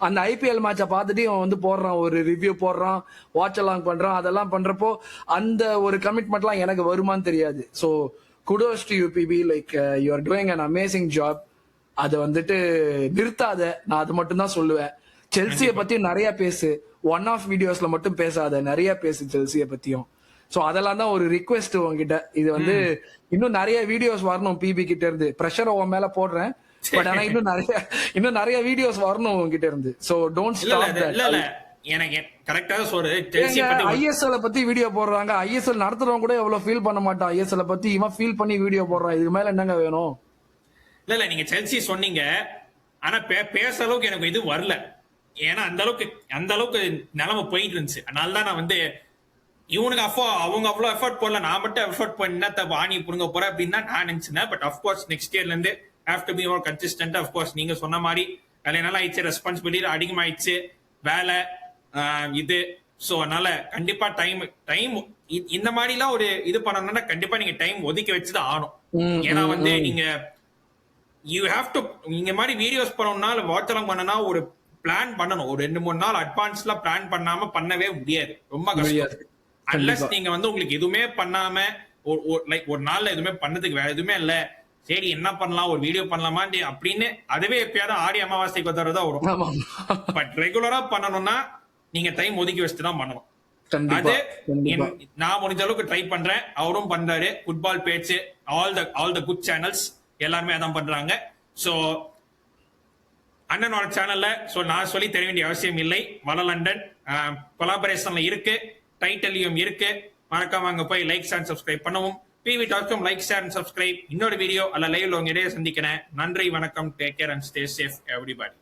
அந்த IPL மேட்சை பார்த்துட்டு இவன் வந்து போடுறான், ஒரு ரிவ்யூ போடுறான், வாட்ச் அலாங் பண்றான். அதெல்லாம் பண்றப்போ அந்த ஒரு கமிட்மெண்ட்லாம் எனக்கு வருமானு தெரியாது. So kudos to you PB, like you are doing an amazing job. அது வந்துட்டு நிறுத்தாத. நான் அது மட்டும் தான் சொல்லுவேன். செல்சியை பத்தி நிறைய பேசு. ஒன் ஆஃப் வீடியோஸ்ல மட்டும் பேசாத, நிறைய பேசு செல்சியை பத்தியும். சோ அதெல்லாம் தான் ஒரு ரிக்வெஸ்ட் உங்ககிட்ட. இது வந்து இன்னும் நிறைய வீடியோஸ் வரணும் PB கிட்ட இருந்து. பிரஷர் உன் மேல போடுறேன். பட் ஆனா இன்னும் நிறைய வீடியோஸ் வரணும் உங்ககிட்ட இருந்து. So don't stop that. எனக்கு கரெக்ட்டா சொல்றது. ISL பத்தி வீடியோ போடுறாங்க. ISL நடத்துறவங்க கூட எவ்வளவு ஃபீல் பண்ண மாட்டான். ISL பத்தி இவன் ஃபீல் பண்ணி வீடியோ போடுறான். இதுக்கு மேல என்னங்க வேணும்? இல்ல நீங்க செல்சி சொன்னீங்க. ஆனா பேச அளவுக்கு எனக்கு இது வரல. ஏன்னா அந்த அளவுக்கு நிலைமை போயிட்டு இருந்துச்சு. அதனாலதான் நான் வந்து இவனுக்கு அவங்க அவ்வளவு எஃபர்ட் போடல, நான் மட்டும் எஃபர்ட் பண்ணா ஆணி புடுங்க போறேன் அப்படின்னு நான் நினைச்சேன். பட் அஃப்கோர்ஸ் நெக்ஸ்ட் இயர்ல இருந்து have to be more consistent. Of course நீங்க சொன்ன மாதிரி வேலை நல்லா ஆயிடுச்சு, ரெஸ்பான்சிபிலிட்டி அதிகமாயிடுச்சு, வேலை இது. சோ அதனால கண்டிப்பா டைம் இந்த மாதிரி எல்லாம் ஒரு இது பண்ணணும்னா கண்டிப்பா நீங்க டைம் ஒதுக்கி வச்சுதான் ஆகணும். ஏன்னா வந்து நீங்க யூ ஹேவ் டு, நீங்க மாதிரி வீடியோஸ் பண்ணணும்னா வாட்ச் அலாங் பண்ணனா ஒரு பிளான் பண்ணணும். ஒரு 2-3 நாள் அட்வான்ஸ்ல பிளான் பண்ணாம பண்ணவே முடியாது. ரொம்ப கஷ்டம். அன்லஸ் நீங்க வந்து உங்களுக்கு எதுவுமே பண்ணாம ஒரு நாள்ல எதுவுமே பண்ணதுக்கு வேற எதுவுமே இல்ல, சரி என்ன பண்ணலாம், ஒரு வீடியோ பண்ணலாமா அப்படின்னு அதுவே எப்பயாவது ஆடி அமாவாசைக்கு தரதான் வரும். பட் ரெகுலரா பண்ணணும்னா நீங்க டைம் ஒதுக்கி வச்சுட்டு தான் பண்ணணும். அது நான் முடிஞ்ச அளவுக்கு ட்ரை பண்றேன். அவரும் பண்றாரு. ஃபுட்பால் பேச்சு, ஆல் த குட் சேனல்ஸ் எல்லாருமே அதான் பண்றாங்க. சோ அண்ணனோட சேனல்ல நான் சொல்லி தெரிய வேண்டிய அவசியம் இல்லை. வளலண்டன் கொலாபரேஷன்ல இருக்கு, டைட்டிலையும் இருக்கு. மறக்காம அங்க போய் லைக் அண்ட் சப்ஸ்கிரைப் பண்ணவும். PV.com like share and subscribe. இன்னொரு வீடியோ அல்ல லைவ்ல உங்க இடையே சந்திக்கிறேன். நன்றி, வணக்கம், take care and stay safe everybody.